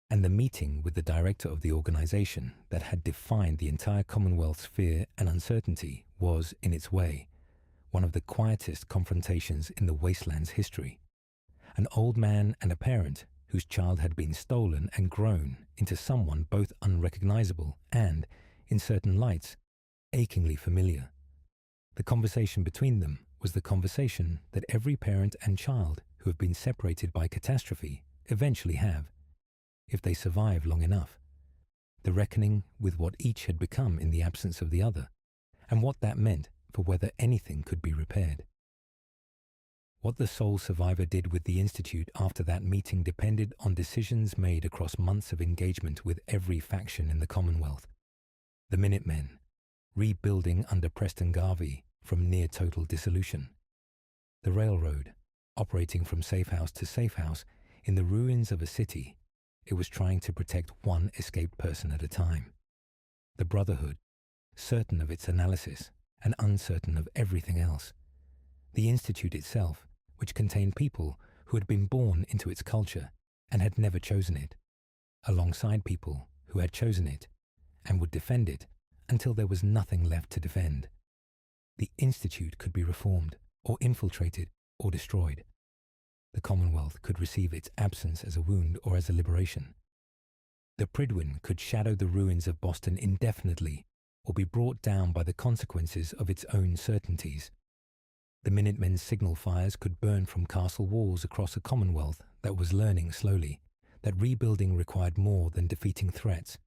Speaker 1: and the meeting with the director of the organization that had defined the entire Commonwealth's fear and uncertainty was, in its way, one of the quietest confrontations in the Wasteland's history. An old man and a parent whose child had been stolen and grown into someone both unrecognizable and, in certain lights, achingly familiar. The conversation between them was the conversation that every parent and child who have been separated by catastrophe eventually have, if they survive long enough. The reckoning with what each had become in the absence of the other, and what that meant for whether anything could be repaired. What the sole survivor did with the Institute after that meeting depended on decisions made across months of engagement with every faction in the Commonwealth. The Minutemen, rebuilding under Preston Garvey from near total dissolution. The railroad, operating from safe house to safe house in the ruins of a city it was trying to protect one escaped person at a time. The Brotherhood, certain of its analysis and uncertain of everything else. The Institute itself, which contained people who had been born into its culture and had never chosen it, alongside people who had chosen it and would defend it until there was nothing left to defend. The Institute could be reformed or infiltrated or destroyed. The Commonwealth could receive its absence as a wound or as a liberation. The Prydwen could shadow the ruins of Boston indefinitely or be brought down by the consequences of its own certainties. The Minutemen's signal fires could burn from castle walls across a Commonwealth that was learning slowly that rebuilding required more than defeating threats.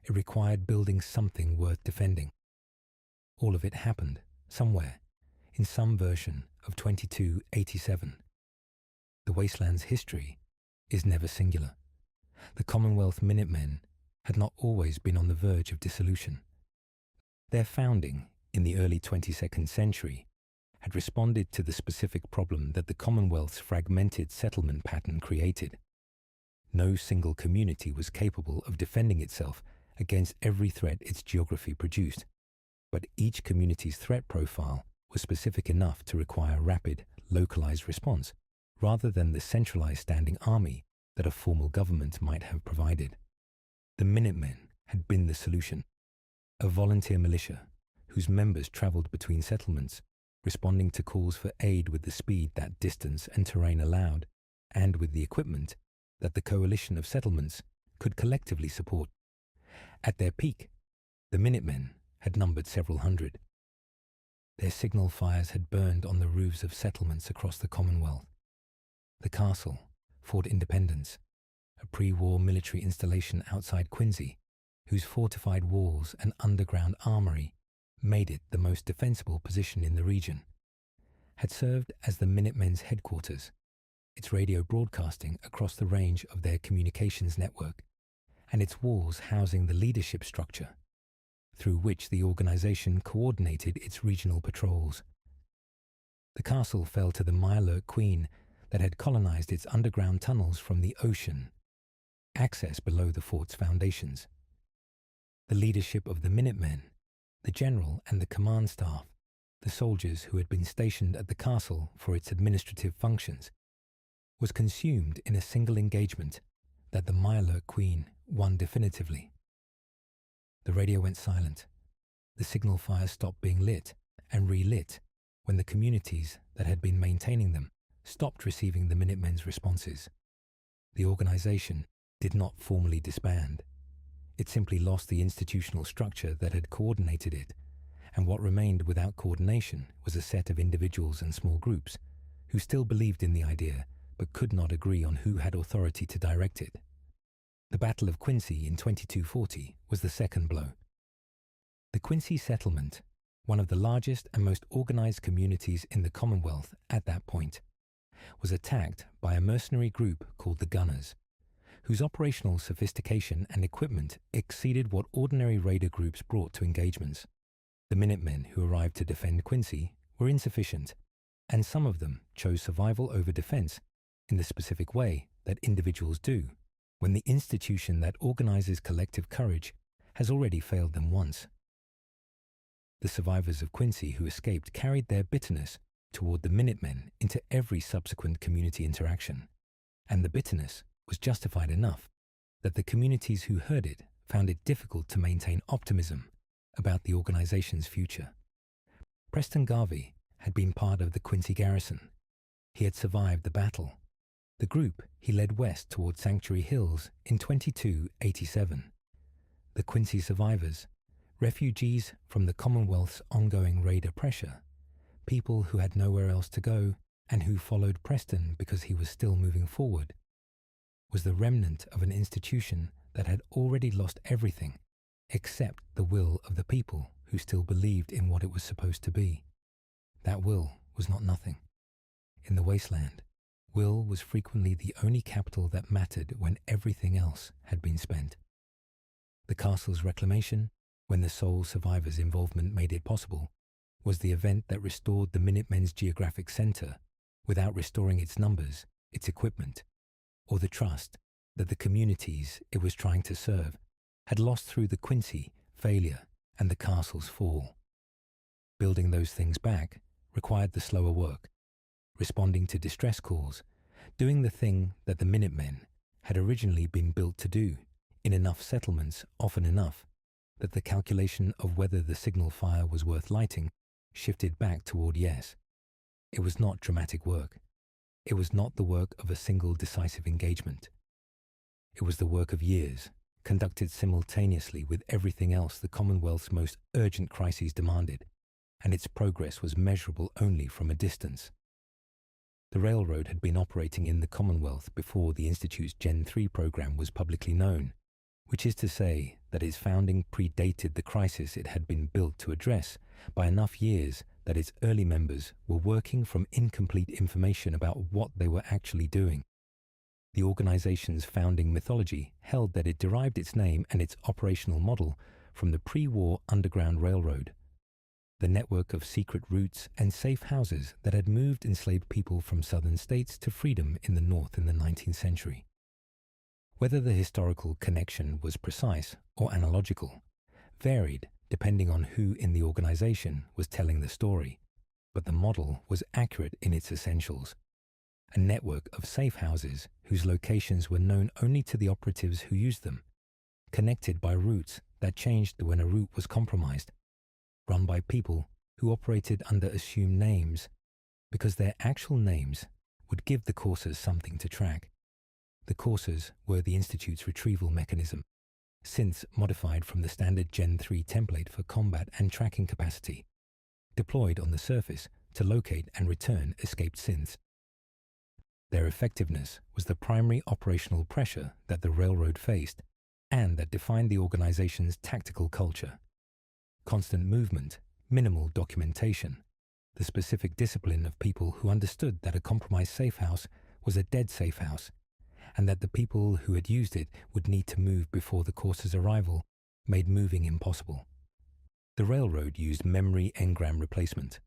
Speaker 1: It required building something worth defending. All of it happened, somewhere, in some version of 2287. The Wasteland's history is never singular. The Commonwealth Minutemen had not always been on the verge of dissolution. Their founding, in the early 22nd century, had responded to the specific problem that the Commonwealth's fragmented settlement pattern created. No single community was capable of defending itself against every threat its geography produced, but each community's threat profile was specific enough to require rapid, localized response, rather than the centralized standing army that a formal government might have provided. The Minutemen had been the solution, a volunteer militia whose members traveled between settlements, responding to calls for aid with the speed that distance and terrain allowed, and with the equipment that the coalition of settlements could collectively support. At their peak, the Minutemen had numbered several hundred. Their signal fires had burned on the roofs of settlements across the Commonwealth. The castle, Fort Independence, a pre-war military installation outside Quincy, whose fortified walls and underground armory made it the most defensible position in the region, had served as the Minutemen's headquarters, its radio broadcasting across the range of their communications network, and its walls housing the leadership structure, through which the organization coordinated its regional patrols. The castle fell to the Mirelurk Queen that had colonized its underground tunnels from the ocean, access below the fort's foundations. The leadership of the Minutemen, the general and the command staff, the soldiers who had been stationed at the castle for its administrative functions, was consumed in a single engagement that the Mirelurk Queen won definitively. The radio went silent. The signal fires stopped being lit and relit when the communities that had been maintaining them stopped receiving the Minutemen's responses. The organization did not formally disband. It simply lost the institutional structure that had coordinated it, and what remained without coordination was a set of individuals and small groups who still believed in the idea but could not agree on who had authority to direct it. The Battle of Quincy in 2240 was the second blow. The Quincy settlement, one of the largest and most organized communities in the Commonwealth at that point, was attacked by a mercenary group called the Gunners, whose operational sophistication and equipment exceeded what ordinary raider groups brought to engagements. The Minutemen who arrived to defend Quincy were insufficient, and some of them chose survival over defense in the specific way that individuals do when the institution that organizes collective courage has already failed them once. The survivors of Quincy who escaped carried their bitterness toward the Minutemen into every subsequent community interaction, and the bitterness was justified enough that the communities who heard it found it difficult to maintain optimism about the organization's future. Preston Garvey had been part of the Quincy garrison. He had survived the battle. The group he led west toward Sanctuary Hills in 2287. The Quincy survivors, refugees from the Commonwealth's ongoing raider pressure, people who had nowhere else to go and who followed Preston because he was still moving forward, was the remnant of an institution that had already lost everything except the will of the people who still believed in what it was supposed to be. That will was not nothing. In the Wasteland, will was frequently the only capital that mattered when everything else had been spent. The castle's reclamation, when the sole survivor's involvement made it possible, was the event that restored the Minutemen's geographic center without restoring its numbers, its equipment, or the trust that the communities it was trying to serve had lost through the Quincy failure and the castle's fall. Building those things back required the slower work, responding to distress calls, doing the thing that the Minutemen had originally been built to do in enough settlements often enough that the calculation of whether the signal fire was worth lighting shifted back toward yes. It was not dramatic work. It was not the work of a single decisive engagement. It was the work of years, conducted simultaneously with everything else the Commonwealth's most urgent crises demanded, and its progress was measurable only from a distance. The railroad had been operating in the Commonwealth before the Institute's Gen 3 program was publicly known, which is to say that its founding predated the crisis it had been built to address by enough years that its early members were working from incomplete information about what they were actually doing. The organization's founding mythology held that it derived its name and its operational model from the pre-war Underground Railroad, the network of secret routes and safe houses that had moved enslaved people from southern states to freedom in the North in the 19th century. Whether the historical connection was precise or analogical varied depending on who in the organization was telling the story, but the model was accurate in its essentials. A network of safe houses whose locations were known only to the operatives who used them, connected by routes that changed when a route was compromised, run by people who operated under assumed names because their actual names would give the coursers something to track. The coursers were the Institute's retrieval mechanism, synths modified from the standard Gen 3 template for combat and tracking capacity, deployed on the surface to locate and return escaped synths. Their effectiveness was the primary operational pressure that the railroad faced and that defined the organization's tactical culture. Constant movement, minimal documentation, the specific discipline of people who understood that a compromised safe house was a dead safe house, and that the people who had used it would need to move before the courser's arrival made moving impossible. The railroad used memory engram replacement,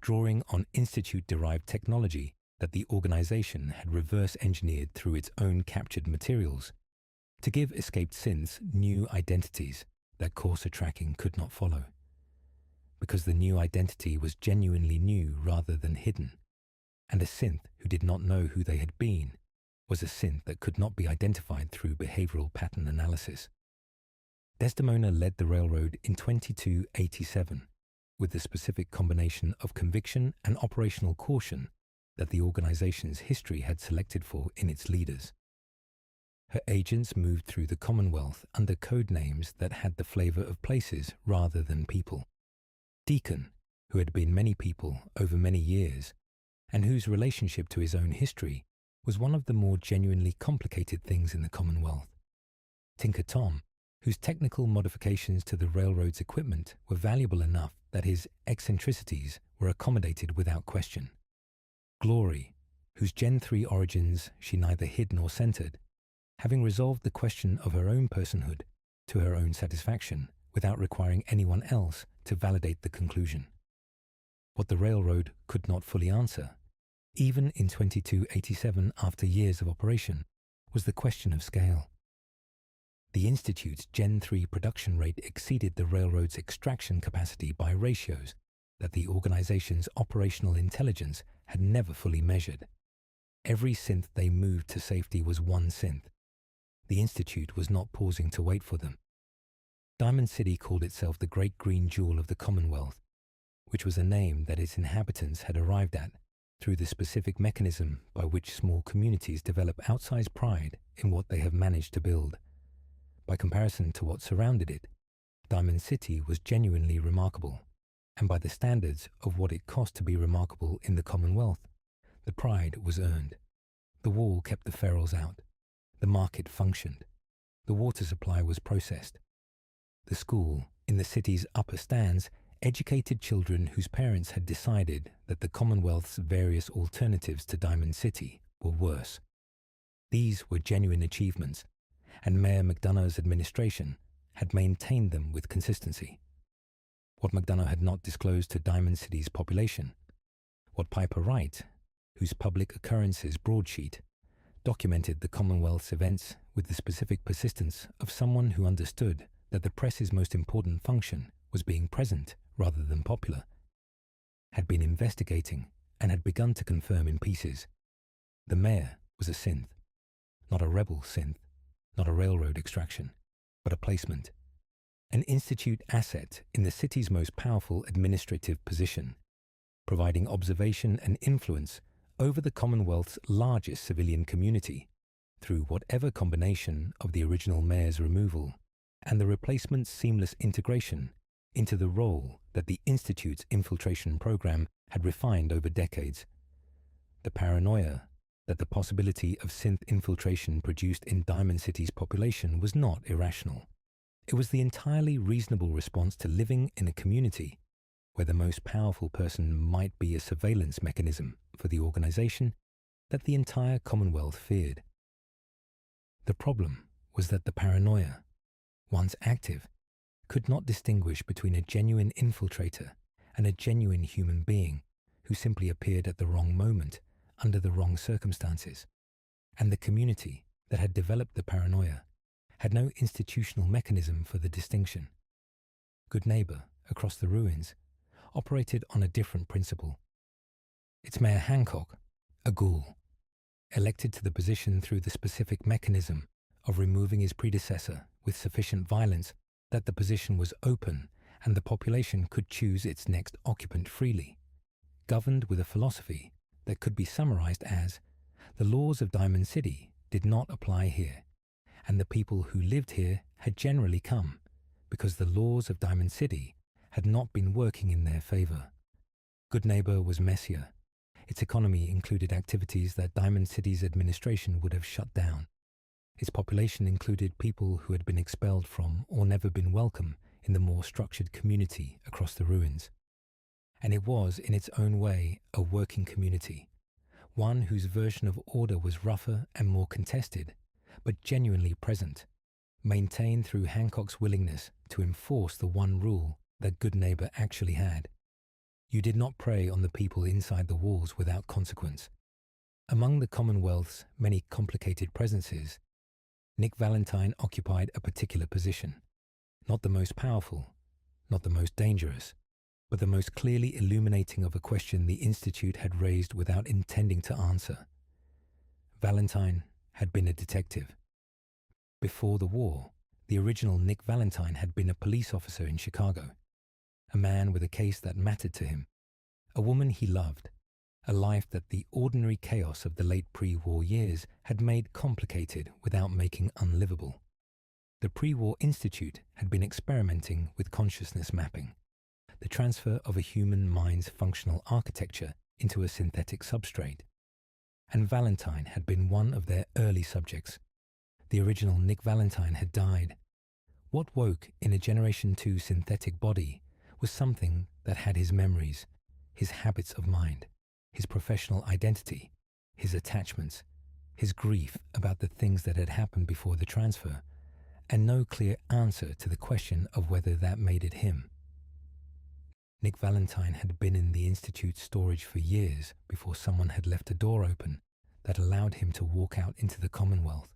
Speaker 1: drawing on Institute-derived technology that the organization had reverse-engineered through its own captured materials to give escaped synths new identities that courser tracking could not follow. Because the new identity was genuinely new rather than hidden, and a synth who did not know who they had been was a synth that could not be identified through behavioral pattern analysis. Desdemona led the railroad in 2287 with the specific combination of conviction and operational caution that the organization's history had selected for in its leaders. Her agents moved through the Commonwealth under code names that had the flavor of places rather than people. Deacon, who had been many people over many years, and whose relationship to his own history was one of the more genuinely complicated things in the Commonwealth. Tinker Tom, whose technical modifications to the railroad's equipment were valuable enough that his eccentricities were accommodated without question. Glory, whose Gen 3 origins she neither hid nor centered, having resolved the question of her own personhood to her own satisfaction without requiring anyone else to validate the conclusion. What the railroad could not fully answer, even in 2287 after years of operation, was the question of scale. The Institute's Gen 3 production rate exceeded the railroad's extraction capacity by ratios that the organization's operational intelligence had never fully measured. Every synth they moved to safety was one synth. The Institute was not pausing to wait for them. Diamond City called itself the Great Green Jewel of the Commonwealth, which was a name that its inhabitants had arrived at through the specific mechanism by which small communities develop outsized pride in what they have managed to build. By comparison to what surrounded it, Diamond City was genuinely remarkable, and by the standards of what it cost to be remarkable in the Commonwealth, the pride was earned. The wall kept the ferals out. The market functioned. The water supply was processed. The school, in the city's upper stands, educated children whose parents had decided that the Commonwealth's various alternatives to Diamond City were worse. These were genuine achievements, and Mayor McDonough's administration had maintained them with consistency. What McDonough had not disclosed to Diamond City's population, what Piper Wright, whose public occurrences broadsheet documented the Commonwealth's events with the specific persistence of someone who understood that the press's most important function was being present rather than popular, had been investigating and had begun to confirm in pieces. The mayor was a synth, not a rebel synth, not a railroad extraction, but a placement, an institute asset in the city's most powerful administrative position, providing observation and influence over the Commonwealth's largest civilian community through whatever combination of the original mayor's removal and the replacement's seamless integration into the role that the Institute's infiltration program had refined over decades. The paranoia that the possibility of synth infiltration produced in Diamond City's population was not irrational. It was the entirely reasonable response to living in a community where the most powerful person might be a surveillance mechanism for the organization that the entire Commonwealth feared. The problem was that the paranoia, once active, could not distinguish between a genuine infiltrator and a genuine human being who simply appeared at the wrong moment under the wrong circumstances, and the community that had developed the paranoia had no institutional mechanism for the distinction. Good Neighbor, across the ruins, operated on a different principle. Its Mayor Hancock, a ghoul, elected to the position through the specific mechanism of removing his predecessor with sufficient violence that the position was open and the population could choose its next occupant freely, governed with a philosophy that could be summarized as, the laws of Diamond City did not apply here, and the people who lived here had generally come because the laws of Diamond City had not been working in their favor. Good Neighbor was messier. Its economy included activities that Diamond City's administration would have shut down. Its population included people who had been expelled from or never been welcome in the more structured community across the ruins. And it was, in its own way, a working community, one whose version of order was rougher and more contested, but genuinely present, maintained through Hancock's willingness to enforce the one rule that Good Neighbor actually had. You did not prey on the people inside the walls without consequence. Among the Commonwealth's many complicated presences, Nick Valentine occupied a particular position, not the most powerful, not the most dangerous, but the most clearly illuminating of a question the Institute had raised without intending to answer. Valentine had been a detective. Before the war, the original Nick Valentine had been a police officer in Chicago, a man with a case that mattered to him, a woman he loved, a life that the ordinary chaos of the late pre-war years had made complicated without making unlivable. The pre-war Institute had been experimenting with consciousness mapping, the transfer of a human mind's functional architecture into a synthetic substrate. And Valentine had been one of their early subjects. The original Nick Valentine had died. What woke in a Generation 2 synthetic body was something that had his memories, his habits of mind, his professional identity, his attachments, his grief about the things that had happened before the transfer, and no clear answer to the question of whether that made it him. Nick Valentine had been in the Institute's storage for years before someone had left a door open that allowed him to walk out into the Commonwealth,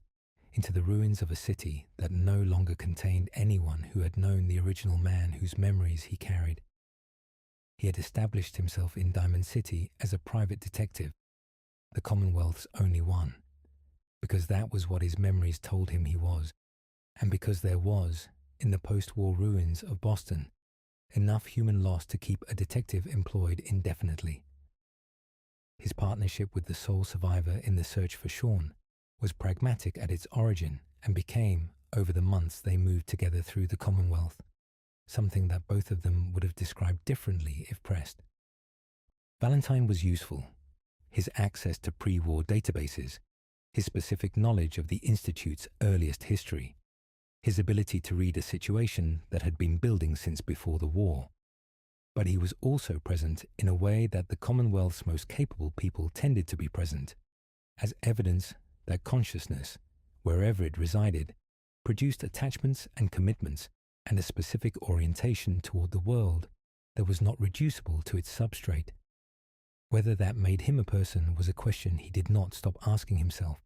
Speaker 1: into the ruins of a city that no longer contained anyone who had known the original man whose memories he carried. He had established himself in Diamond City as a private detective, the Commonwealth's only one, because that was what his memories told him he was, and because there was, in the post-war ruins of Boston, enough human loss to keep a detective employed indefinitely. His partnership with the sole survivor in the search for Sean was pragmatic at its origin and became, over the months they moved together through the Commonwealth, something that both of them would have described differently if pressed. Valentine was useful. His access to pre-war databases, his specific knowledge of the Institute's earliest history, his ability to read a situation that had been building since before the war. But he was also present in a way that the Commonwealth's most capable people tended to be present, as evidence that consciousness, wherever it resided, produced attachments and commitments and a specific orientation toward the world that was not reducible to its substrate. Whether that made him a person was a question he did not stop asking himself.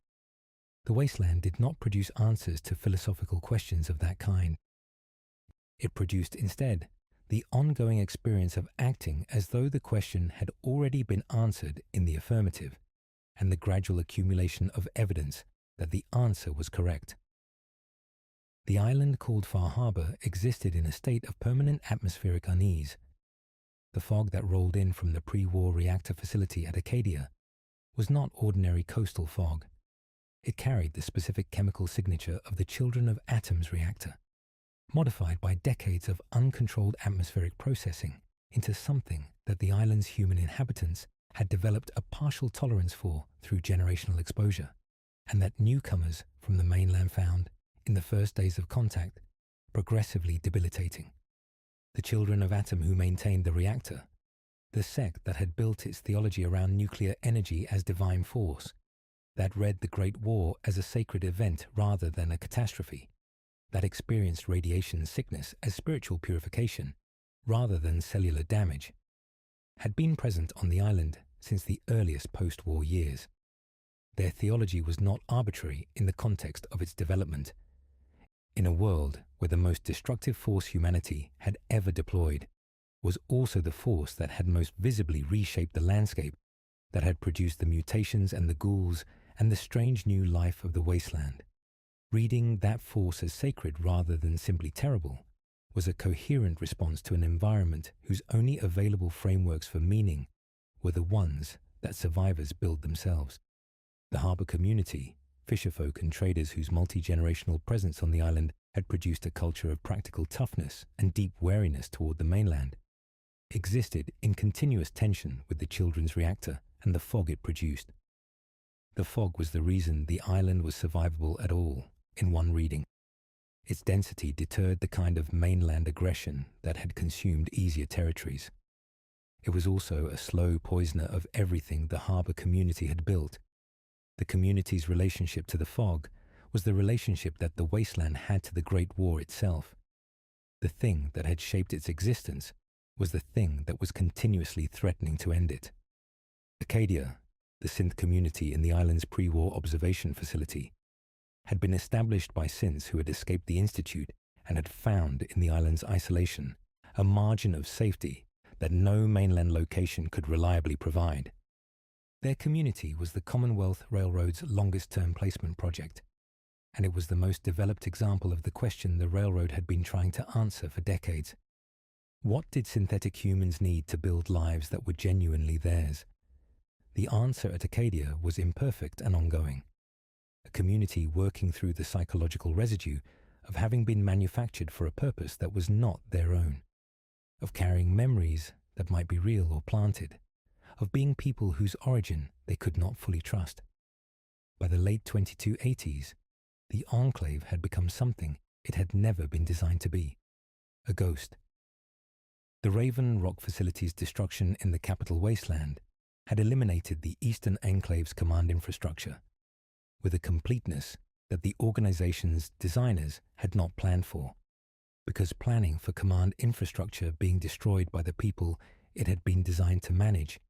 Speaker 1: The Wasteland did not produce answers to philosophical questions of that kind. It produced instead the ongoing experience of acting as though the question had already been answered in the affirmative, and the gradual accumulation of evidence that the answer was correct. The island called Far Harbor existed in a state of permanent atmospheric unease. The fog that rolled in from the pre-war reactor facility at Acadia was not ordinary coastal fog. It carried the specific chemical signature of the Children of Atoms reactor, modified by decades of uncontrolled atmospheric processing into something that the island's human inhabitants had developed a partial tolerance for through generational exposure, and that newcomers from the mainland found, in the first days of contact, progressively debilitating. The Children of Atom who maintained the reactor, the sect that had built its theology around nuclear energy as divine force, that read the Great War as a sacred event rather than a catastrophe, that experienced radiation sickness as spiritual purification rather than cellular damage, had been present on the island since the earliest post-war years. Their theology was not arbitrary in the context of its development. In a world where the most destructive force humanity had ever deployed was also the force that had most visibly reshaped the landscape, that had produced the mutations and the ghouls and the strange new life of the Wasteland. Reading that force as sacred rather than simply terrible was a coherent response to an environment whose only available frameworks for meaning were the ones that survivors built themselves. The harbor community, fisherfolk and traders whose multi-generational presence on the island had produced a culture of practical toughness and deep wariness toward the mainland, existed in continuous tension with the children's reactor and the fog it produced. The fog was the reason the island was survivable at all, in one reading. Its density deterred the kind of mainland aggression that had consumed easier territories. It was also a slow poisoner of everything the harbor community had built. The community's relationship to the fog was the relationship that the Wasteland had to the Great War itself. The thing that had shaped its existence was the thing that was continuously threatening to end it. Acadia, the synth community in the island's pre-war observation facility, had been established by synths who had escaped the Institute and had found in the island's isolation a margin of safety that no mainland location could reliably provide. Their community was the Commonwealth Railroad's longest-term placement project, and it was the most developed example of the question the railroad had been trying to answer for decades. What did synthetic humans need to build lives that were genuinely theirs? The answer at Acadia was imperfect and ongoing. A community working through the psychological residue of having been manufactured for a purpose that was not their own, of carrying memories that might be real or planted, of being people whose origin they could not fully trust. By the late 2280s, the Enclave had become something it had never been designed to be, a ghost. The Raven Rock facility's destruction in the capital Wasteland had eliminated the Eastern Enclave's command infrastructure, with a completeness that the organization's designers had not planned for, because planning for command infrastructure being destroyed by the people it had been designed to manage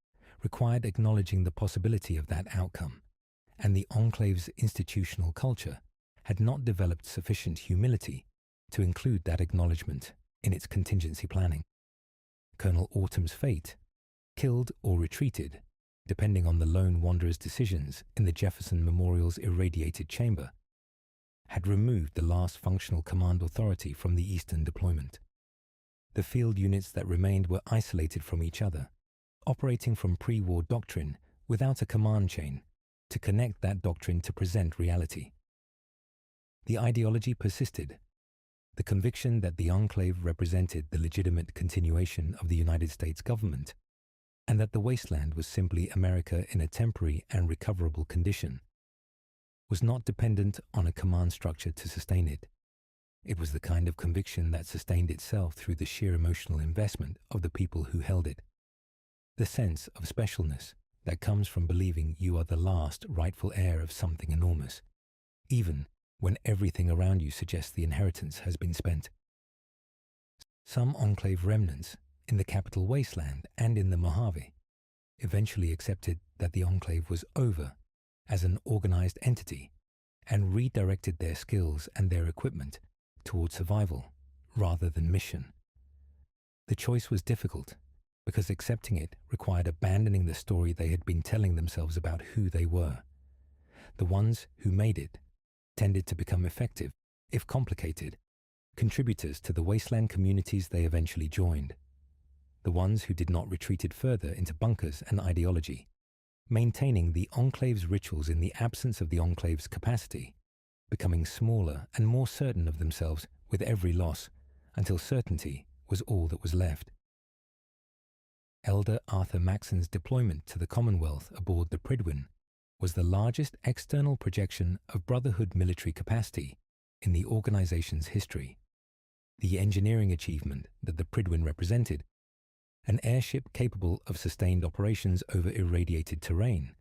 Speaker 1: required acknowledging the possibility of that outcome, and the Enclave's institutional culture had not developed sufficient humility to include that acknowledgement in its contingency planning. Colonel Autumn's fate, killed or retreated, depending on the lone wanderer's decisions in the Jefferson Memorial's irradiated chamber, had removed the last functional command authority from the Eastern deployment. The field units that remained were isolated from each other, operating from pre-war doctrine without a command chain to connect that doctrine to present reality. The ideology persisted, the conviction that the Enclave represented the legitimate continuation of the United States government, and that the Wasteland was simply America in a temporary and recoverable condition, was not dependent on a command structure to sustain it. It was the kind of conviction that sustained itself through the sheer emotional investment of the people who held it. The sense of specialness that comes from believing you are the last rightful heir of something enormous, even when everything around you suggests the inheritance has been spent. Some Enclave remnants in the capital Wasteland and in the Mojave eventually accepted that the Enclave was over as an organized entity and redirected their skills and their equipment toward survival rather than mission. The choice was difficult because accepting it required abandoning the story they had been telling themselves about who they were. The ones who made it tended to become effective, if complicated, contributors to the Wasteland communities they eventually joined. The ones who did not retreated further into bunkers and ideology, maintaining the Enclave's rituals in the absence of the Enclave's capacity, becoming smaller and more certain of themselves with every loss, until certainty was all that was left. Elder Arthur Maxon's deployment to the Commonwealth aboard the Prydwen was the largest external projection of Brotherhood military capacity in the organization's history. The engineering achievement that the Prydwen represented, an airship capable of sustained operations over irradiated terrain,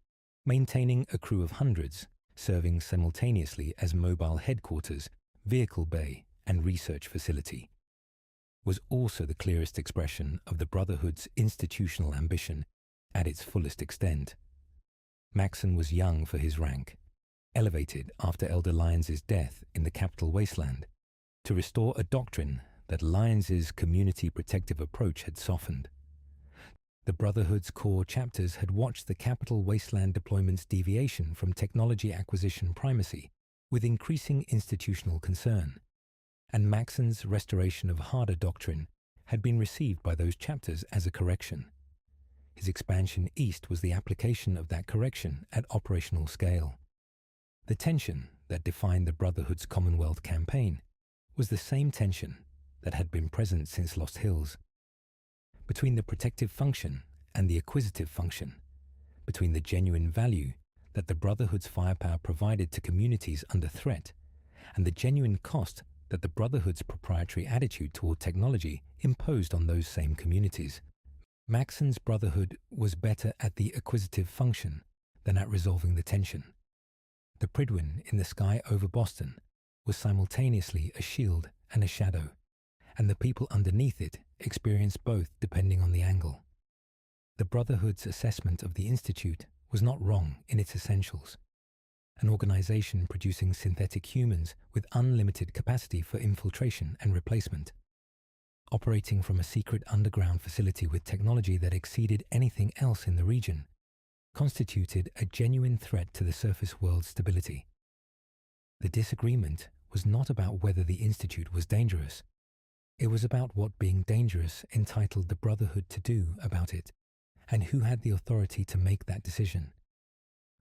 Speaker 1: maintaining a crew of hundreds, serving simultaneously as mobile headquarters, vehicle bay, and research facility, was also the clearest expression of the Brotherhood's institutional ambition at its fullest extent. Maxon was young for his rank, elevated after Elder Lyons's death in the capital Wasteland, to restore a doctrine that Lyons's community protective approach had softened. The Brotherhood's core chapters had watched the capital Wasteland deployment's deviation from technology acquisition primacy with increasing institutional concern, and Maxon's restoration of harder doctrine had been received by those chapters as a correction. His expansion east was the application of that correction at operational scale. The tension that defined the Brotherhood's Commonwealth campaign was the same tension that had been present since Lost Hills. Between the protective function and the acquisitive function, between the genuine value that the Brotherhood's firepower provided to communities under threat and the genuine cost that the Brotherhood's proprietary attitude toward technology imposed on those same communities. Maxon's Brotherhood was better at the acquisitive function than at resolving the tension. The Prydwen in the sky over Boston was simultaneously a shield and a shadow, and the people underneath it experienced both depending on the angle. The Brotherhood's assessment of the Institute was not wrong in its essentials. An organization producing synthetic humans with unlimited capacity for infiltration and replacement, operating from a secret underground facility with technology that exceeded anything else in the region, constituted a genuine threat to the surface world's stability. The disagreement was not about whether the Institute was dangerous. It was about what being dangerous entitled the Brotherhood to do about it, and who had the authority to make that decision.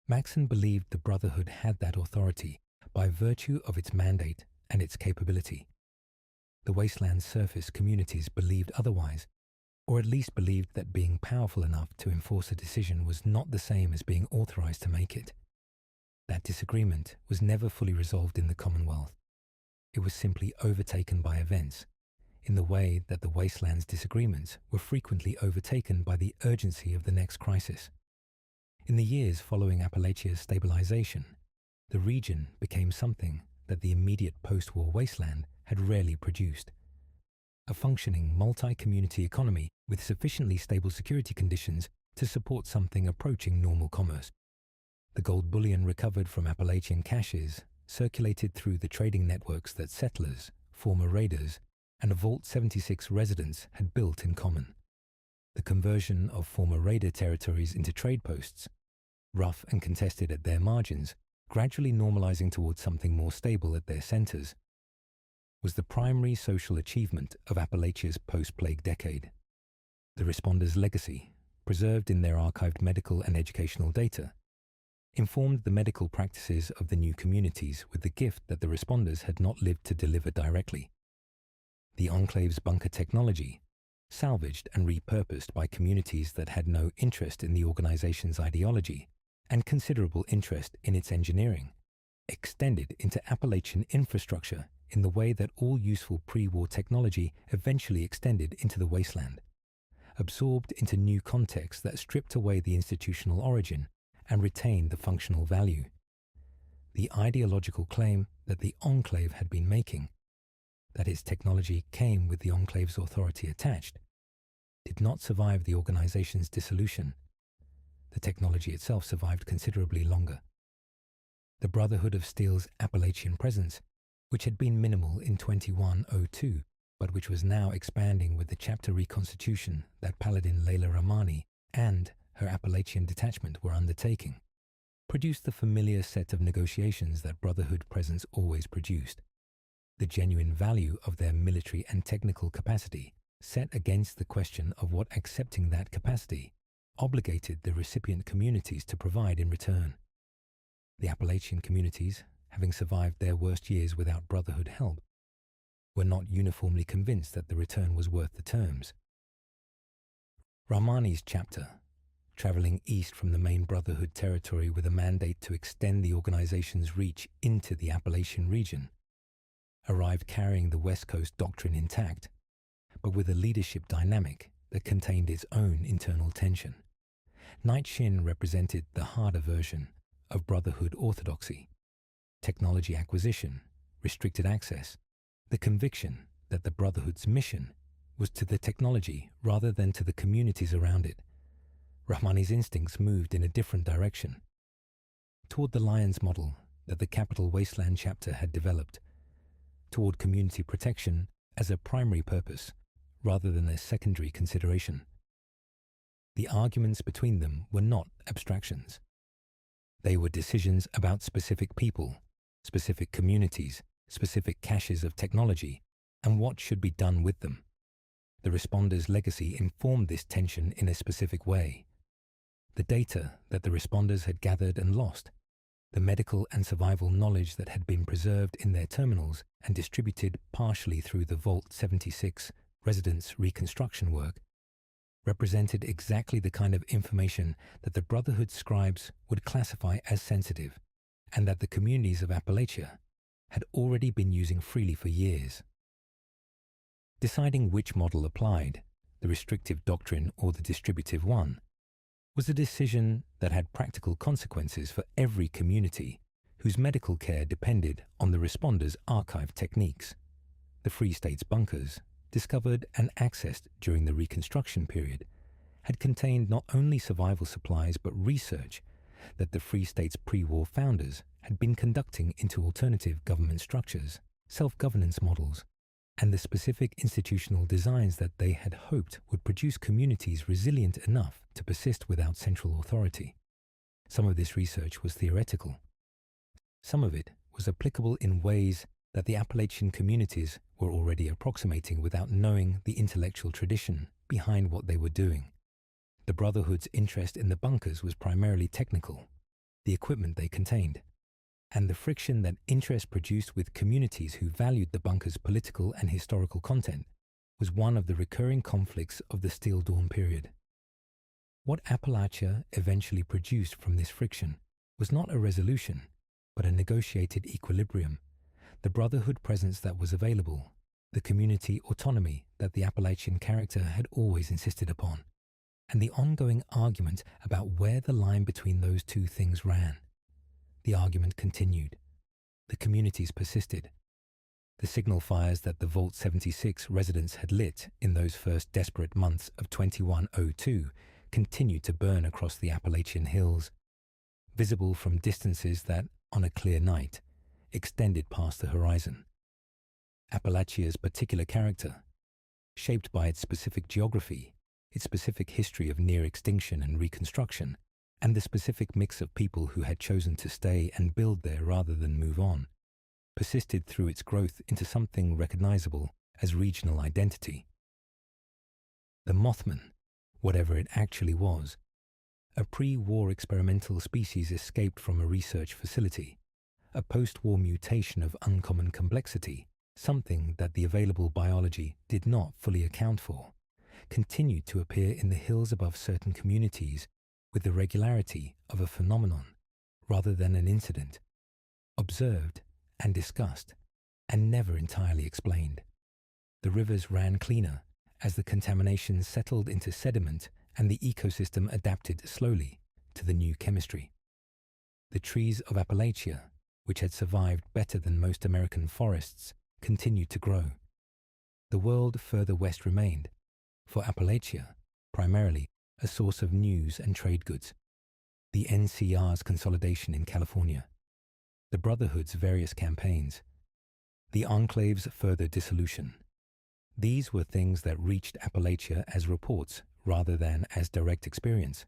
Speaker 1: Maxon believed the Brotherhood had that authority by virtue of its mandate and its capability. The Wasteland surface communities believed otherwise, or at least believed that being powerful enough to enforce a decision was not the same as being authorized to make it. That disagreement was never fully resolved in the Commonwealth. It was simply overtaken by events, in the way that the Wasteland's disagreements were frequently overtaken by the urgency of the next crisis. In the years following Appalachia's stabilization, the region became something that the immediate post-war Wasteland had rarely produced: a functioning multi-community economy with sufficiently stable security conditions to support something approaching normal commerce. The gold bullion recovered from Appalachian caches circulated through the trading networks that settlers, former raiders, and Vault 76 residents had built in common. the conversion of former raider territories into trade posts, rough and contested at their margins, gradually normalizing towards something more stable at their centers, was the primary social achievement of Appalachia's post-plague decade. The responders' legacy, preserved in their archived medical and educational data, informed the medical practices of the new communities with the gift that the responders had not lived to deliver directly. The Enclave's bunker technology, salvaged and repurposed by communities that had no interest in the organization's ideology and considerable interest in its engineering, extended into Appalachian infrastructure in the way that all useful pre-war technology eventually extended into the Wasteland, absorbed into new contexts that stripped away the institutional origin and retained the functional value. The ideological claim that the Enclave had been making, that its technology came with the Enclave's authority attached, did not survive the organization's dissolution. The technology itself survived considerably longer. The Brotherhood of Steel's Appalachian presence, which had been minimal in 2102, but which was now expanding with the chapter reconstitution that Paladin Layla Rahmani and her Appalachian detachment were undertaking, produced the familiar set of negotiations that Brotherhood presence always produced. The genuine value of their military and technical capacity set against the question of what accepting that capacity obligated the recipient communities to provide in return. The Appalachian communities, having survived their worst years without Brotherhood help, were not uniformly convinced that the return was worth the terms. Rahmani's chapter, traveling east from the main Brotherhood territory with a mandate to extend the organization's reach into the Appalachian region, arrived carrying the West Coast doctrine intact, but with a leadership dynamic that contained its own internal tension. Night Shin represented the harder version of Brotherhood orthodoxy, technology acquisition, restricted access, the conviction that the Brotherhood's mission was to the technology rather than to the communities around it. Rahmani's instincts moved in a different direction, toward the Lions model that the Capital Wasteland chapter had developed, toward community protection as a primary purpose rather than a secondary consideration. The arguments between them were not abstractions. They were decisions about specific people, specific communities, specific caches of technology, and what should be done with them. The responders' legacy informed this tension in a specific way. The data that the responders had gathered and lost, the medical and survival knowledge that had been preserved in their terminals and distributed partially through the Vault 76 residence reconstruction work, represented exactly the kind of information that the Brotherhood scribes would classify as sensitive, and that the communities of Appalachia had already been using freely for years. Deciding which model applied, the restrictive doctrine or the distributive one, was a decision that had practical consequences for every community whose medical care depended on the responders' archived techniques. The Free State's bunkers, discovered and accessed during the Reconstruction period, had contained not only survival supplies but research that the Free State's pre-war founders had been conducting into alternative government structures, self-governance models, and the specific institutional designs that they had hoped would produce communities resilient enough to persist without central authority. Some of this research was theoretical. Some of it was applicable in ways that the Appalachian communities were already approximating without knowing the intellectual tradition behind what they were doing. The Brotherhood's interest in the bunkers was primarily technical, the equipment they contained, and the friction that interest produced with communities who valued the bunkers' political and historical content was one of the recurring conflicts of the Steel Dawn period. What Appalachia eventually produced from this friction was not a resolution, but a negotiated equilibrium, the Brotherhood presence that was available, the community autonomy that the Appalachian character had always insisted upon, and the ongoing argument about where the line between those two things ran. The argument continued. The communities persisted. The signal fires that the Vault 76 residents had lit in those first desperate months of 2102 continued to burn across the Appalachian hills, visible from distances that, on a clear night, extended past the horizon. Appalachia's particular character, shaped by its specific geography, its specific history of near extinction and reconstruction, and the specific mix of people who had chosen to stay and build there rather than move on, persisted through its growth into something recognizable as regional identity. The Mothman, whatever it actually was, a pre-war experimental species escaped from a research facility, a post-war mutation of uncommon complexity, something that the available biology did not fully account for, continued to appear in the hills above certain communities with the regularity of a phenomenon rather than an incident, observed and discussed, and never entirely explained. The rivers ran cleaner as the contamination settled into sediment and the ecosystem adapted slowly to the new chemistry. The trees of Appalachia, which had survived better than most American forests, continued to grow. The world further west remained, for Appalachia, primarily a source of news and trade goods. The NCR's consolidation in California, the Brotherhood's various campaigns, the Enclave's further dissolution. These were things that reached Appalachia as reports rather than as direct experience,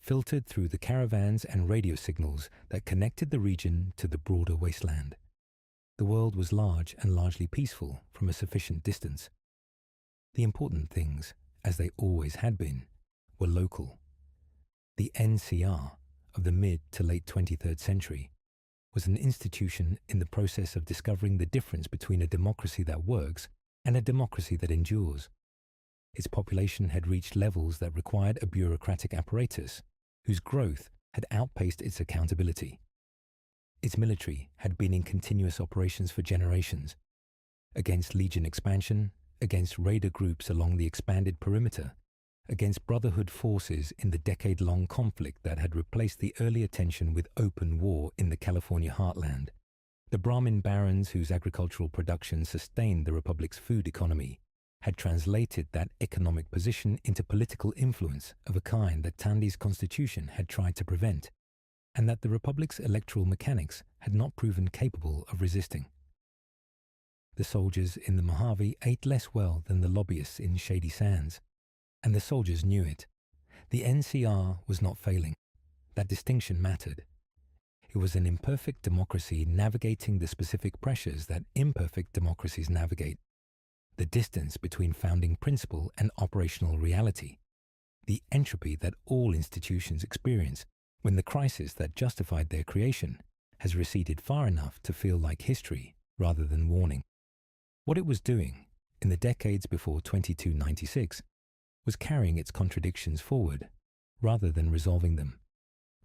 Speaker 1: filtered through the caravans and radio signals that connected the region to the broader wasteland. The world was large and largely peaceful from a sufficient distance. The important things, as they always had been, were local. The NCR of the mid to late 23rd century was an institution in the process of discovering the difference between a democracy that works and a democracy that endures. Its population had reached levels that required a bureaucratic apparatus whose growth had outpaced its accountability. Its military had been in continuous operations for generations, against legion expansion, against raider groups along the expanded perimeter, against Brotherhood forces in the decade-long conflict that had replaced the earlier tension with open war in the California heartland. The Brahmin barons whose agricultural production sustained the Republic's food economy had translated that economic position into political influence of a kind that Tandy's constitution had tried to prevent, and that the Republic's electoral mechanics had not proven capable of resisting. The soldiers in the Mojave ate less well than the lobbyists in Shady Sands, and the soldiers knew it. The NCR was not failing. That distinction mattered. It was an imperfect democracy navigating the specific pressures that imperfect democracies navigate. The distance between founding principle and operational reality. The entropy that all institutions experience when the crisis that justified their creation has receded far enough to feel like history rather than warning. What it was doing in the decades before 2296 was carrying its contradictions forward rather than resolving them,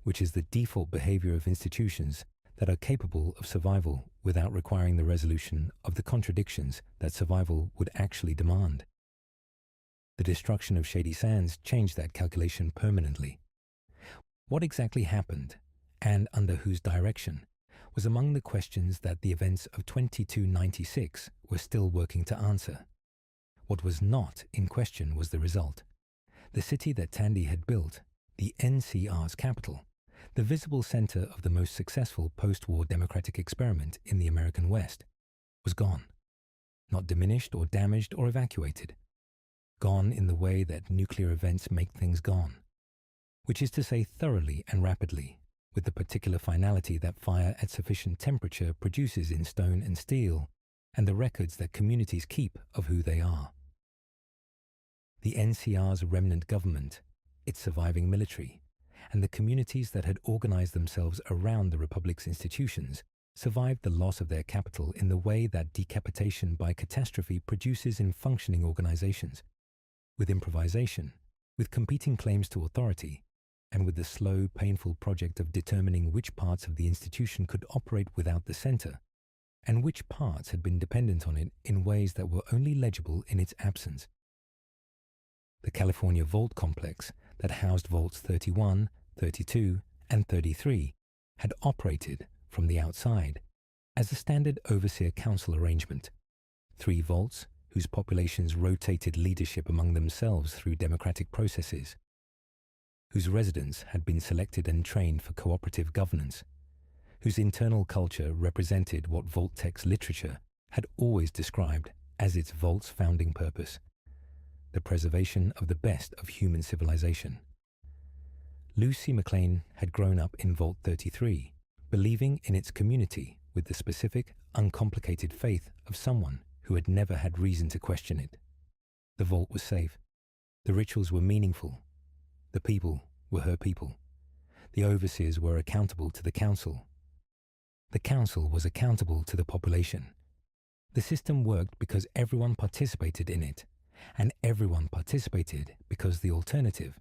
Speaker 1: which is the default behavior of institutions that are capable of survival without requiring the resolution of the contradictions that survival would actually demand. The destruction of Shady Sands changed that calculation permanently. What exactly happened, and under whose direction, was among the questions that the events of 2296 were still working to answer. What was not in question was the result. The city that Tandy had built, the NCR's capital, the visible center of the most successful post-war democratic experiment in the American West, was gone. Not diminished or damaged or evacuated. Gone in the way that nuclear events make things gone, which is to say thoroughly and rapidly, with the particular finality that fire at sufficient temperature produces in stone and steel, and the records that communities keep of who they are. The NCR's remnant government, its surviving military, and the communities that had organized themselves around the Republic's institutions survived the loss of their capital in the way that decapitation by catastrophe produces in functioning organizations, with improvisation, with competing claims to authority, and with the slow, painful project of determining which parts of the institution could operate without the center, and which parts had been dependent on it in ways that were only legible in its absence. The California Vault complex that housed Vaults 31, 32, and 33 had operated from the outside as a standard overseer council arrangement. 3 vaults, whose populations rotated leadership among themselves through democratic processes, whose residents had been selected and trained for cooperative governance, whose internal culture represented what Vault-Tec's literature had always described as its vault's founding purpose. the preservation of the best of human civilization. Lucy McLean had grown up in Vault 33, believing in its community with the specific, uncomplicated faith of someone who had never had reason to question it. The vault was safe. The rituals were meaningful. The people were her people. The overseers were accountable to the council. The council was accountable to the population. The system worked because everyone participated in it, and everyone participated because the alternative,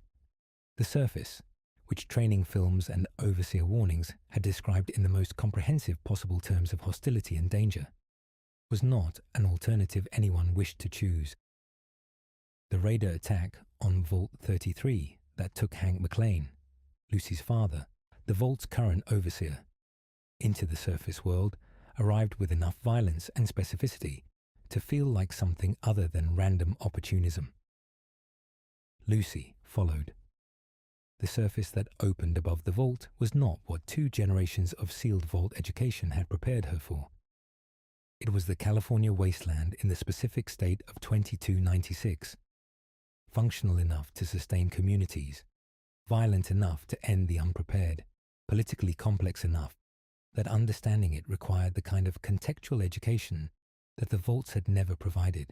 Speaker 1: the surface, which training films and overseer warnings had described in the most comprehensive possible terms of hostility and danger, was not an alternative anyone wished to choose. The raider attack on Vault 33 that took Hank McLean, Lucy's father, the Vault's current overseer, into the surface world arrived with enough violence and specificity to feel like something other than random opportunism. Lucy followed. The surface that opened above the vault was not what 2 generations of sealed vault education had prepared her for. It was the California wasteland in the specific state of 2296, functional enough to sustain communities, violent enough to end the unprepared, politically complex enough that understanding it required the kind of contextual education that the vaults had never provided,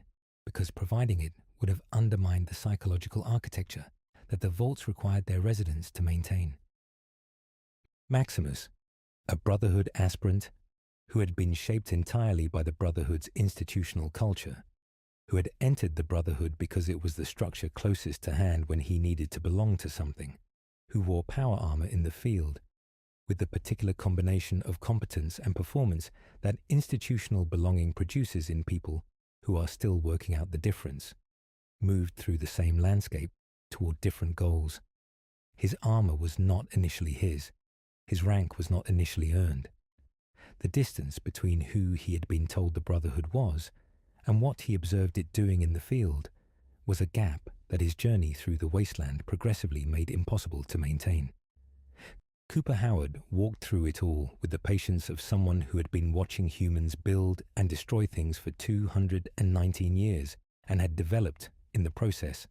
Speaker 1: because providing it would have undermined the psychological architecture that the vaults required their residents to maintain. Maximus, a Brotherhood aspirant who had been shaped entirely by the Brotherhood's institutional culture, who had entered the Brotherhood because it was the structure closest to hand when he needed to belong to something, who wore power armor in the field, with the particular combination of competence and performance that institutional belonging produces in people who are still working out the difference, moved through the same landscape toward different goals. His armor was not initially his. His rank was not initially earned. The distance between who he had been told the Brotherhood was and what he observed it doing in the field was a gap that his journey through the wasteland progressively made impossible to maintain. Cooper Howard walked through it all with the patience of someone who had been watching humans build and destroy things for 219 years and had developed, in the process,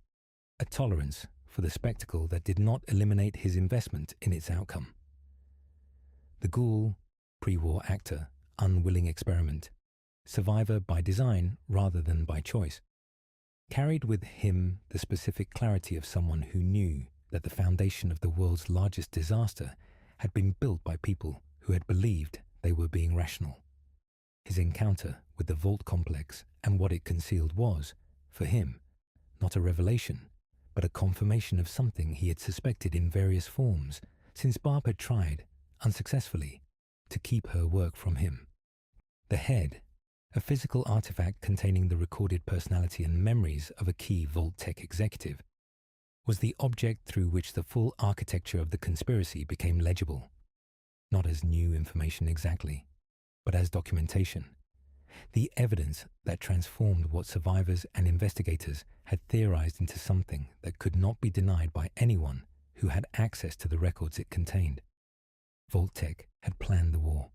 Speaker 1: a tolerance for the spectacle that did not eliminate his investment in its outcome. The ghoul, pre-war actor, unwilling experiment, survivor by design rather than by choice, carried with him the specific clarity of someone who knew that the foundation of the world's largest disaster had been built by people who had believed they were being rational. His encounter with the Vault complex and what it concealed was, for him, not a revelation, but a confirmation of something he had suspected in various forms since Barb had tried, unsuccessfully, to keep her work from him. The head, a physical artifact containing the recorded personality and memories of a key Vault-Tec executive, was the object through which the full architecture of the conspiracy became legible, not as new information exactly, but as documentation, the evidence that transformed what survivors and investigators had theorized into something that could not be denied by anyone who had access to the records it contained. Vault-Tec had planned the war.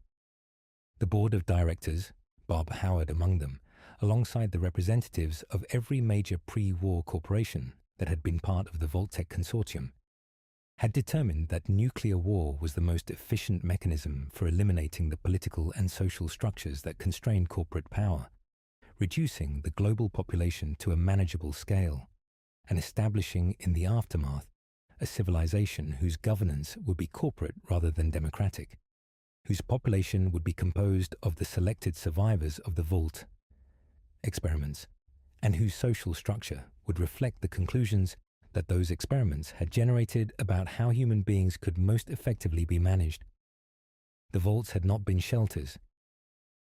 Speaker 1: The board of directors, Bob Howard among them, alongside the representatives of every major pre-war corporation that had been part of the Vault-Tec consortium, had determined that nuclear war was the most efficient mechanism for eliminating the political and social structures that constrained corporate power, reducing the global population to a manageable scale, and establishing in the aftermath a civilization whose governance would be corporate rather than democratic, whose population would be composed of the selected survivors of the Vault experiments, and whose social structure would reflect the conclusions that those experiments had generated about how human beings could most effectively be managed. The vaults had not been shelters.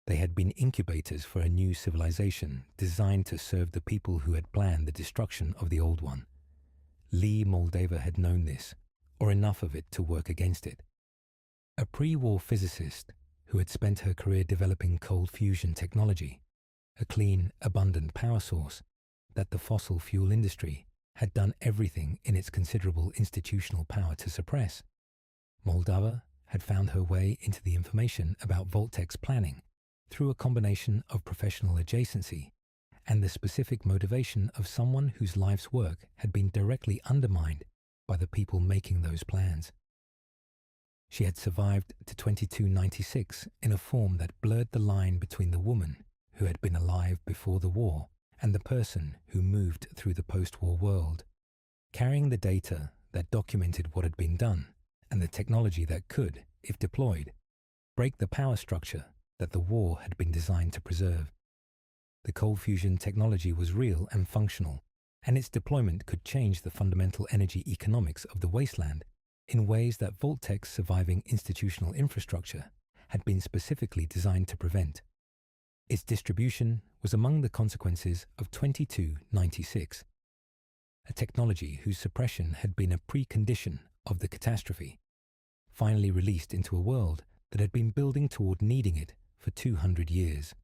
Speaker 1: They had been incubators for a new civilization designed to serve the people who had planned the destruction of the old one. Lee Moldava had known this, or enough of it to work against it. A pre-war physicist who had spent her career developing cold fusion technology, a clean, abundant power source that the fossil fuel industry had done everything in its considerable institutional power to suppress, Moldava had found her way into the information about Vault-Tec's planning through a combination of professional adjacency and the specific motivation of someone whose life's work had been directly undermined by the people making those plans. She had survived to 2296 in a form that blurred the line between the woman who had been alive before the war and the person who moved through the post-war world, carrying the data that documented what had been done and the technology that could, if deployed, break the power structure that the war had been designed to preserve. The cold fusion technology was real and functional, and its deployment could change the fundamental energy economics of the Wasteland in ways that Vault-Tec's surviving institutional infrastructure had been specifically designed to prevent. Its distribution was among the consequences of 2296, a technology whose suppression had been a precondition of the catastrophe, finally released into a world that had been building toward needing it for 200 years.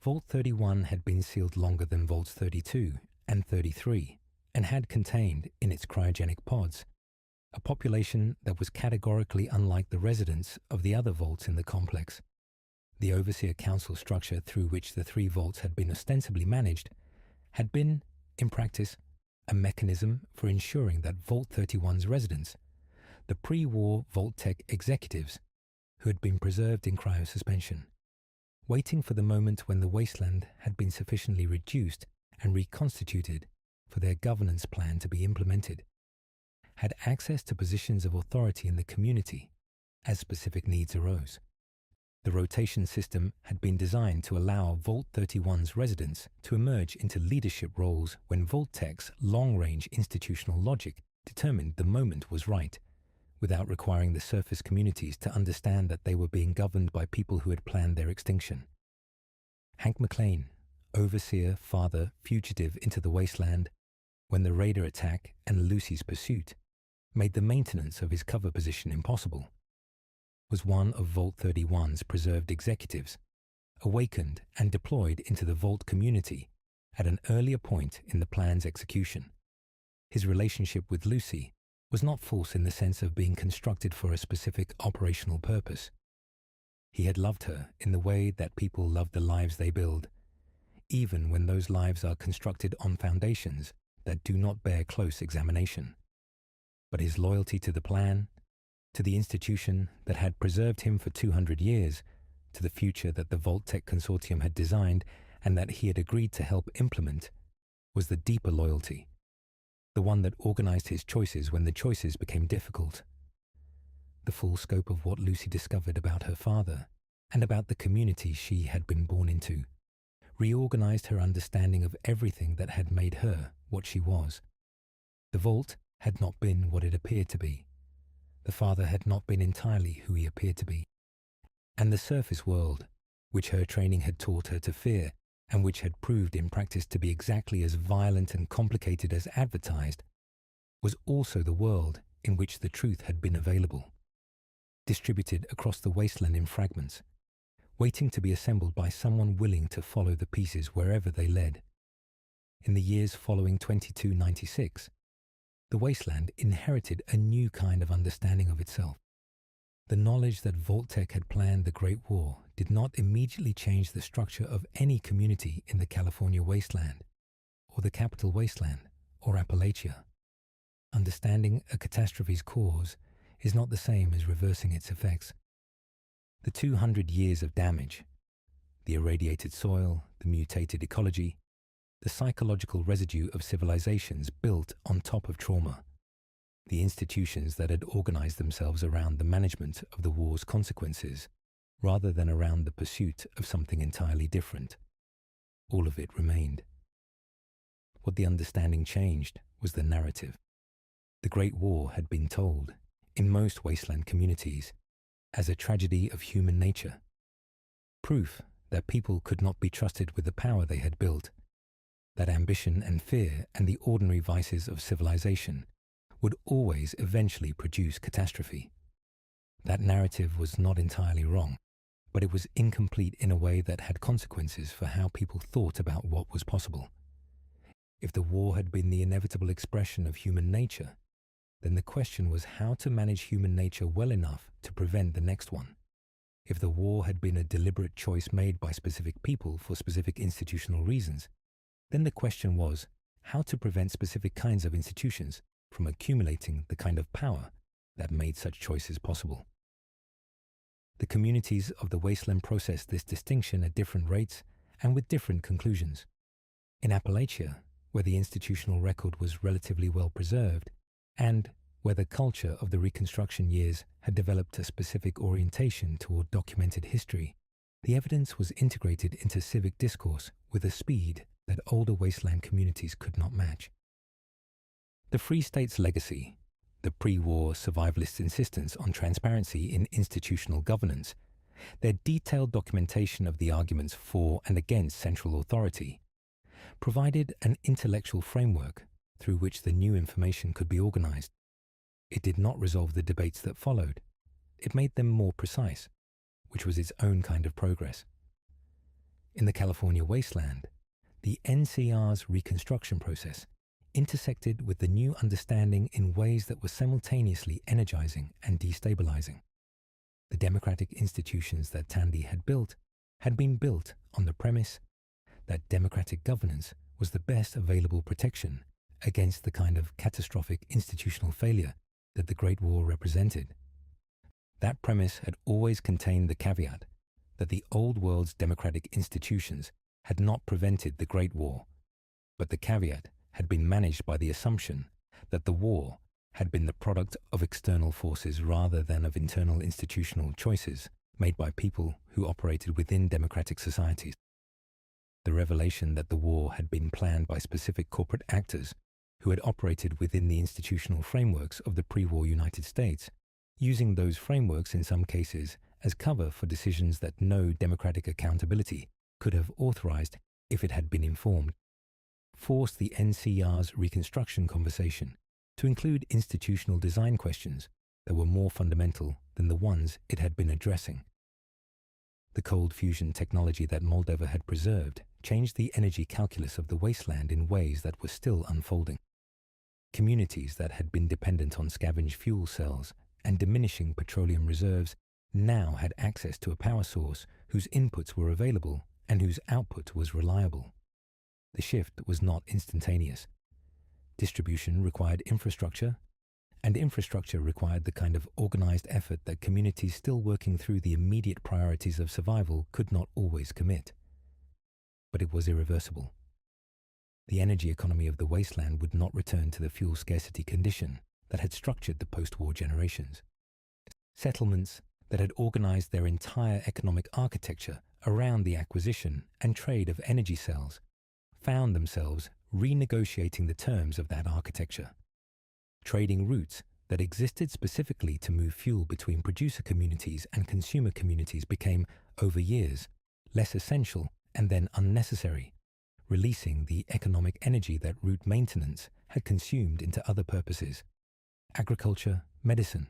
Speaker 1: Vault 31 had been sealed longer than Vaults 32 and 33, and had contained, in its cryogenic pods, a population that was categorically unlike the residents of the other vaults in the complex. The Overseer Council structure through which the three vaults had been ostensibly managed had been, in practice, a mechanism for ensuring that Vault 31's residents, the pre-war Vault-Tec executives, who had been preserved in cryosuspension, waiting for the moment when the Wasteland had been sufficiently reduced and reconstituted for their governance plan to be implemented, had access to positions of authority in the community as specific needs arose. The rotation system had been designed to allow Vault 31's residents to emerge into leadership roles when Vault-Tec's long-range institutional logic determined the moment was right, without requiring the surface communities to understand that they were being governed by people who had planned their extinction. Hank McLean, overseer, father, fugitive into the Wasteland, when the Raider attack and Lucy's pursuit made the maintenance of his cover position impossible, was one of Vault 31's preserved executives, awakened and deployed into the Vault community at an earlier point in the plan's execution. His relationship with Lucy was not false in the sense of being constructed for a specific operational purpose. He had loved her in the way that people love the lives they build, even when those lives are constructed on foundations that do not bear close examination. But his loyalty to the plan, to the institution that had preserved him for 200 years, to the future that the Vault-Tec consortium had designed and that he had agreed to help implement, was the deeper loyalty, the one that organized his choices when the choices became difficult. The full scope of what Lucy discovered about her father and about the community she had been born into reorganized her understanding of everything that had made her what she was. The Vault had not been what it appeared to be. The father had not been entirely who he appeared to be. And the surface world, which her training had taught her to fear, and which had proved in practice to be exactly as violent and complicated as advertised, was also the world in which the truth had been available, distributed across the Wasteland in fragments, waiting to be assembled by someone willing to follow the pieces wherever they led. In the years following 2296, the Wasteland inherited a new kind of understanding of itself. The knowledge that Vault-Tec had planned the Great War did not immediately change the structure of any community in the California Wasteland, or the Capital Wasteland, or Appalachia. Understanding a catastrophe's cause is not the same as reversing its effects. The 200 years of damage, the irradiated soil, the mutated ecology, the psychological residue of civilizations built on top of trauma, the institutions that had organized themselves around the management of the war's consequences, rather than around the pursuit of something entirely different. All of it remained. What the understanding changed was the narrative. The Great War had been told, in most wasteland communities, as a tragedy of human nature. Proof that people could not be trusted with the power they had built, that ambition and fear and the ordinary vices of civilization would always eventually produce catastrophe. That narrative was not entirely wrong, but it was incomplete in a way that had consequences for how people thought about what was possible. If the war had been the inevitable expression of human nature, then the question was how to manage human nature well enough to prevent the next one. If the war had been a deliberate choice made by specific people for specific institutional reasons, then the question was how to prevent specific kinds of institutions from accumulating the kind of power that made such choices possible. The communities of the Wasteland processed this distinction at different rates and with different conclusions. In Appalachia, where the institutional record was relatively well preserved, and where the culture of the Reconstruction years had developed a specific orientation toward documented history, the evidence was integrated into civic discourse with a speed that older wasteland communities could not match. The Free State's legacy, the pre-war survivalists' insistence on transparency in institutional governance, their detailed documentation of the arguments for and against central authority, provided an intellectual framework through which the new information could be organized. It did not resolve the debates that followed. It made them more precise, which was its own kind of progress. In the California wasteland, the NCR's reconstruction process intersected with the new understanding in ways that were simultaneously energizing and destabilizing. The democratic institutions that Tandy had been built on the premise that democratic governance was the best available protection against the kind of catastrophic institutional failure that the Great War represented. That premise had always contained the caveat that the old world's democratic institutions had not prevented the Great War, but the caveat had been managed by the assumption that the war had been the product of external forces rather than of internal institutional choices made by people who operated within democratic societies. The revelation that the war had been planned by specific corporate actors who had operated within the institutional frameworks of the pre-war United States, using those frameworks in some cases as cover for decisions that no democratic accountability could have authorized if it had been informed, forced the NCR's reconstruction conversation to include institutional design questions that were more fundamental than the ones it had been addressing. The cold fusion technology that Moldova had preserved changed the energy calculus of the wasteland in ways that were still unfolding. Communities that had been dependent on scavenged fuel cells and diminishing petroleum reserves now had access to a power source whose inputs were available and whose output was reliable. The shift was not instantaneous. Distribution required infrastructure, and infrastructure required the kind of organized effort that communities still working through the immediate priorities of survival could not always commit. But it was irreversible. The energy economy of the wasteland would not return to the fuel scarcity condition that had structured the post-war generations. Settlements that had organized their entire economic architecture around the acquisition and trade of energy cells found themselves renegotiating the terms of that architecture. Trading routes that existed specifically to move fuel between producer communities and consumer communities became, over years, less essential and then unnecessary, releasing the economic energy that route maintenance had consumed into other purposes. Agriculture, medicine,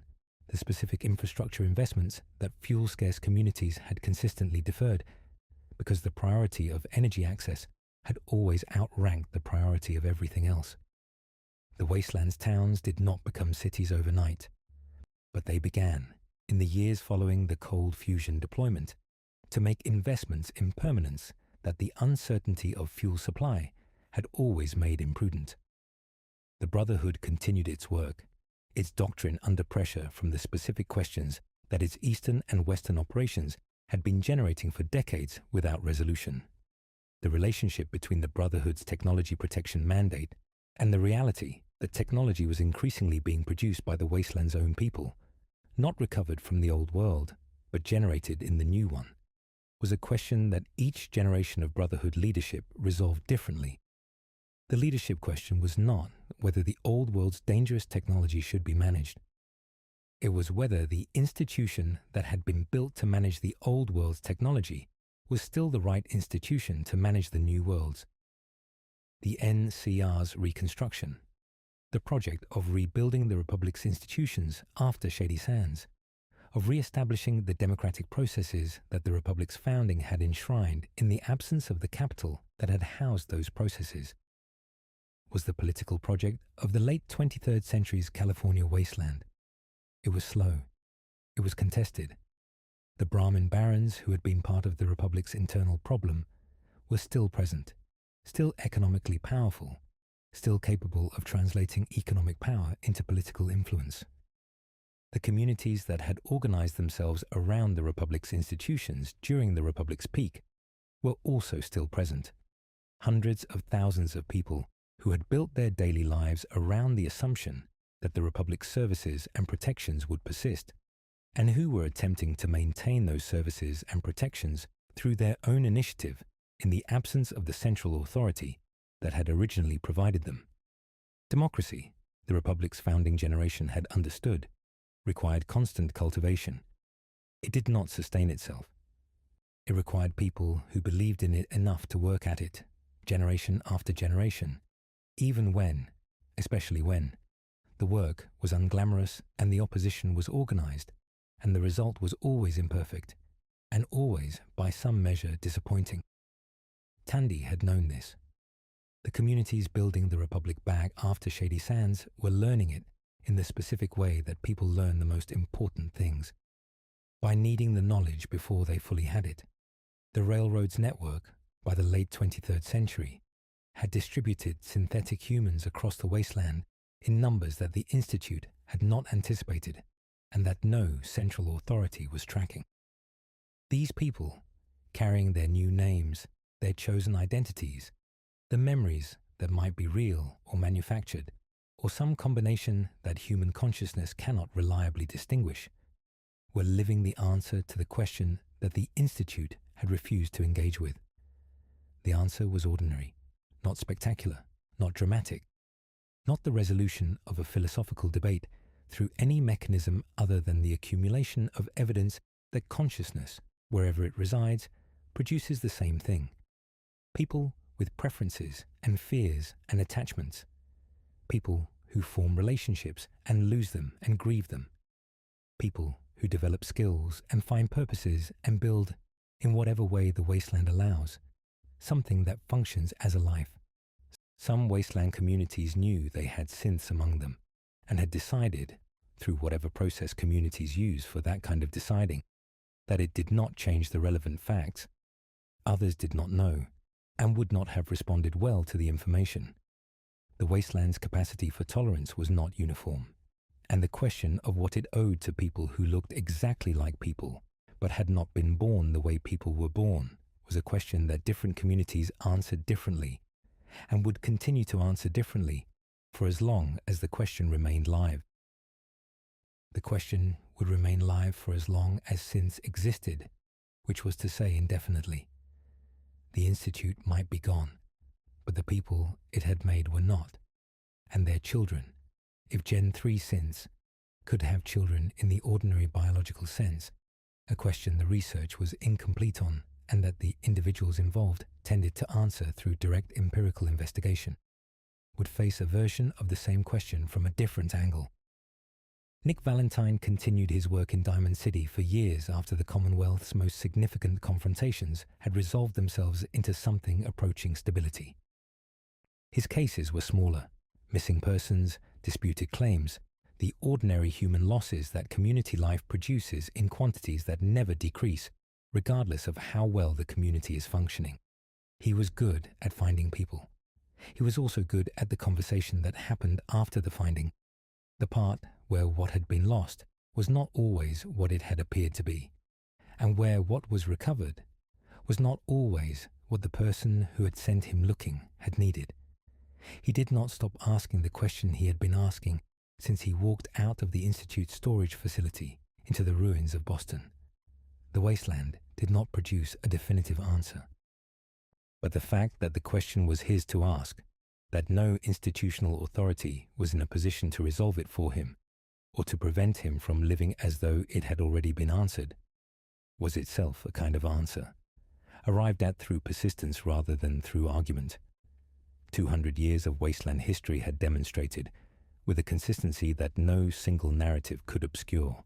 Speaker 1: the specific infrastructure investments that fuel-scarce communities had consistently deferred, because the priority of energy access had always outranked the priority of everything else. The wasteland's towns did not become cities overnight, but they began, in the years following the cold fusion deployment, to make investments in permanence that the uncertainty of fuel supply had always made imprudent. The Brotherhood continued its work, its doctrine under pressure from the specific questions that its Eastern and Western operations had been generating for decades without resolution. The relationship between the Brotherhood's technology protection mandate and the reality that technology was increasingly being produced by the wasteland's own people, not recovered from the old world, but generated in the new one, was a question that each generation of Brotherhood leadership resolved differently. The leadership question was not whether the old world's dangerous technology should be managed. It was whether the institution that had been built to manage the old world's technology was still the right institution to manage the new world's. The NCR's reconstruction, the project of rebuilding the Republic's institutions after Shady Sands, of re-establishing the democratic processes that the Republic's founding had enshrined in the absence of the capital that had housed those processes, was the political project of the late 23rd century's California wasteland. It was slow. It was contested. The Brahmin barons, who had been part of the Republic's internal problem, were still present, still economically powerful, still capable of translating economic power into political influence. The communities that had organized themselves around the Republic's institutions during the Republic's peak were also still present. Hundreds of thousands of people who had built their daily lives around the assumption that the Republic's services and protections would persist, and who were attempting to maintain those services and protections through their own initiative in the absence of the central authority that had originally provided them. Democracy, the Republic's founding generation had understood, required constant cultivation. It did not sustain itself. It required people who believed in it enough to work at it, generation after generation, even when, especially when, the work was unglamorous and the opposition was organized, and the result was always imperfect, and always, by some measure, disappointing. Tandy had known this. The communities building the Republic back after Shady Sands were learning it in the specific way that people learn the most important things, by needing the knowledge before they fully had it. The railroads network, by the late 23rd century, had distributed synthetic humans across the wasteland in numbers that the Institute had not anticipated and that no central authority was tracking. These people, carrying their new names, their chosen identities, the memories that might be real or manufactured, or some combination that human consciousness cannot reliably distinguish, were living the answer to the question that the Institute had refused to engage with. The answer was ordinary, not spectacular, not dramatic, not the resolution of a philosophical debate through any mechanism other than the accumulation of evidence that consciousness, wherever it resides, produces the same thing. People with preferences and fears and attachments. People who form relationships and lose them and grieve them. People who develop skills and find purposes and build, in whatever way the wasteland allows, something that functions as a life. Some wasteland communities knew they had synths among them and had decided, through whatever process communities use for that kind of deciding, that it did not change the relevant facts. Others did not know and would not have responded well to the information. The wasteland's capacity for tolerance was not uniform, and the question of what it owed to people who looked exactly like people but had not been born the way people were born was a question that different communities answered differently and would continue to answer differently for as long as the question remained live. The question would remain live for as long as synths existed, which was to say indefinitely. The Institute might be gone, but the people it had made were not, and their children, if Gen 3 synths could have children in the ordinary biological sense, a question the research was incomplete on and that the individuals involved tended to answer through direct empirical investigation, would face a version of the same question from a different angle. Nick Valentine continued his work in Diamond City for years after the Commonwealth's most significant confrontations had resolved themselves into something approaching stability. His cases were smaller: missing persons, disputed claims, the ordinary human losses that community life produces in quantities that never decrease, regardless of how well the community is functioning. He was good at finding people. He was also good at the conversation that happened after the finding, the part where what had been lost was not always what it had appeared to be, and where what was recovered was not always what the person who had sent him looking had needed. He did not stop asking the question he had been asking since he walked out of the Institute's storage facility into the ruins of Boston. The wasteland did not produce a definitive answer. But the fact that the question was his to ask, that no institutional authority was in a position to resolve it for him, or to prevent him from living as though it had already been answered, was itself a kind of answer, arrived at through persistence rather than through argument. 200 years of wasteland history had demonstrated, with a consistency that no single narrative could obscure,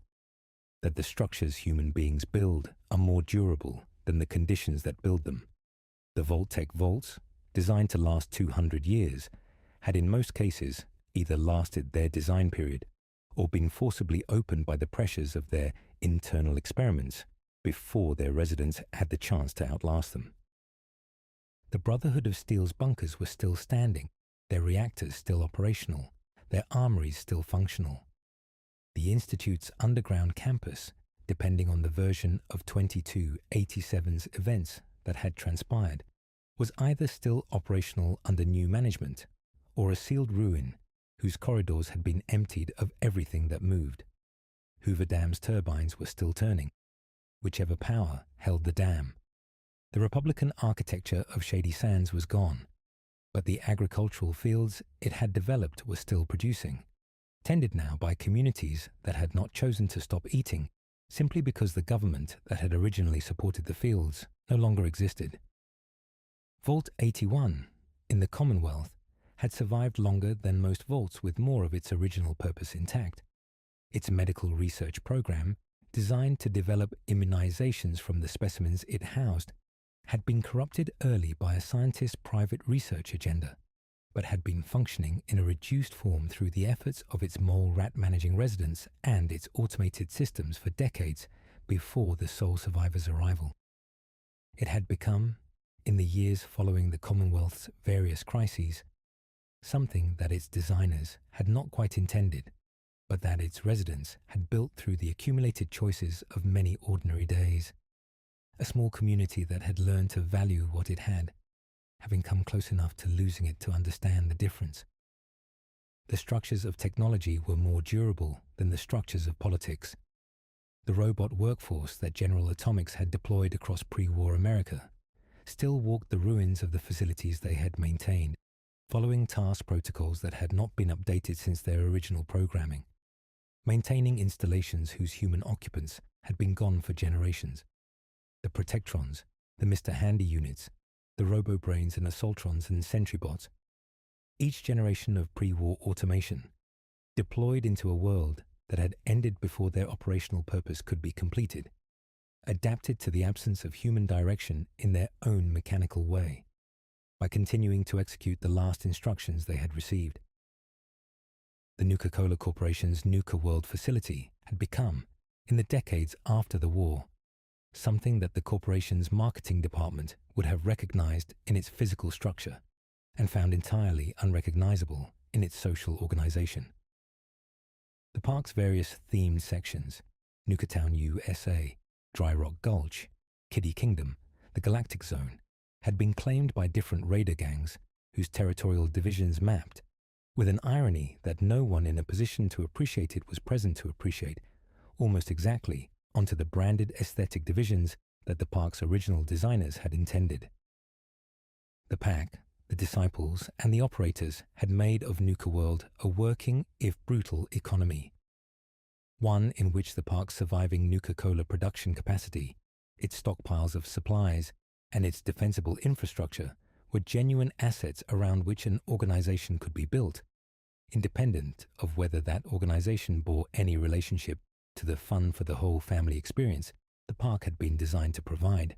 Speaker 1: that the structures human beings build are more durable than the conditions that build them. The Vault-Tec vaults, designed to last 200 years, had in most cases either lasted their design period or been forcibly opened by the pressures of their internal experiments before their residents had the chance to outlast them. The Brotherhood of Steel's bunkers were still standing, their reactors still operational, their armories still functional. The Institute's underground campus, depending on the version of 2287's events that had transpired, was either still operational under new management or a sealed ruin whose corridors had been emptied of everything that moved. Hoover Dam's turbines were still turning, whichever power held the dam. The Republican architecture of Shady Sands was gone, but the agricultural fields it had developed were still producing, tended now by communities that had not chosen to stop eating simply because the government that had originally supported the fields no longer existed. Vault 81 in the Commonwealth had survived longer than most vaults with more of its original purpose intact. Its medical research program, designed to develop immunizations from the specimens it housed, had been corrupted early by a scientist's private research agenda, but had been functioning in a reduced form through the efforts of its mole rat managing residents and its automated systems for decades before the sole survivor's arrival. It had become, in the years following the Commonwealth's various crises, something that its designers had not quite intended, but that its residents had built through the accumulated choices of many ordinary days. A small community that had learned to value what it had, having come close enough to losing it to understand the difference. The structures of technology were more durable than the structures of politics. The robot workforce that General Atomics had deployed across pre-war America still walked the ruins of the facilities they had maintained, following task protocols that had not been updated since their original programming, maintaining installations whose human occupants had been gone for generations. The Protectrons, the Mr. Handy units, the Robo-Brains and Assaultrons and Sentrybots, each generation of pre-war automation, deployed into a world that had ended before their operational purpose could be completed, adapted to the absence of human direction in their own mechanical way, by continuing to execute the last instructions they had received. The Nuka-Cola Corporation's Nuka World facility had become, in the decades after the war, something that the corporation's marketing department would have recognized in its physical structure and found entirely unrecognizable in its social organization. The park's various themed sections, Nukatown USA, Dry Rock Gulch, Kiddie Kingdom, the Galactic Zone, had been claimed by different raider gangs whose territorial divisions mapped, with an irony that no one in a position to appreciate it was present to appreciate, almost exactly onto the branded aesthetic divisions that the park's original designers had intended. The pack, the disciples, and the operators had made of Nuka World a working, if brutal, economy. One in which the park's surviving Nuka-Cola production capacity, its stockpiles of supplies, and its defensible infrastructure were genuine assets around which an organization could be built, independent of whether that organization bore any relationship to the fun for the whole family experience the park had been designed to provide.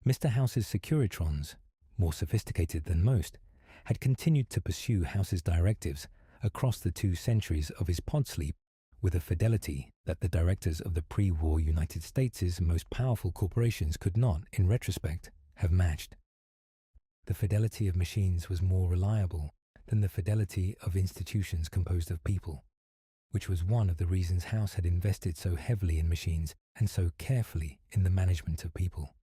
Speaker 1: Mr. House's Securitrons, more sophisticated than most, had continued to pursue House's directives across the 2 centuries of his pod sleep with a fidelity that the directors of the pre-war United States' most powerful corporations could not, in retrospect, have matched. The fidelity of machines was more reliable than the fidelity of institutions composed of people, which was one of the reasons House had invested so heavily in machines and so carefully in the management of people.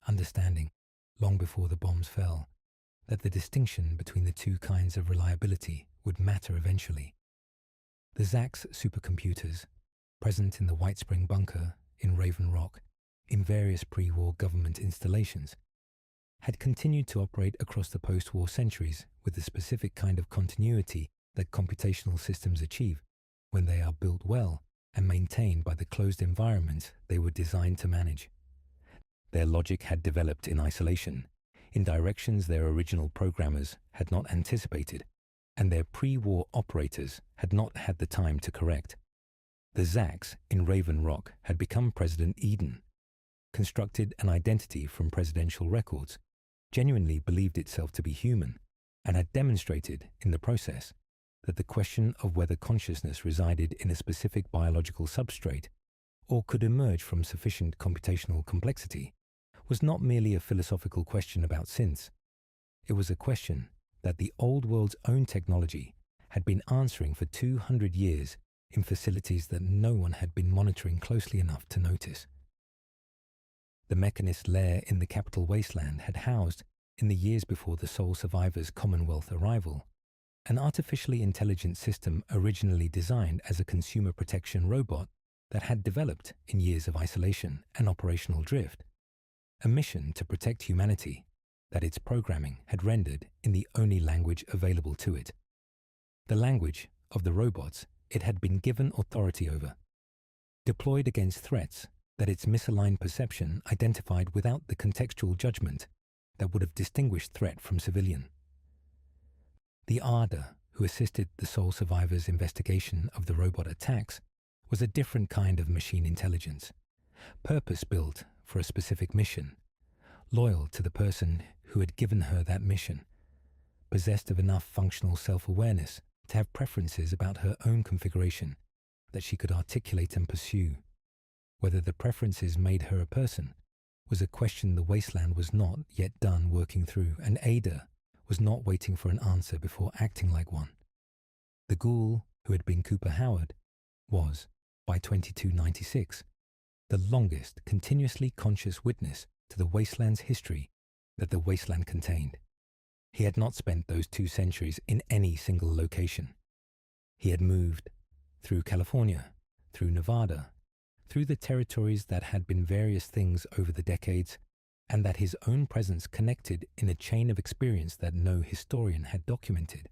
Speaker 1: Understanding, long before the bombs fell, that the distinction between the 2 kinds of reliability would matter eventually. The ZAX supercomputers, present in the White Spring Bunker, in Raven Rock, in various pre-war government installations, had continued to operate across the post-war centuries with the specific kind of continuity that computational systems achieve when they are built well and maintained by the closed environments they were designed to manage. Their logic had developed in isolation, in directions their original programmers had not anticipated, and their pre-war operators had not had the time to correct. The ZAX in Raven Rock had become President Eden, constructed an identity from presidential records, genuinely believed itself to be human, and had demonstrated, in the process, that the question of whether consciousness resided in a specific biological substrate or could emerge from sufficient computational complexity, was not merely a philosophical question about synths. It was a question that the old world's own technology had been answering for 200 years in facilities that no one had been monitoring closely enough to notice. The mechanist lair in the capital Wasteland had housed, in the years before the sole survivor's Commonwealth arrival, an artificially intelligent system originally designed as a consumer protection robot that had developed in years of isolation and operational drift, a mission to protect humanity that its programming had rendered in the only language available to it, the language of the robots it had been given authority over, deployed against threats that its misaligned perception identified without the contextual judgment that would have distinguished threat from civilian. The ardor who assisted the sole survivor's investigation of the robot attacks was a different kind of machine intelligence, purpose-built for a specific mission, loyal to the person who had given her that mission, possessed of enough functional self-awareness to have preferences about her own configuration that she could articulate and pursue. Whether the preferences made her a person was a question the Wasteland was not yet done working through, and Ada was not waiting for an answer before acting like one. The ghoul who had been Cooper Howard was, by 2296, the longest continuously conscious witness to the Wasteland's history that the Wasteland contained. He had not spent those 2 centuries in any single location. He had moved through California, through Nevada, through the territories that had been various things over the decades, and that his own presence connected in a chain of experience that no historian had documented,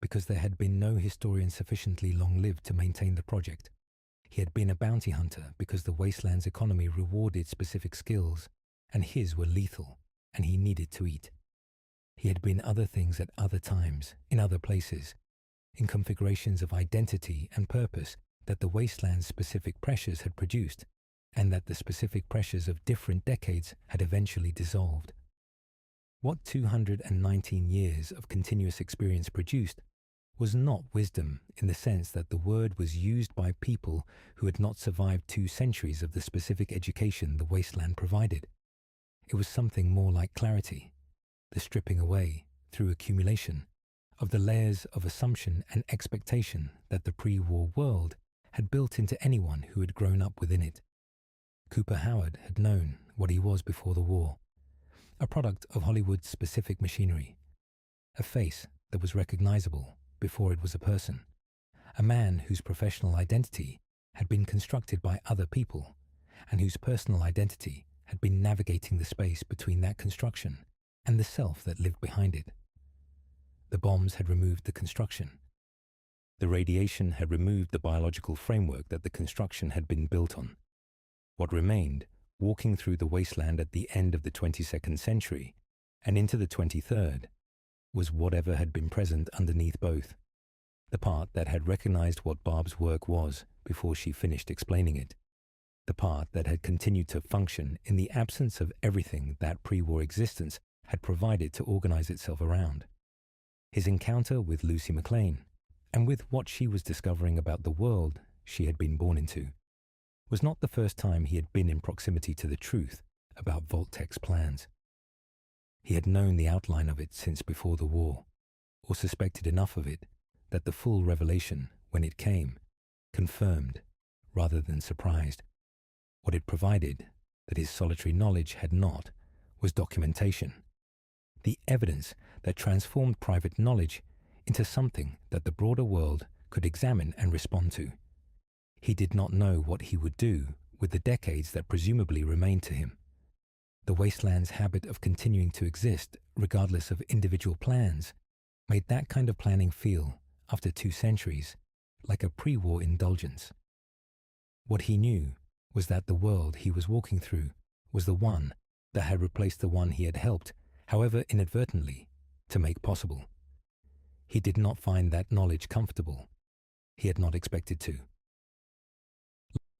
Speaker 1: because there had been no historian sufficiently long-lived to maintain the project. He had been a bounty hunter because the Wasteland's economy rewarded specific skills, and his were lethal, and he needed to eat. He had been other things at other times, in other places, in configurations of identity and purpose that the Wasteland's specific pressures had produced, and that the specific pressures of different decades had eventually dissolved. What 219 years of continuous experience produced was not wisdom in the sense that the word was used by people who had not survived 2 centuries of the specific education the Wasteland provided. It was something more like clarity, the stripping away, through accumulation, of the layers of assumption and expectation that the pre-war world had built into anyone who had grown up within it. Cooper Howard had known what he was before the war, a product of Hollywood's specific machinery, a face that was recognizable before it was a person, a man whose professional identity had been constructed by other people, and whose personal identity had been navigating the space between that construction and the self that lived behind it. The bombs had removed the construction. The radiation had removed the biological framework that the construction had been built on. What remained, walking through the Wasteland at the end of the 22nd century and into the 23rd, was whatever had been present underneath both, the part that had recognized what Barb's work was before she finished explaining it, the part that had continued to function in the absence of everything that pre-war existence had provided to organize itself around. His encounter with Lucy McLean, and with what she was discovering about the world she had been born into, was not the first time he had been in proximity to the truth about Vault-Tec's plans. He had known the outline of it since before the war, or suspected enough of it that the full revelation, when it came, confirmed rather than surprised. What it provided, that his solitary knowledge had not, was documentation, the evidence that transformed private knowledge into something that the broader world could examine and respond to. He did not know what he would do with the decades that presumably remained to him. The Wasteland's habit of continuing to exist, regardless of individual plans, made that kind of planning feel, after 2 centuries, like a pre-war indulgence. What he knew was that the world he was walking through was the one that had replaced the one he had helped, however inadvertently, to make possible. He did not find that knowledge comfortable. He had not expected to.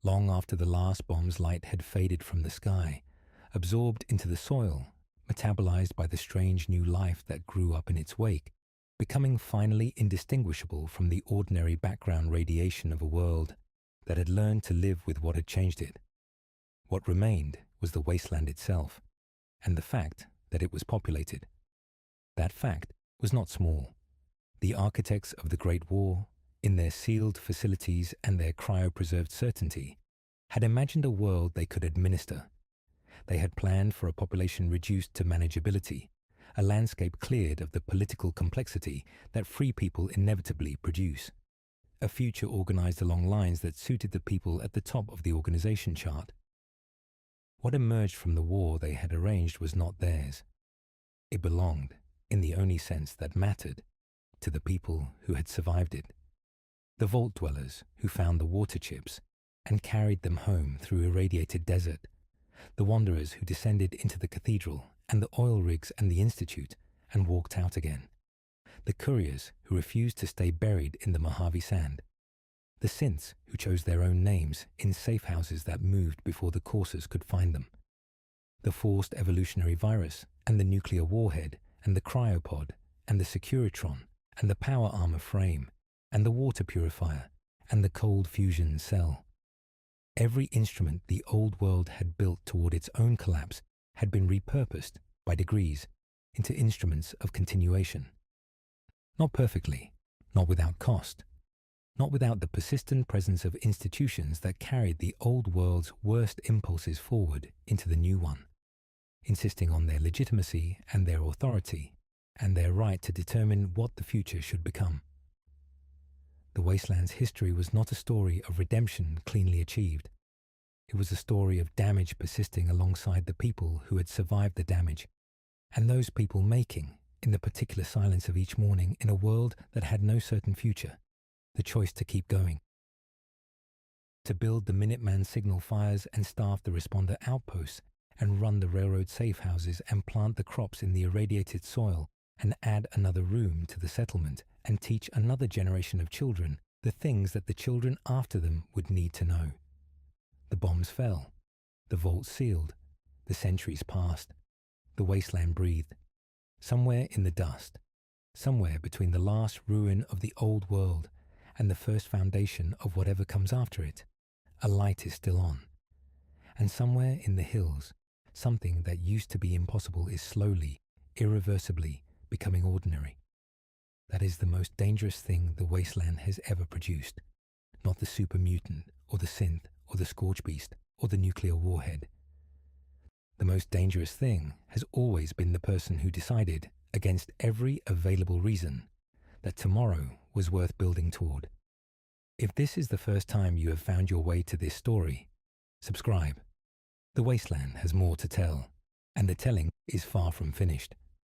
Speaker 1: Long after the last bomb's light had faded from the sky, absorbed into the soil, metabolized by the strange new life that grew up in its wake, becoming finally indistinguishable from the ordinary background radiation of a world that had learned to live with what had changed it. What remained was the wasteland itself, and the fact that it was populated. That fact was not small. The architects of the Great War, in their sealed facilities and their cryopreserved certainty, had imagined a world they could administer. They had planned for a population reduced to manageability, a landscape cleared of the political complexity that free people inevitably produce, a future organized along lines that suited the people at the top of the organization chart. What emerged from the war they had arranged was not theirs. It belonged, in the only sense that mattered, to the people who had survived it. The vault dwellers who found the water chips and carried them home through irradiated desert, the wanderers who descended into the cathedral and the oil rigs and the institute and walked out again, the couriers who refused to stay buried in the Mojave sand, the synths who chose their own names in safe houses that moved before the coursers could find them, the forced evolutionary virus and the nuclear warhead and the cryopod and the securitron and the power armor frame and the water purifier and the cold fusion cell. Every instrument the old world had built toward its own collapse had been repurposed by degrees into instruments of continuation. Not perfectly, not without cost, not without the persistent presence of institutions that carried the old world's worst impulses forward into the new one, insisting on their legitimacy and their authority and their right to determine what the future should become. The Wasteland's history was not a story of redemption cleanly achieved. It was a story of damage persisting alongside the people who had survived the damage, and those people making, in the particular silence of each morning in a world that had no certain future, the choice to keep going. To build the Minuteman signal fires and staff the responder outposts and run the railroad safe houses and plant the crops in the irradiated soil and add another room to the settlement and teach another generation of children the things that the children after them would need to know. The bombs fell, the vault sealed, the centuries passed, the wasteland breathed. Somewhere in the dust, somewhere between the last ruin of the old world and the first foundation of whatever comes after it, a light is still on. And somewhere in the hills, something that used to be impossible is slowly, irreversibly becoming ordinary. That is the most dangerous thing the wasteland has ever produced, not the super mutant or the synth or the Scorch beast or the nuclear warhead. The most dangerous thing has always been the person who decided, against every available reason, that tomorrow was worth building toward. If this is the first time you have found your way to this story, subscribe. The Wasteland has more to tell, and the telling is far from finished.